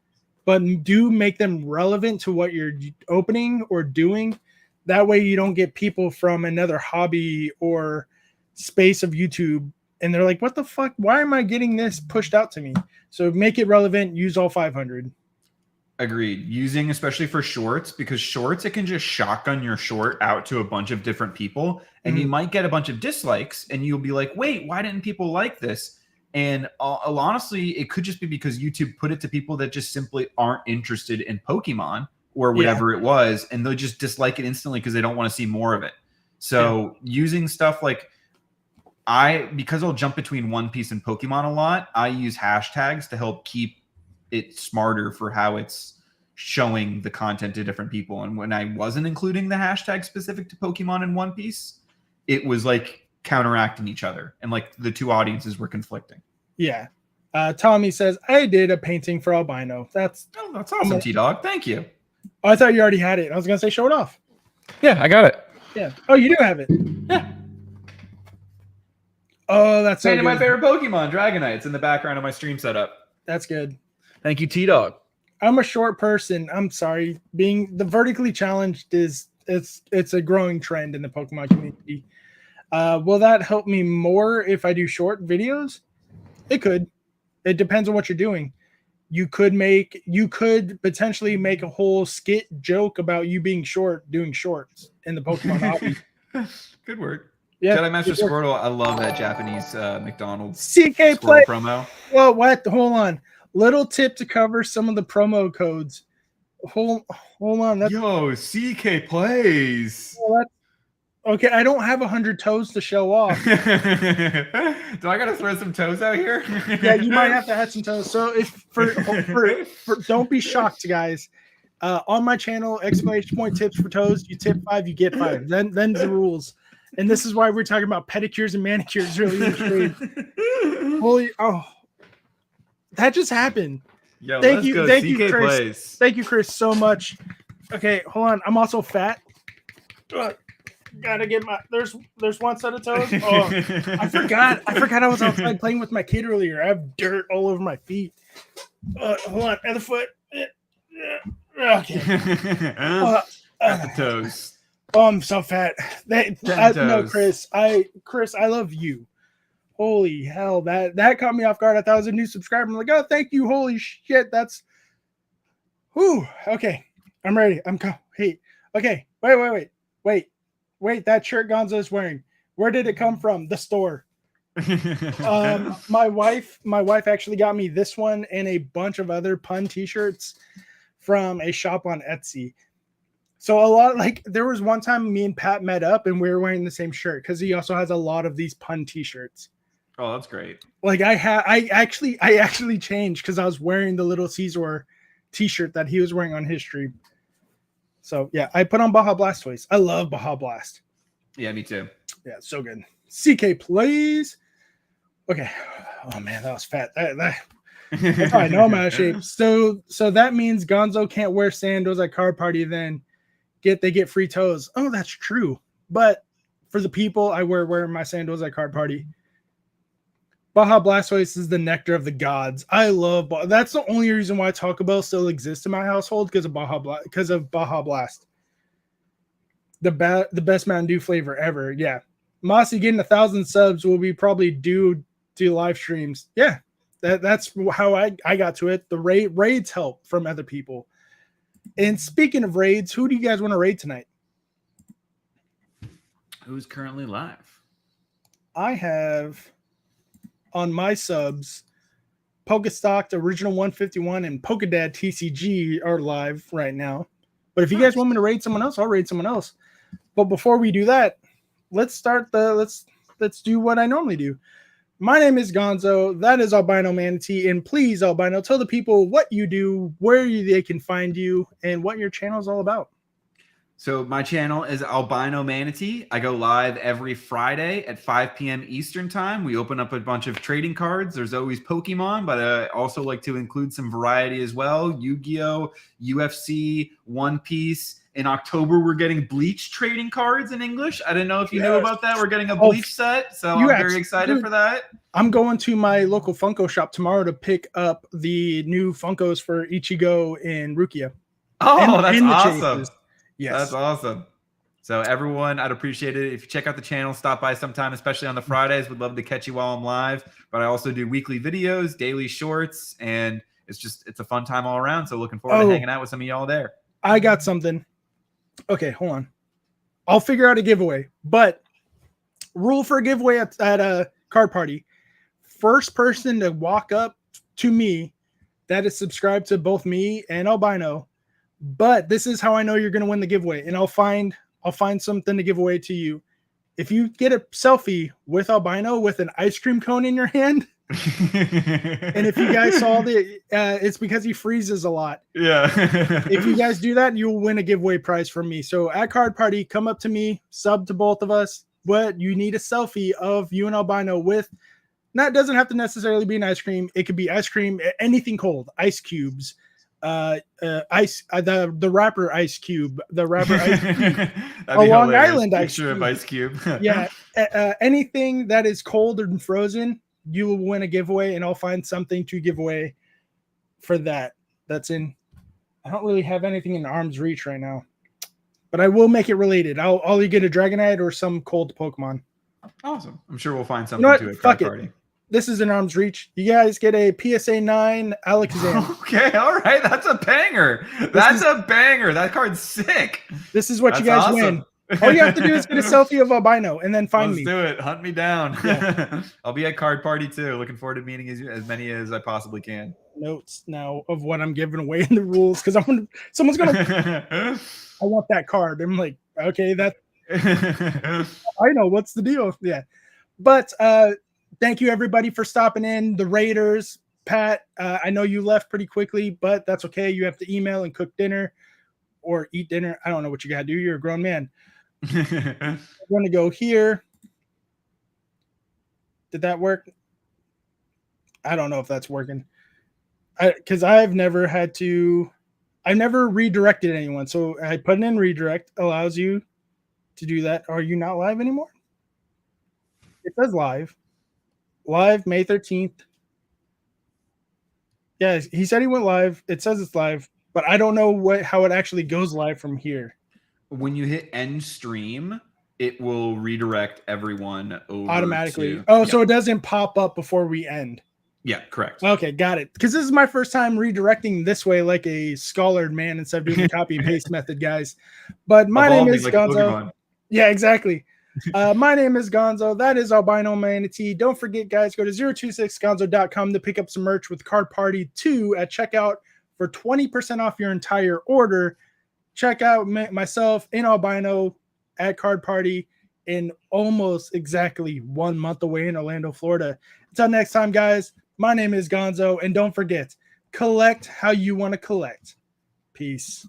S1: but do make them relevant to what you're opening or doing. That way you don't get people from another hobby or space of YouTube and they're like, what the fuck? Why am I getting this pushed out to me? So make it relevant. Use all 500.
S2: Agreed. Using, especially for shorts, because shorts, it can just shotgun your short out to a bunch of different people, and you might get a bunch of dislikes, and you'll be like, wait, why didn't people like this? And honestly, it could just be because YouTube put it to people that just simply aren't interested in Pokemon or whatever it was, and they'll just dislike it instantly because they don't want to see more of it. So using stuff like because I'll jump between One Piece and Pokemon a lot, I use hashtags to help keep it smarter for how it's showing the content to different people. And when I wasn't including the hashtag specific to Pokemon and One Piece, it was like counteracting each other, and like the two audiences were conflicting.
S1: Yeah. Tommy says, I did a painting for Albino. That's
S2: awesome, T-Dog. Thank you.
S1: Oh, I thought you already had it. I was going to say, show it off.
S3: Yeah, I got it.
S1: Yeah. Oh, you do have it.
S2: Yeah.
S1: Oh, that's so good.
S2: My favorite Pokemon, Dragonite's in the background of my stream setup.
S1: That's good.
S3: Thank you, T-Dog.
S1: I'm a short person. I'm sorry. Being the vertically challenged it's a growing trend in the Pokemon community. Will that help me more if I do short videos? It could. It depends on what you're doing. You could potentially make a whole skit joke about you being short, doing shorts in the Pokemon hobby.
S2: Good work.
S1: Yeah,
S2: Jedi Master Squirtle. I love that Japanese McDonald's
S1: CK Play
S2: promo.
S1: Well, what? Hold on. Little tip to cover some of the promo codes. Hold on.
S2: Yo, CK Plays.
S1: Well, okay, I don't have 100 toes to show off.
S2: Do I gotta throw some toes out here?
S1: Yeah, you might have to add some toes. So if for don't be shocked, guys. On my channel, exclamation point tips for toes. You tip 5, you get 5. Then the rules. And this is why we're talking about pedicures and manicures really. Holy that just happened.
S2: Yo,
S1: thank you,
S2: CK
S1: Chris.
S2: Plays.
S1: Thank you, Chris, so much. Okay, hold on. I'm also fat. Gotta get there's one set of toes. Oh, I forgot I was outside playing with my kid earlier. I have dirt all over my feet. Hold on, other foot. Okay.
S2: At the toes.
S1: Oh, I'm so fat. No,
S2: toes.
S1: Chris, I love you. Holy hell, that caught me off guard. I thought it was a new subscriber. I'm like, oh, thank you. Holy shit, that's. Whew. Okay, I'm ready. Hey, okay. Wait. That shirt Gonzo is wearing. Where did it come from? The store. My wife actually got me this one and a bunch of other pun t-shirts from a shop on Etsy. So a lot, like, there was one time me and Pat met up and we were wearing the same shirt because he also has a lot of these pun t-shirts.
S2: Oh, that's great.
S1: Like I actually changed because I was wearing the Little Caesar t-shirt that he was wearing on his stream. So yeah, I put on Baja Blast toys. I love Baja Blast.
S2: Yeah, me too.
S1: Yeah, it's so good. CK, please. Okay. Oh man, that was fat. That's how I know I'm out of shape. So that means Gonzo can't wear sandals at card party. Then they get free toes. Oh, that's true. But for the people, I wear my sandals at card party. Baja Blastoise is the nectar of the gods. I love. That's the only reason why Taco Bell still exists in my household because of Baja Blast. The best Mountain Dew flavor ever. Yeah, Mossy getting 1,000 subs will be probably due to live streams. Yeah, that's how I got to it. The raids help from other people. And speaking of raids, who do you guys want to raid tonight?
S2: Who's currently live?
S1: I have on my subs, Pokestock, Original 151, and Pokedad TCG are live right now. But if you guys want me to raid someone else, I'll raid someone else. But before we do that, let's do what I normally do. My name is Gonzo. That is Albino Manatee. And please, Albino, tell the people what you do, they can find you, and what your channel is all about.
S2: So my channel is Albino Manatee. I go live every Friday at 5 p.m. Eastern time. We open up a bunch of trading cards. There's always Pokemon, but I also like to include some variety as well. Yu-Gi-Oh, UFC, One Piece. In October, we're getting Bleach trading cards in English. I didn't know if you knew about that. We're getting a Bleach set, so I'm very excited for that.
S1: I'm going to my local Funko shop tomorrow to pick up the new Funkos for Ichigo and Rukia.
S2: Oh, that's awesome.
S1: Chases. Yes.
S2: That's awesome. So everyone, I'd appreciate it if you check out the channel, stop by sometime, especially on the Fridays. Would love to catch you while I'm live. But I also do weekly videos, daily shorts, and it's a fun time all around. So looking forward to hanging out with some of y'all there.
S1: I got something. Okay, hold on. I'll figure out a giveaway. But rule for a giveaway at a card party: first person to walk up to me that is subscribed to both me and Albino. But this is how I know you're going to win the giveaway, and I'll find something to give away to you. If you get a selfie with Albino with an ice cream cone in your hand, and if you guys saw it's because he freezes a lot.
S2: Yeah.
S1: If you guys do that, you'll win a giveaway prize from me. So at card party, come up to me, sub to both of us. But you need a selfie of you and Albino with. That doesn't have to necessarily be an ice cream. It could be ice cream, anything cold, ice cubes. The rapper Ice Cube, a Long Island Ice Cube.
S2: Of Ice Cube.
S1: Yeah, anything that is cold and frozen, you will win a giveaway, and I'll find something to give away for that. I don't really have anything in arm's reach right now, but I will make it related. I'll either get a Dragonite or some cold Pokemon.
S2: Awesome. I'm sure we'll find something to a card party.
S1: This is an arm's reach. You guys get a PSA 9 Alakazam.
S2: Okay, all right. That's a banger. A banger. That card's sick.
S1: This is what you guys win. All you have to do is get a selfie of Albino and then find me.
S2: Let's do it. Hunt me down.
S1: Yeah.
S2: I'll be at card party too. Looking forward to meeting as many as I possibly can.
S1: Notes now of what I'm giving away in the rules because someone's gonna. I want that card. I'm like, okay, I know what's the deal. Yeah, but thank you everybody for stopping in. The Raiders, Pat. I know you left pretty quickly, but that's okay. You have to email and cook dinner or eat dinner. I don't know what you gotta do. You're a grown man. I'm going to go here. Did that work? I don't know if that's working. Because I've never redirected anyone. So I put in redirect, allows you to do that. Are you not live anymore? It says live. Live May 13th. Yeah, he said he went live. It says it's live, but I don't know how it actually goes live from here.
S2: when you hit end stream, it will redirect everyone over
S1: automatically.
S2: to,
S1: So it doesn't pop up before we end.
S2: Yeah, correct.
S1: Okay, got it. Because this is my first time redirecting this way, like a scholared man, instead of doing the copy and paste method, guys. But my name is Gonzo.
S2: Pokemon.
S1: Yeah, exactly. My name is Gonzo. That is Albino Manatee. Don't forget, guys, go to 026gonzo.com to pick up some merch with Card Party 2 at checkout for 20% off your entire order. Check out myself and Albino at Card Party in almost exactly 1 month away in Orlando, Florida. Until next time, guys, my name is Gonzo, and don't forget, collect how you want to collect. Peace.